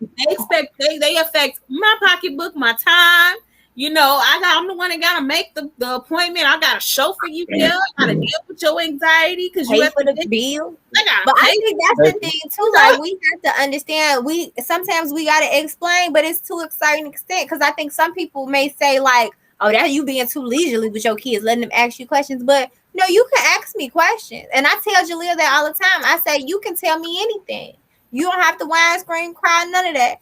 they affect my pocketbook, my time, I'm the one that gotta make the appointment. I gotta chauffeur you there. I gotta deal with your anxiety because you
Pay
have
for
to
the bill.
I gotta
But I
pay.
think that's the thing too. Like, we have to understand. We sometimes we gotta explain, but it's to a certain extent. Because I think some people may say like, "Oh, that you being too leisurely with your kids, letting them ask you questions." But no, you can ask me questions, and I tell Jaleel that all the time. I say you can tell me anything. You don't have to whine, scream, cry, none of that.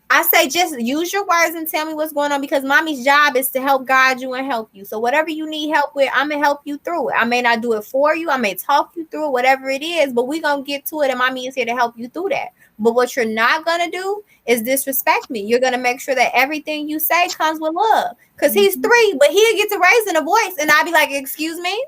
I say just use your words and tell me what's going on, because mommy's job is to help guide you and help you. So whatever you need help with, I'm going to help you through it. I may not do it for you. I may talk you through it, whatever it is, but we're going to get to it, and mommy is here to help you through that. But what you're not going to do is disrespect me. You're going to make sure that everything you say comes with love, because he's 3, but he'll get to raising a voice, and I'll be like, excuse me?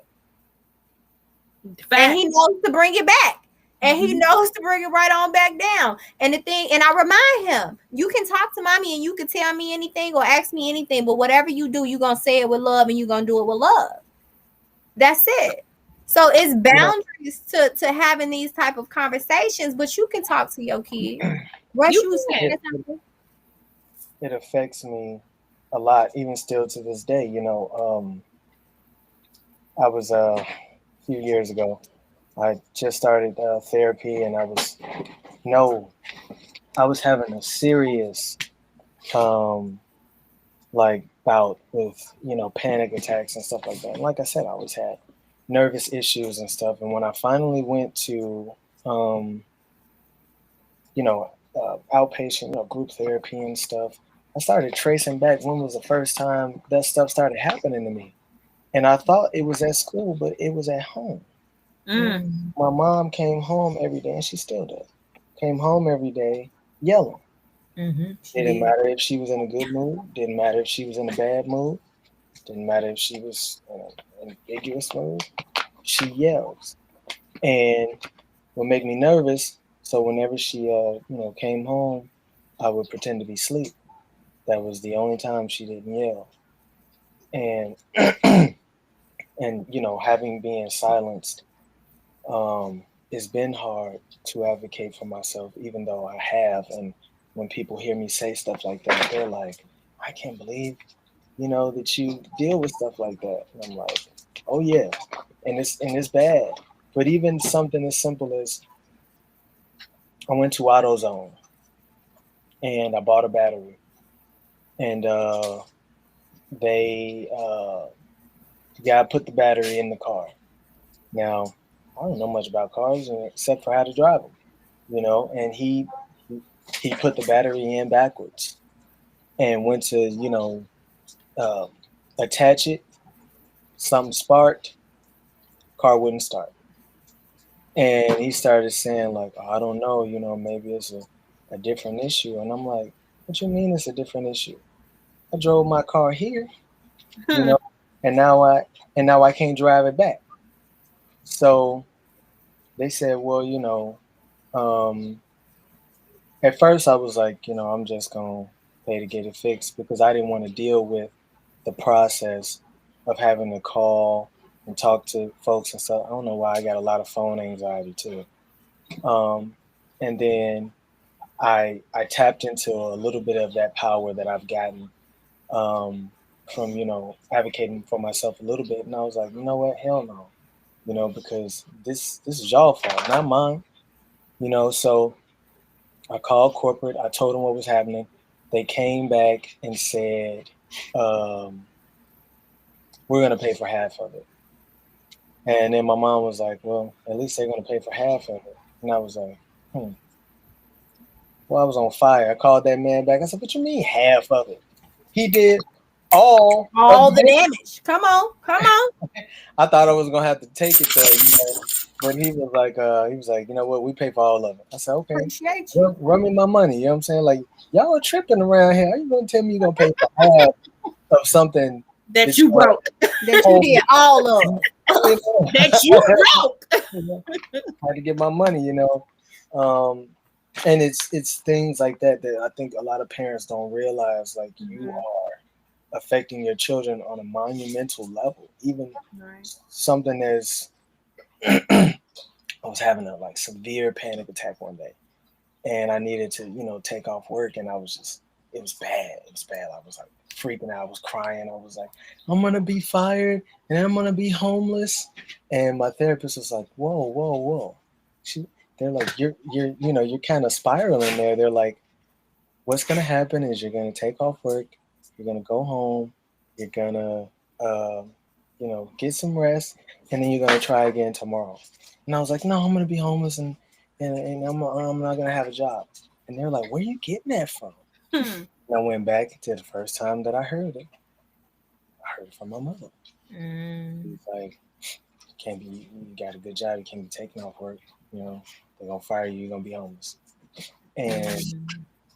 And he knows to bring it back. And he knows to bring it right on back down. And the thing, and I remind him, you can talk to mommy and you can tell me anything or ask me anything, but whatever you do, you're going to say it with love and you're going to do it with love. That's it. So it's boundaries to having these type of conversations, but you can talk to your kid.
It affects me a lot, even still to this day. I was a few years ago, I just started therapy, and I was having a serious bout with panic attacks and stuff like that. And like I said, I always had nervous issues and stuff. And when I finally went to outpatient group therapy and stuff, I started tracing back when was the first time that stuff started happening to me. And I thought it was at school, but it was at home. My mom came home every day, and she still does. Came home every day yelling. Didn't matter if she was in a good mood. Didn't matter if she was in a bad mood. Didn't matter if she was in an ambiguous mood. She yells, and would make me nervous. So whenever she came home, I would pretend to be asleep. That was the only time she didn't yell. And and having been silenced, it's been hard to advocate for myself, even though I have. And when people hear me say stuff like that, they're like, I can't believe, that you deal with stuff like that. And I'm like, oh yeah. And it's bad. But even something as simple as I went to AutoZone and I bought a battery. And the guy put the battery in the car. Now, I don't know much about cars except for how to drive them, and he put the battery in backwards and went to, attach it. Something sparked, car wouldn't start. And he started saying like, oh, I don't know, maybe it's a different issue. And I'm like, what you mean it's a different issue? I drove my car here, and now I can't drive it back. So they said, well, at first I was like, I'm just going to pay to get it fixed, because I didn't want to deal with the process of having to call and talk to folks and stuff. I don't know why I got a lot of phone anxiety too. And then I tapped into a little bit of that power that I've gotten from, advocating for myself a little bit. And I was like, you know what? Hell no. Because this is y'all fault, not mine. So I called corporate. I told them what was happening. They came back and said, we're going to pay for half of it. And then my mom was like, well, at least they're going to pay for half of it. And I was like, Well, I was on fire. I called that man back. I said, what you mean half of it? He did all
the damage. Come on.
I thought I was going to have to take it there, But he was like, you know what? We pay for all of it. I said, okay.
Appreciate you.
Run me my money. You know what I'm saying? Like, y'all are tripping around here. How you going to tell me you're going to pay for half of something
that you broke?
That you did all of.
That you broke.
I had to get my money, and it's things like that I think a lot of parents don't realize. Like, you are affecting your children on a monumental level. Even something as I was having a severe panic attack one day, and I needed to take off work, and it was bad. I was like freaking out. I was crying. I was like, I'm gonna be fired and I'm gonna be homeless. And my therapist was like, whoa, whoa, whoa. They're like, you're kind of spiraling there. They're like, what's gonna happen is you're gonna take off work, you're gonna go home, you're gonna, get some rest, and then you're gonna try again tomorrow. And I was like, no, I'm gonna be homeless and I'm not gonna have a job. And they're like, where are you getting that from? And I went back to the first time that I heard it. I heard it from my mother. He's like, you got a good job, you can't be taking off work, they're gonna fire you, you're gonna be homeless. And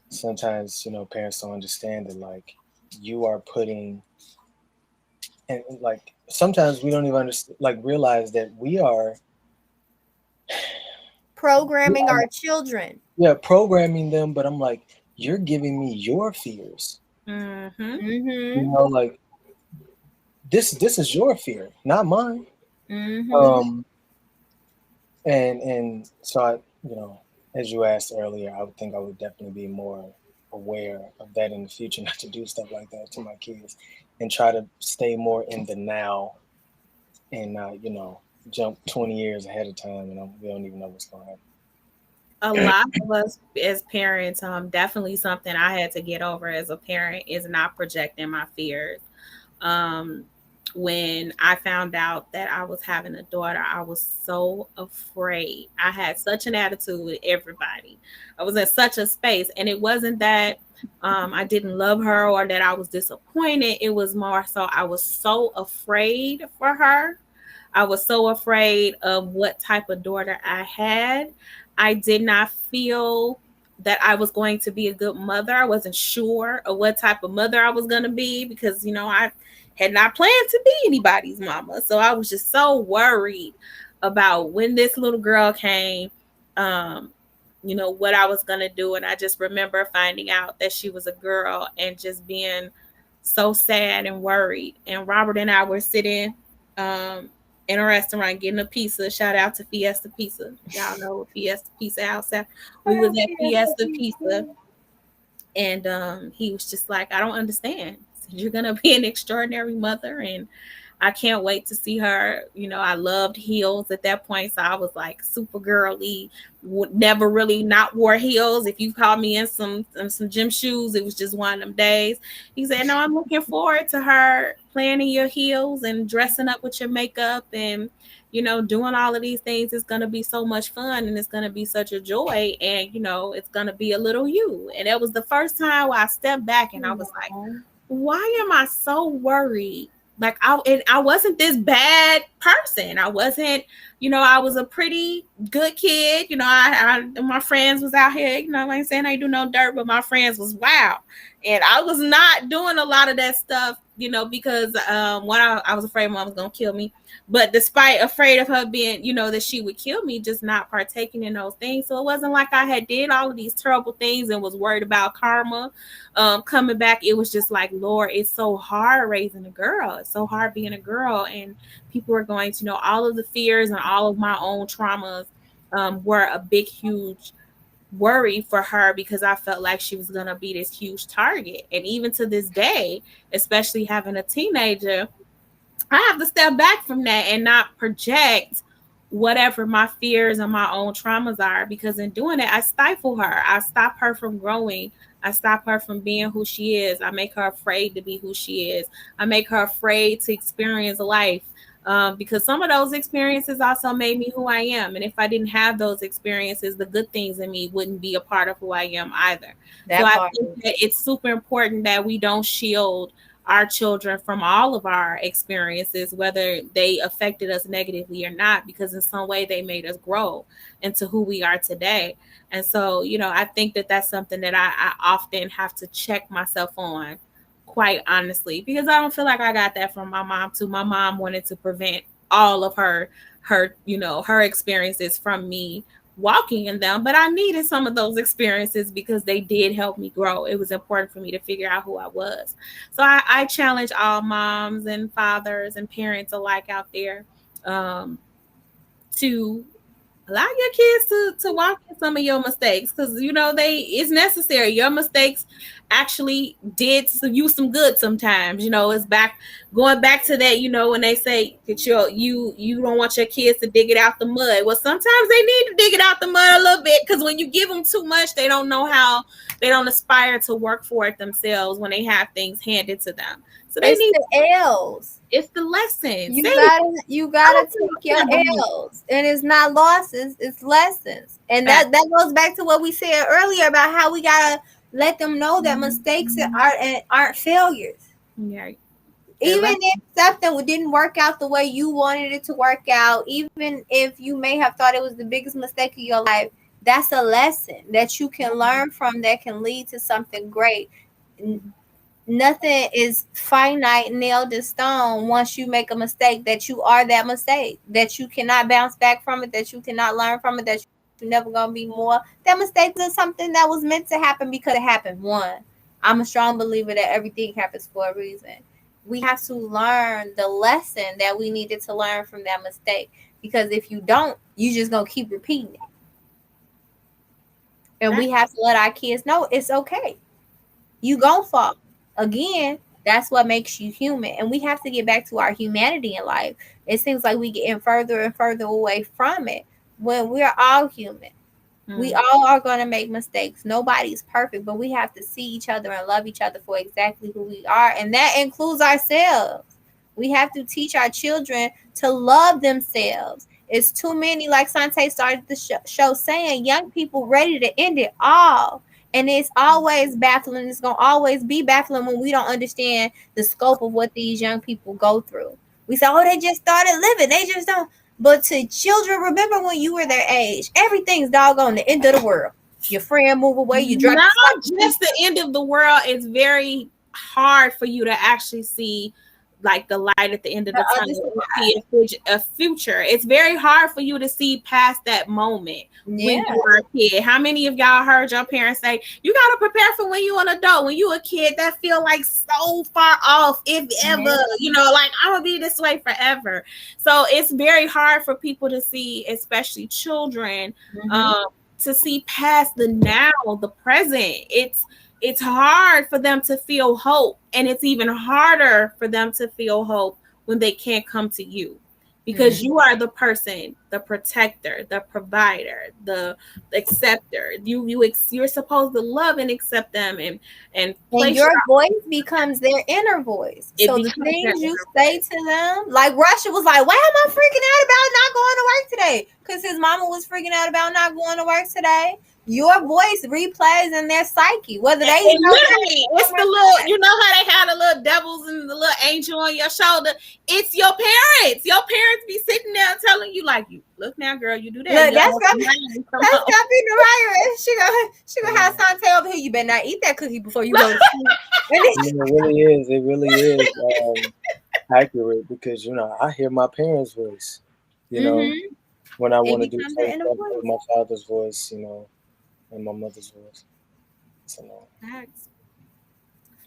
sometimes, parents don't understand that, like, you are putting, and like sometimes we don't even understand, like, realize that we are
programming our children.
Yeah, programming them, but I'm like, you're giving me your fears. Like, this is your fear, not mine. And so I, as you asked earlier, I would think I would definitely be more aware of that in the future, not to do stuff like that to my kids, and try to stay more in the now, and not, jump 20 years ahead of time, and we don't even know what's going to happen.
A lot of us as parents, definitely something I had to get over as a parent is not projecting my fears. When I found out that I was having a daughter, I was so afraid. I had such an attitude with everybody. I was in such a space, and it wasn't that I didn't love her or that I was disappointed. It was more so I was so afraid for her. I was so afraid of what type of daughter I had. I did not feel that I was going to be a good mother. I wasn't sure of what type of mother I was going to be because, I had not planned to be anybody's mama. So I was just so worried about when this little girl came, what I was going to do. And I just remember finding out that she was a girl and just being so sad and worried. And Robert and I were sitting in a restaurant getting a pizza. Shout out to Fiesta Pizza. Y'all know Fiesta Pizza outside. We was at Fiesta Pizza, and he was just like, I don't understand. You're gonna be an extraordinary mother, and I can't wait to see her. I loved heels at that point, so I was like super girly. Never really not wore heels. If you called me in some gym shoes, it was just one of them days. He said, no, I'm looking forward to her playing in your heels and dressing up with your makeup and, doing all of these things. Is going to be so much fun, and it's going to be such a joy, and, it's going to be a little you. And it was the first time I stepped back and I was like, why am I so worried? Like I wasn't this bad person. I wasn't, I was a pretty good kid. My friends was out here, I ain't saying I do no dirt, but my friends was wild. And I was not doing a lot of that stuff, because one, I was afraid mom was going to kill me. But despite afraid of her being, that she would kill me, just not partaking in those things. So it wasn't like I had did all of these terrible things and was worried about karma coming back. It was just like, Lord, it's so hard raising a girl. It's so hard being a girl. And people are going to know all of the fears and all of my own traumas were a big, huge worry for her because I felt like she was going to be this huge target. And even to this day, especially having a teenager, I have to step back from that and not project whatever my fears and my own traumas are, because in doing it, I stifle her. I stop her from growing. I stop her from being who she is. I make her afraid to be who she is. I make her afraid to experience life. Because some of those experiences also made me who I am. And if I didn't have those experiences, the good things in me wouldn't be a part of who I am either. I think that it's super important that we don't shield our children from all of our experiences, whether they affected us negatively or not, because in some way they made us grow into who we are today. And so, I think that that's something that I often have to check myself on, quite honestly, because I don't feel like I got that from my mom too. My mom wanted to prevent all of her experiences from me walking in them, but I needed some of those experiences because they did help me grow. It was important for me to figure out who I was. So I challenge all moms and fathers and parents alike out there to allow your kids to walk in some of your mistakes, because it's necessary. Your mistakes actually did use some good sometimes. It's going back to that, when they say that you don't want your kids to dig it out the mud. Well, sometimes they need to dig it out the mud a little bit, because when you give them too much, they don't know how, they don't aspire to work for it themselves when they have things handed to them. So they need
the L's.
It's the lessons.
You gotta take your L's, and it's not losses, it's lessons. And that goes back to what we said earlier about how we gotta let them know that mistakes aren't failures.
Yeah.
Even if something didn't work out the way you wanted it to work out, even if you may have thought it was the biggest mistake of your life, that's a lesson that you can learn from, that can lead to something great. Nothing is finite, nailed in stone. Once you make a mistake, that you are that mistake, that you cannot bounce back from it, that you cannot learn from it, that you're never gonna be more. That mistake is something that was meant to happen because it happened. I'm a strong believer that everything happens for a reason. We have to learn the lesson that we needed to learn from that mistake, because if you don't, you just gonna keep repeating it. And we have to let our kids know it's okay. You gonna fall. Again, that's what makes you human. And we have to get back to our humanity in life. It seems like we getting further and further away from it when we're all human. We all are going to make mistakes. Nobody's perfect, but we have to see each other and love each other for exactly who we are. And that includes ourselves. We have to teach our children to love themselves. It's too many, like Sante started the show saying, young people ready to end it all. And it's always baffling. It's going to always be baffling when we don't understand the scope of what these young people go through. We say, oh, they just started living. They just don't. But to children, remember when you were their age, everything's doggone the end of the world. Your friend move away. You drop.
Not just the end of the world. It's very hard for you to actually see like the light at the end of the tunnel, a future. It's very hard for you to see past that moment when you were a kid. How many of y'all heard your parents say, you got to prepare for when you're an adult? When you a kid, that feel like so far off, if ever, like I'm going to be this way forever. So it's very hard for people to see, especially children, to see past the now, the present. It's hard for them to feel hope, and it's even harder for them to feel hope when they can't come to you, because you are the person, the protector, the provider, the acceptor. You're supposed to love and accept them, and
your voice becomes their inner voice. So the things you say to them, like Russia was like, why am I freaking out about not going to work today? Because his mama was freaking out about not going to work today. Your voice replays in their psyche, whether they
literally, it's the little, how they had the little devils and the little angel on your shoulder. It's your parents. Your parents be sitting there telling you, like, you look now, girl, you do that.
Look, that's Stephanie Mariah. She gonna have Sante over here. You better not eat that cookie before you go to sleep.
It really is accurate, because I hear my parents' voice. When I want to do something, I hear my father's voice. And my mother's voice. So no.
Facts.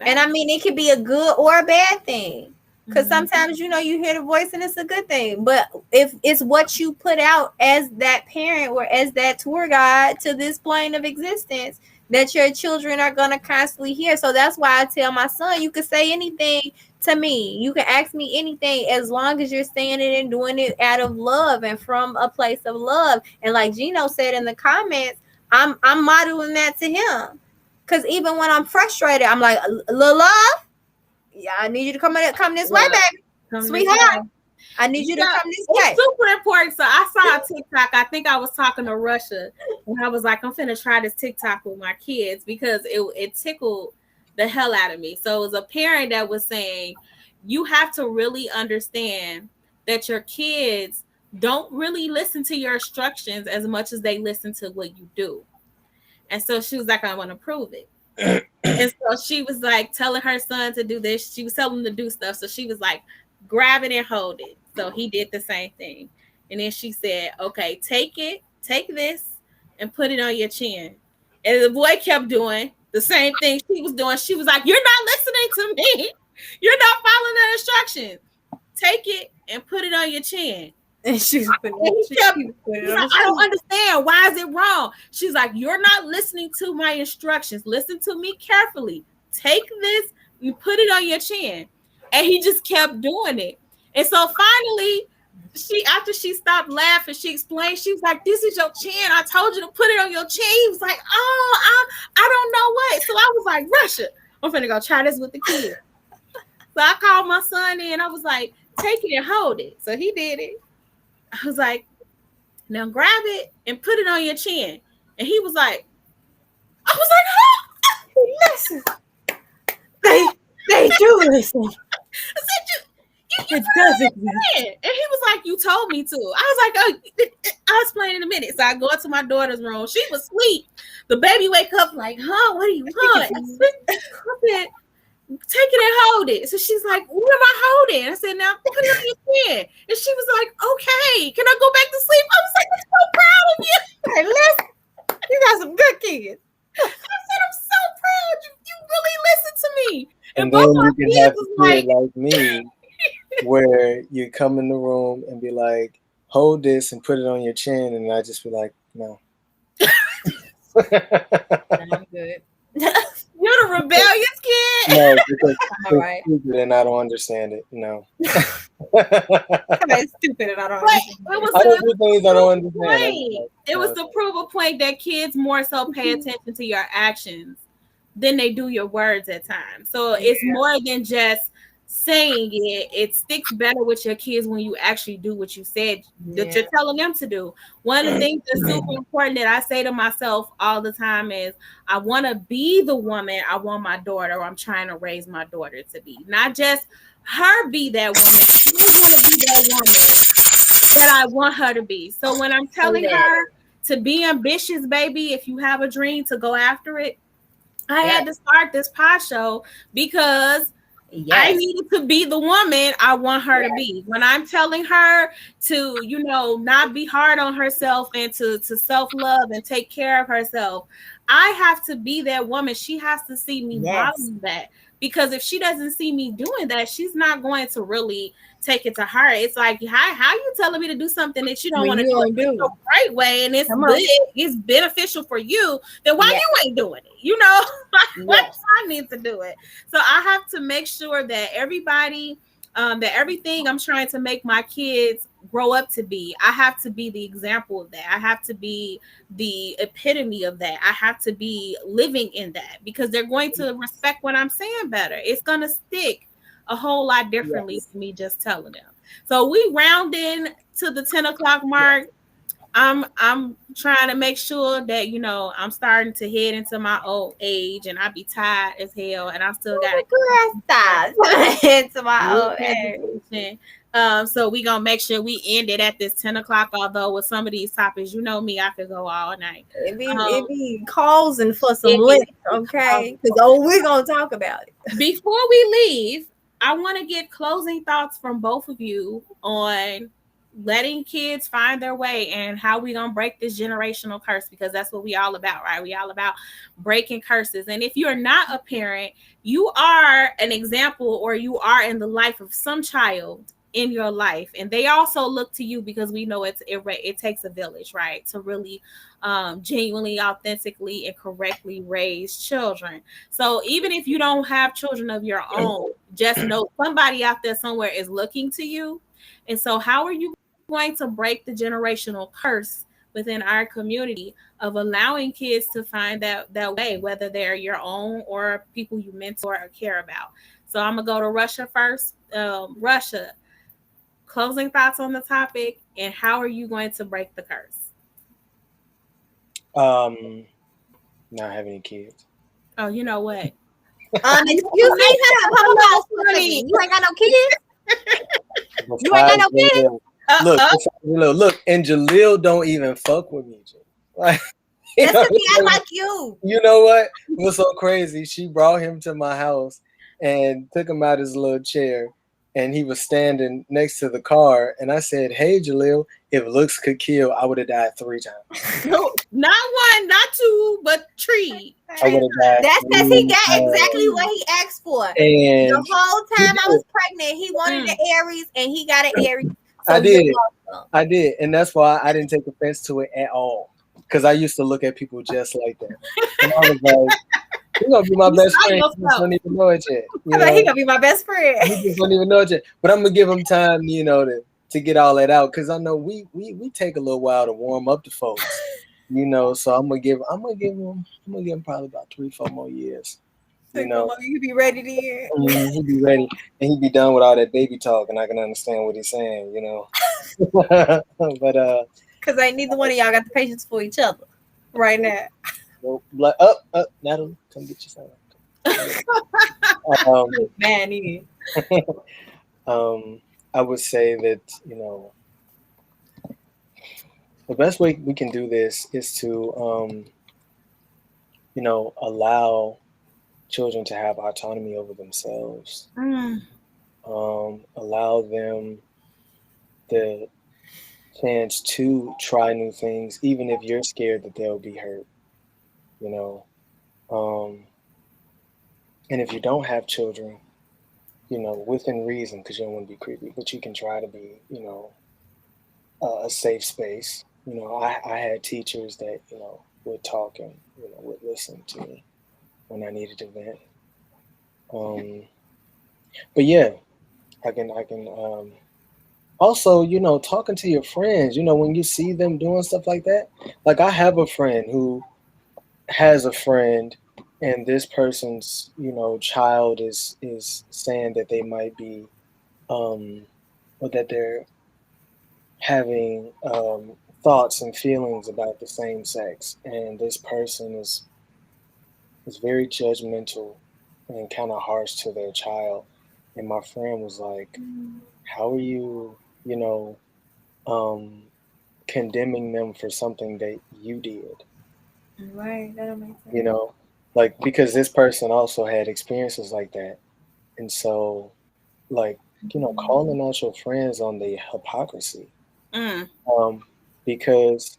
And I mean, it could be a good or a bad thing, because sometimes you hear the voice and it's a good thing. But if it's what you put out as that parent or as that tour guide to this plane of existence, that your children are gonna constantly hear. So that's why I tell my son, you can say anything to me. You can ask me anything as long as you're saying it and doing it out of love and from a place of love. And like Gino said in the comments, I'm modeling that to him, because even when I'm frustrated, I'm like, love, yeah, I need you to come this way, baby, sweetheart. I need you to come this way.
It's super important. So I saw a TikTok. I think I was talking to Russia, and I was like, I'm finna try this TikTok with my kids, because it tickled the hell out of me. So it was a parent that was saying, you have to really understand that your kids don't really listen to your instructions as much as they listen to what you do. And so she was like, I want to prove it. And so she was like telling her son to do this. She was telling him to do stuff. So she was like, grab it and hold it. So he did the same thing. And then she said, okay, take this and put it on your chin. And the boy kept doing the same thing she was doing. She was like, you're not listening to me. You're not following the instructions. Take it and put it on your chin.
And she's like,
I don't understand. Why is it wrong? She's like, you're not listening to my instructions. Listen to me carefully. take this, you put it on your chin. And he just kept doing it. And so finally, after she stopped laughing, she explained, she was like, this is your chin. I told you to put it on your chin. He was like, oh, I don't know what. So I was like, Russia, I'm finna go try this with the kids. So I called my son in. I was like, take it and hold it. So he did it. I was like, now grab it and put it on your chin. And he was like, I was like, huh?
Listen. They do listen.
I said, you
it doesn't.
And he was like, you told me to. I was like, oh, I'll explain in a minute. So I go into my daughter's room. She was asleep. The baby wake up like, huh? What do you want? I said, take it and hold it. So she's like, what am I holding? I said, now put it on your chin. And she was like, okay, can I go back to sleep? I was like, I'm so proud of you.
Hey, listen, you got some good kids.
I said, I'm so proud. You really listen to me.
And then you can have a kid like me where you come in the room and be like, hold this and put it on your chin. And I just be like, no.
I'm good.
You're the rebellious kid.
No, because
right.
it's stupid and I don't understand it. No.
It's stupid and I don't understand it.
I don't do things I don't understand.
It was to prove a point that kids more so pay attention to your actions than they do your words at times. So it's more than just saying it. It sticks better with your kids when you actually do what you said that you're telling them to do. One of the things that's super important that I say to myself all the time is I want to be the woman I want my daughter, or I'm trying to raise my daughter to be. Not just her be that woman. I want to be that woman that I want her to be. So when I'm telling her to be ambitious, baby, if you have a dream, to go after it, I had to start this pod show because I needed to be the woman I want her to be. When I'm telling her to, not be hard on herself and to self-love and take care of herself, I have to be that woman. She has to see me modeling that. Because if she doesn't see me doing that, she's not going to really take it to heart. It's like, how you telling me to do something that you don't want to do it the right way, and it's good, it's beneficial for you, then why you ain't doing it? What I need to do it. So I have to make sure that everybody, that everything I'm trying to make my kids grow up to be, I have to be the example of that. I have to be the epitome of that. I have to be living in that, because they're going to respect what I'm saying better. It's going to stick a whole lot differently to me just telling them. So we round in to the 10 o'clock mark. I'm trying to make sure that, I'm starting to head into my old age, and I be tired as hell, and I still got
into my old age.
So we gonna make sure we end it at this 10 o'clock. Although with some of these topics, me, I could go all night.
It be causing for some links, okay? Because we're gonna talk about it.
Before we leave, I want to get closing thoughts from both of you on letting kids find their way and how we gonna break this generational curse, because that's what we all about, right? We all about breaking curses. And if you're not a parent, you are an example, or you are in the life of some child in your life, and they also look to you, because we know it takes a village, right, to really genuinely, authentically, and correctly raise children. So even if you don't have children of your own, just know somebody out there somewhere is looking to you. And so how are you going to break the generational curse within our community of allowing kids to find that way, whether they're your own or people you mentor or care about? So I'm gonna go to Russia first. Russia, closing thoughts on the topic, and how are you going to break the curse?
Not having any kids.
Oh, you know what?
Excuse me, you ain't got no kids? You ain't got no kids?
Look, and Jaleel don't even fuck with me. Like,
that's because he act like you.
You know what? It was so crazy. She brought him to my house and took him out his little chair, and he was standing next to the car. And I said, "Hey, Jaleel, if looks could kill, I would have died 3 times."
No, not 1, not 2, but 3.
I would have died.
That's because he got exactly what he asked for. And the whole time I was pregnant, he wanted an Aries, and he got an Aries. So
I did. And that's why I didn't take offense to it at all. Because I used to look at people just like that. And I was like, He's gonna be my
You
best
saw
friend. He just
yourself.
don't even know it yet.
I thought he gonna be my best friend.
He just don't even know it yet. But I'm gonna give him time, to get all that out, because I know we take a little while to warm up the folks, So I'm gonna give him probably about 3-4 more years.
Like, Mama, you be ready then.
He'd be ready, and he'd be done with all that baby talk, and I can understand what he's saying. But
because ain't neither one of y'all got the patience for each other right now.
Like, Natalie, come get your son.
Man,
I would say that the best way we can do this is to allow children to have autonomy over themselves. Allow them the chance to try new things, even if you're scared that they'll be hurt. And if you don't have children, within reason, because you don't want to be creepy, but you can try to be, a safe space. I had teachers that, would talk and, would listen to me when I needed to vent. But yeah, I can also, talking to your friends, when you see them doing stuff like that. Like, I have a friend who has a friend, and this person's, child is saying that they might be, or that they're having thoughts and feelings about the same sex, and this person is very judgmental and kind of harsh to their child. And my friend was like, how are you, condemning them for something that you did?
Right, that'll make sense.
Like, because this person also had experiences like that. And so, like, calling out your friends on the hypocrisy. Because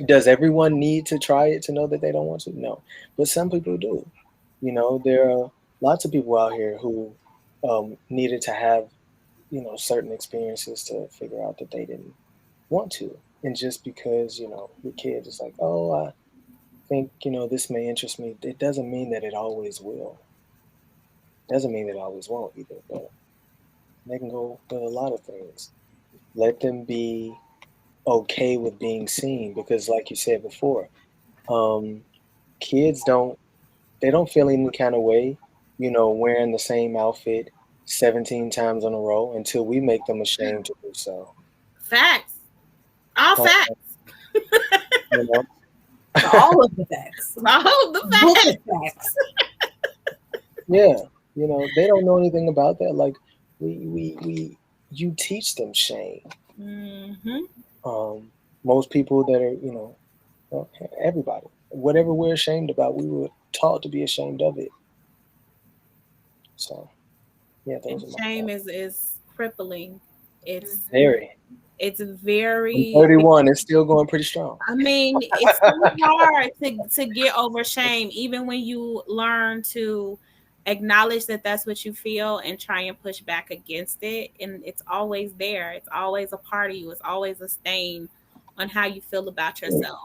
does everyone need to try it to know that they don't want to? No. But some people do. There are lots of people out here who needed to have, certain experiences to figure out that they didn't want to. And just because, your kid is like, oh, I think, this may interest me, it doesn't mean that it always will. Doesn't mean that it always won't either. But they can go with a lot of things. Let them be okay with being seen, because like you said before, kids don't feel any kind of way, wearing the same outfit 17 times in a row until we make them ashamed to do so.
Facts. All facts.
All of the facts.
All of the
facts.
Yeah, they don't know anything about that. Like, you teach them shame. Most people that are, everybody, whatever we're ashamed about, we were taught to be ashamed of it. So, yeah, those are my
shame is crippling. It's
very.
It's very.
I'm 31. It's still going pretty strong.
I mean, it's so hard to get over shame, even when you learn to acknowledge that that's what you feel and try and push back against it. And it's always there. It's always a part of you. It's always a stain on how you feel about yourself.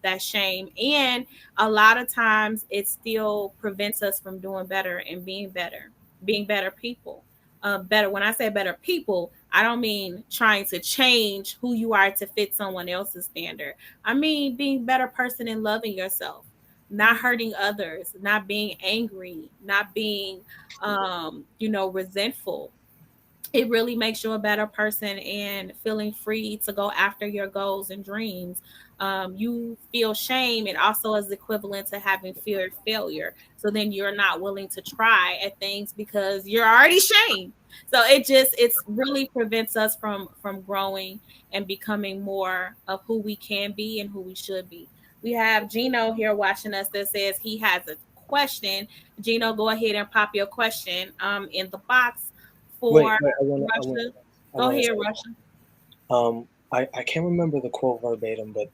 That shame. And a lot of times it still prevents us from doing better and being better people. Better. When I say better people, I don't mean trying to change who you are to fit someone else's standard. I mean being a better person and loving yourself, not hurting others, not being angry, not being, resentful. It really makes you a better person and feeling free to go after your goals and dreams. You feel shame, and also is equivalent to having feared failure. So then you're not willing to try at things because you're already shamed. So it's really prevents us from growing and becoming more of who we can be and who we should be. We have Gino here watching us that says he has a question. Gino, go ahead and pop your question in the box. For Russia. Go ahead, Russia.
I can't remember the quote verbatim, but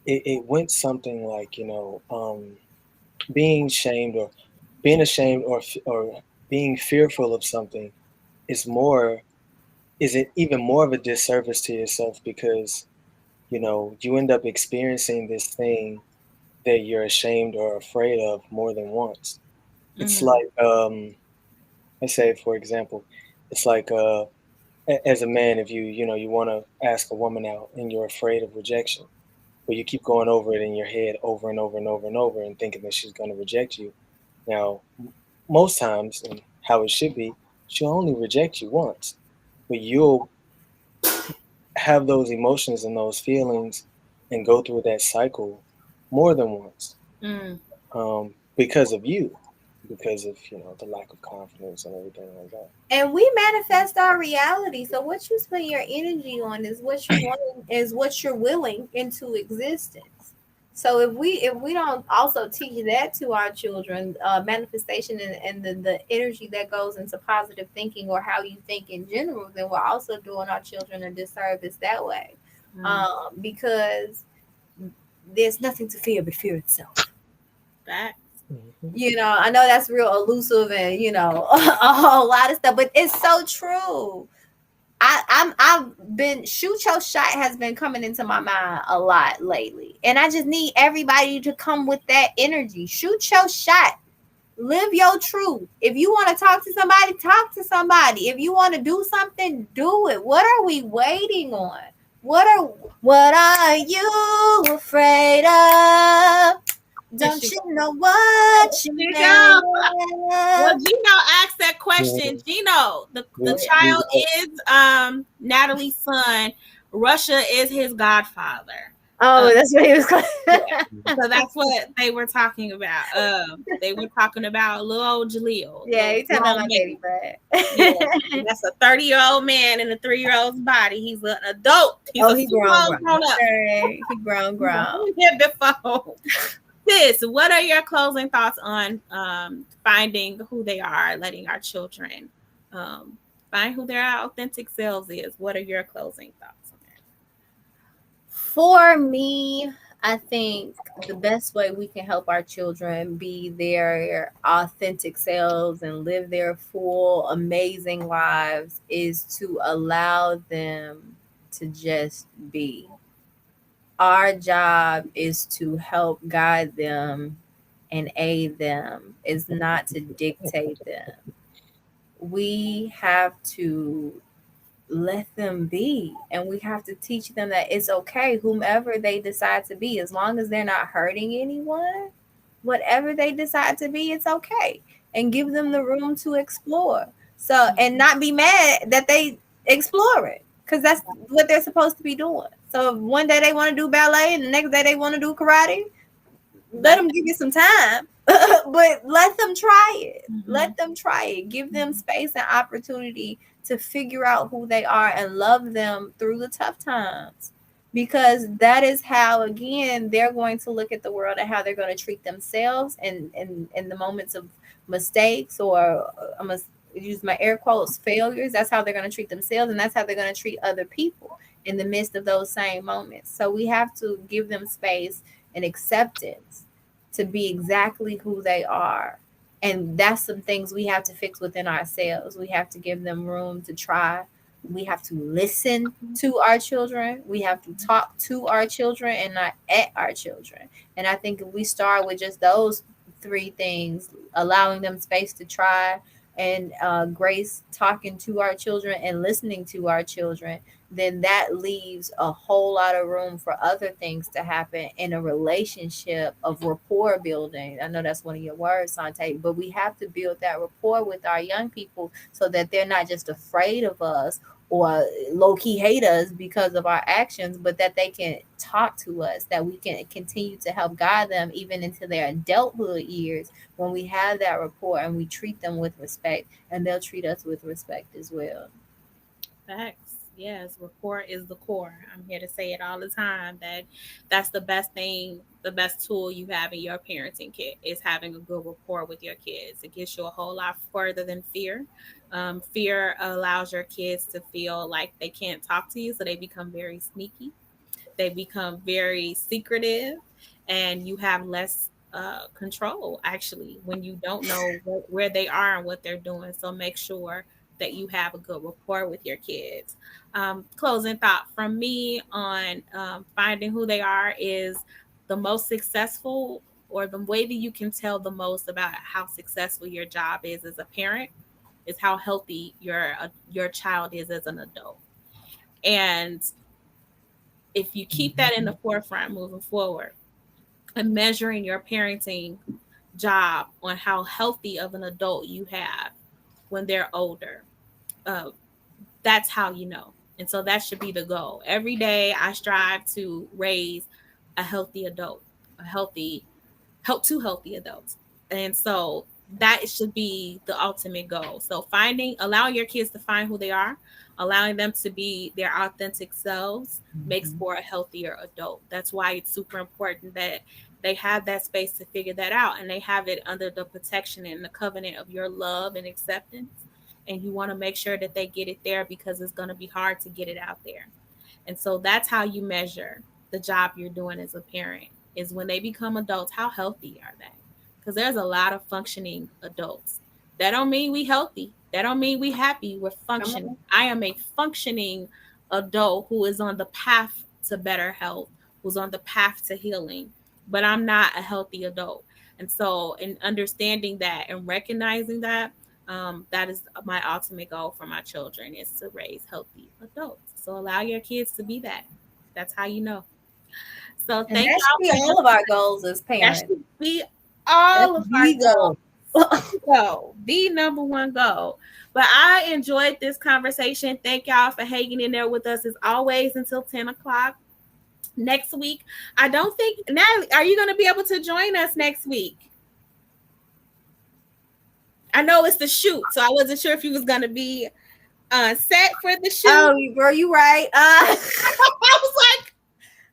it went something like, being ashamed or being fearful of something is it even more of a disservice to yourself, because you end up experiencing this thing that you're ashamed or afraid of more than once. It's
Mm.
like, let's say, for example, it's like as a man, if you want to ask a woman out and you're afraid of rejection, but you keep going over it in your head over and over and over and over and thinking that she's going to reject you. Now, most times, and how it should be, she'll only reject you once, but you'll have those emotions and those feelings and go through that cycle more than once,
Mm.
because of you, because of the lack of confidence and everything like that.
And we manifest our reality. So what you spend your energy on is what you want, is what you're willing into existence. So if we don't also teach that to our children, manifestation and the energy that goes into positive thinking or how you think in general, then we're also doing our children a disservice that way.
Mm.
Because there's nothing to fear but fear itself.
That.
Mhm.
I know that's real elusive and a whole lot of stuff, but it's so true. I've been shoot your shot has been coming into my mind a lot lately. And I just need everybody to come with that energy. Shoot your shot. Live your truth. If you want to talk to somebody, talk to somebody. If you want to do something, do it. What are we waiting on? What are you afraid of? Don't you know what you
There you go. Well,
have?
Gino asked that question. Gino, the
Oh yeah.
child is Natalie's son. Russia is his godfather.
Oh, that's what he was calling.
Yeah. So that's what they were talking about. They were talking about little old Jaleel,
Yeah,
little
you talking about
grown
my
man.
baby butt.
Yeah, that's a 30-year-old man in a 3-year-old's body. He's an adult. He's
Oh,
a
he
full
grown.
grown up.
Okay. He grown.
Yeah, before. Sis, what are your closing thoughts on finding who they are, letting our children find who their authentic selves is? What are your closing thoughts on that?
For me, I think the best way we can help our children be their authentic selves and live their full, amazing lives is to allow them to just be. Our job is to help guide them and aid them, is not to dictate them. We have to let them be, and we have to teach them that it's okay whomever they decide to be, as long as they're not hurting anyone. Whatever they decide to be, it's okay, and give them the room to explore. So, and not be mad that they explore it, because that's what they're supposed to be doing. So if one day they want to do ballet and the next day they want to do karate, let them give you some time. But let them try it. Let them try it. Give them space and opportunity to figure out who they are and love them through the tough times, because that is how, again, they're going to look at the world and how they're going to treat themselves and in the moments of mistakes, or I must use my air quotes, failures. That's how they're going to treat themselves, and that's how they're going to treat other people in the midst of those same moments. So we have to give them space and acceptance to be exactly who they are. And that's some things we have to fix within ourselves. We have to give them room to try. We have to listen to our children. We have to talk to our children and not at our children. And I think if we start with just those three things, allowing them space to try, and grace, talking to our children and listening to our children, then that leaves a whole lot of room for other things to happen in a relationship of rapport building. I know that's one of your words, Sante, but we have to build that rapport with our young people so that they're not just afraid of us or low key hate us because of our actions, but that they can talk to us, that we can continue to help guide them even into their adulthood years when we have that rapport and we treat them with respect, and they'll treat us with respect as well.
Facts. Yes, rapport is the core. I'm here to say it all the time that that's the best thing, the best tool you have in your parenting kit is having a good rapport with your kids. It gets you a whole lot further than fear. Fear allows your kids to feel like they can't talk to you, so they become very sneaky. They become very secretive, and you have less control actually when you don't know where they are and what they're doing. So make sure that you have a good rapport with your kids. Closing thought from me on finding who they are is the most successful, or the way that you can tell the most about how successful your job is as a parent, is how healthy your child is as an adult. And if you keep that in the forefront moving forward, and measuring your parenting job on how healthy of an adult you have when they're older, uh, that's how you know. And so that should be the goal. Every day I strive to raise a healthy adult, a healthy, help two healthy adults. And so that should be the ultimate goal. So allowing your kids to find who they are, allowing them to be their authentic selves, makes for a healthier adult. That's why it's super important that they have that space to figure that out, and they have it under the protection and the covenant of your love and acceptance. And you want to make sure that they get it there, because it's going to be hard to get it out there. And so that's how you measure the job you're doing as a parent, is when they become adults, how healthy are they? Because there's a lot of functioning adults. That don't mean we healthy. That don't mean we happy. We're functioning. I am a functioning adult who is on the path to better health, who's on the path to healing, but I'm not a healthy adult. And so in understanding that and recognizing that, that is my ultimate goal for my children, is to raise healthy adults. So allow your kids to be that. That's how you know. So
and that should be all of our goals as parents.
That should be all of our goals. So the number one goal. But I enjoyed this conversation. Thank y'all for hanging in there with us as always until 10 o'clock. Next week, I don't think, Natalie, are you going to be able to join us next week? I know it's the shoot, so I wasn't sure if you was going to be set for the shoot.
Oh, bro, you right.
I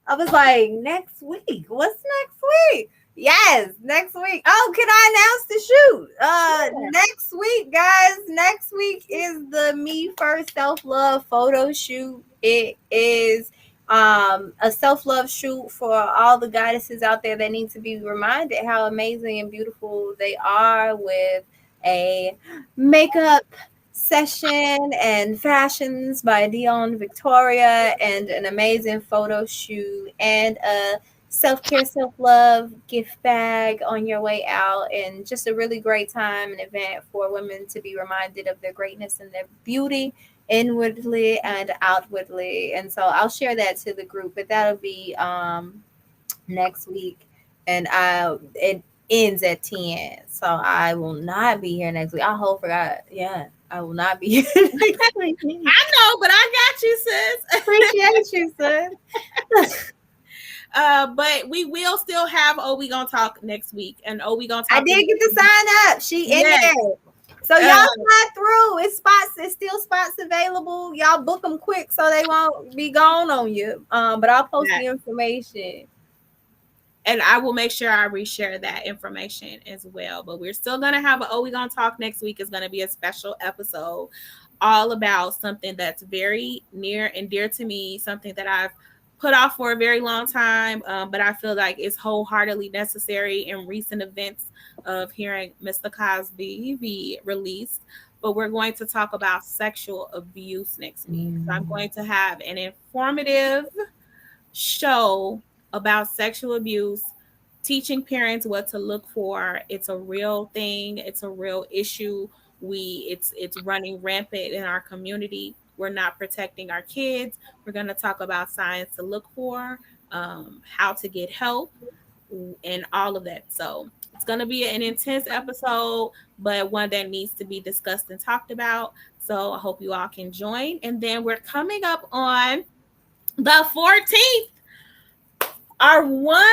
was like, next week? What's next week? Yes, next week. Oh, can I announce the shoot?
Sure.
Next week, guys. Next week is the Me First Self-Love photo shoot. It is a self-love shoot for all the goddesses out there that need to be reminded how amazing and beautiful they are, with a makeup session and fashions by Dion Victoria, and an amazing photo shoot, and a self-care, self-love gift bag on your way out, and just a really great time and event for women to be reminded of their greatness and their beauty inwardly and outwardly. And so I'll share that to the group, but that'll be next week, and it ends at 10, so I will not be here next week. I forgot. Yeah, I will not be here next week.
I know, but I got you, sis.
Appreciate you, sis.
But we will still have We Gonna Talk next week, and We Gonna Talk.
I did get to sign up. She in there. So y'all slide through. It's still spots available. Y'all book them quick so they won't be gone on you. But I'll post the information.
And I will make sure I reshare that information as well. But we're still going to have We Gonna Talk next week. Is going to be a special episode all about something that's very near and dear to me, something that I've put off for a very long time, but I feel like it's wholeheartedly necessary in recent events of hearing Mr. Cosby be released. But we're going to talk about sexual abuse next week. So I'm going to have an informative show about sexual abuse, teaching parents what to look for. It's a real thing. It's a real issue. It's running rampant in our community. We're not protecting our kids. We're going to talk about signs to look for, how to get help, and all of that. So it's going to be an intense episode, but one that needs to be discussed and talked about. So I hope you all can join. And then we're coming up on the 14th, our 1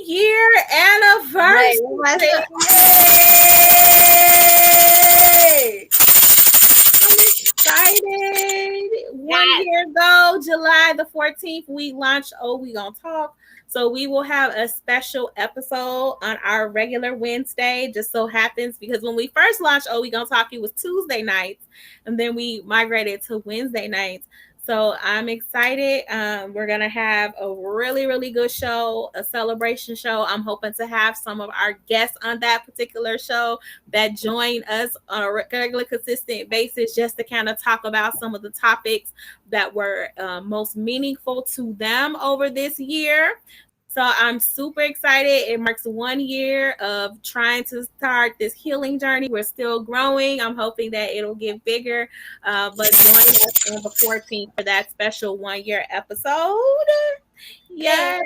year anniversary. I'm excited. 1 year ago, July the 14th, we launched We Gonna Talk. So we will have a special episode on our regular Wednesday. Just so happens, because when we first launched We Gonna Talk, it was Tuesday nights, and then we migrated to Wednesday nights. So I'm excited. We're going to have a really, really good show, a celebration show. I'm hoping to have some of our guests on that particular show that join us on a regular, consistent basis, just to kind of talk about some of the topics that were most meaningful to them over this year. So So I'm super excited. It marks 1 year of trying to start this healing journey. We're still growing. I'm hoping that it'll get bigger. But join us on the 14th for that special 1 year episode. Yay!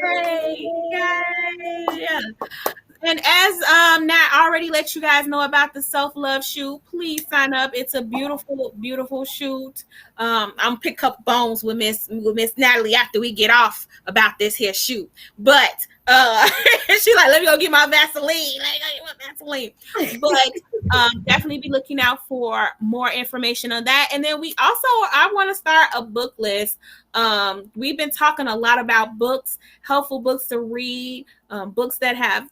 Yay! And as Nat already let you guys know about the self-love shoot, please sign up. It's a beautiful, beautiful shoot. I'm pick up bones with Miss Natalie after we get off about this here shoot. But she's like, let me go get my Vaseline. But definitely be looking out for more information on that. And then I want to start a book list. We've been talking a lot about books, helpful books to read, books that have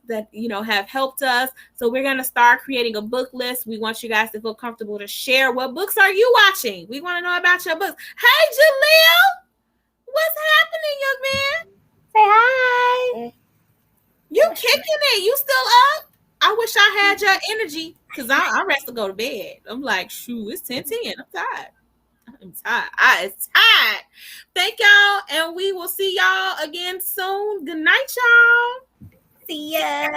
helped us. So we're going to start creating a book list. We want you guys to feel comfortable to share. What books are you watching? We want to know about your books. Hey, Jaleel, what's happening, young man?
Say hi.
You kicking it? You still up? I wish I had your energy because I'm ready to go to bed. I'm like, shoot, it's 10:10. I'm tired. It's tired. Thank y'all, and we will see y'all again soon. Good night, y'all.
See ya.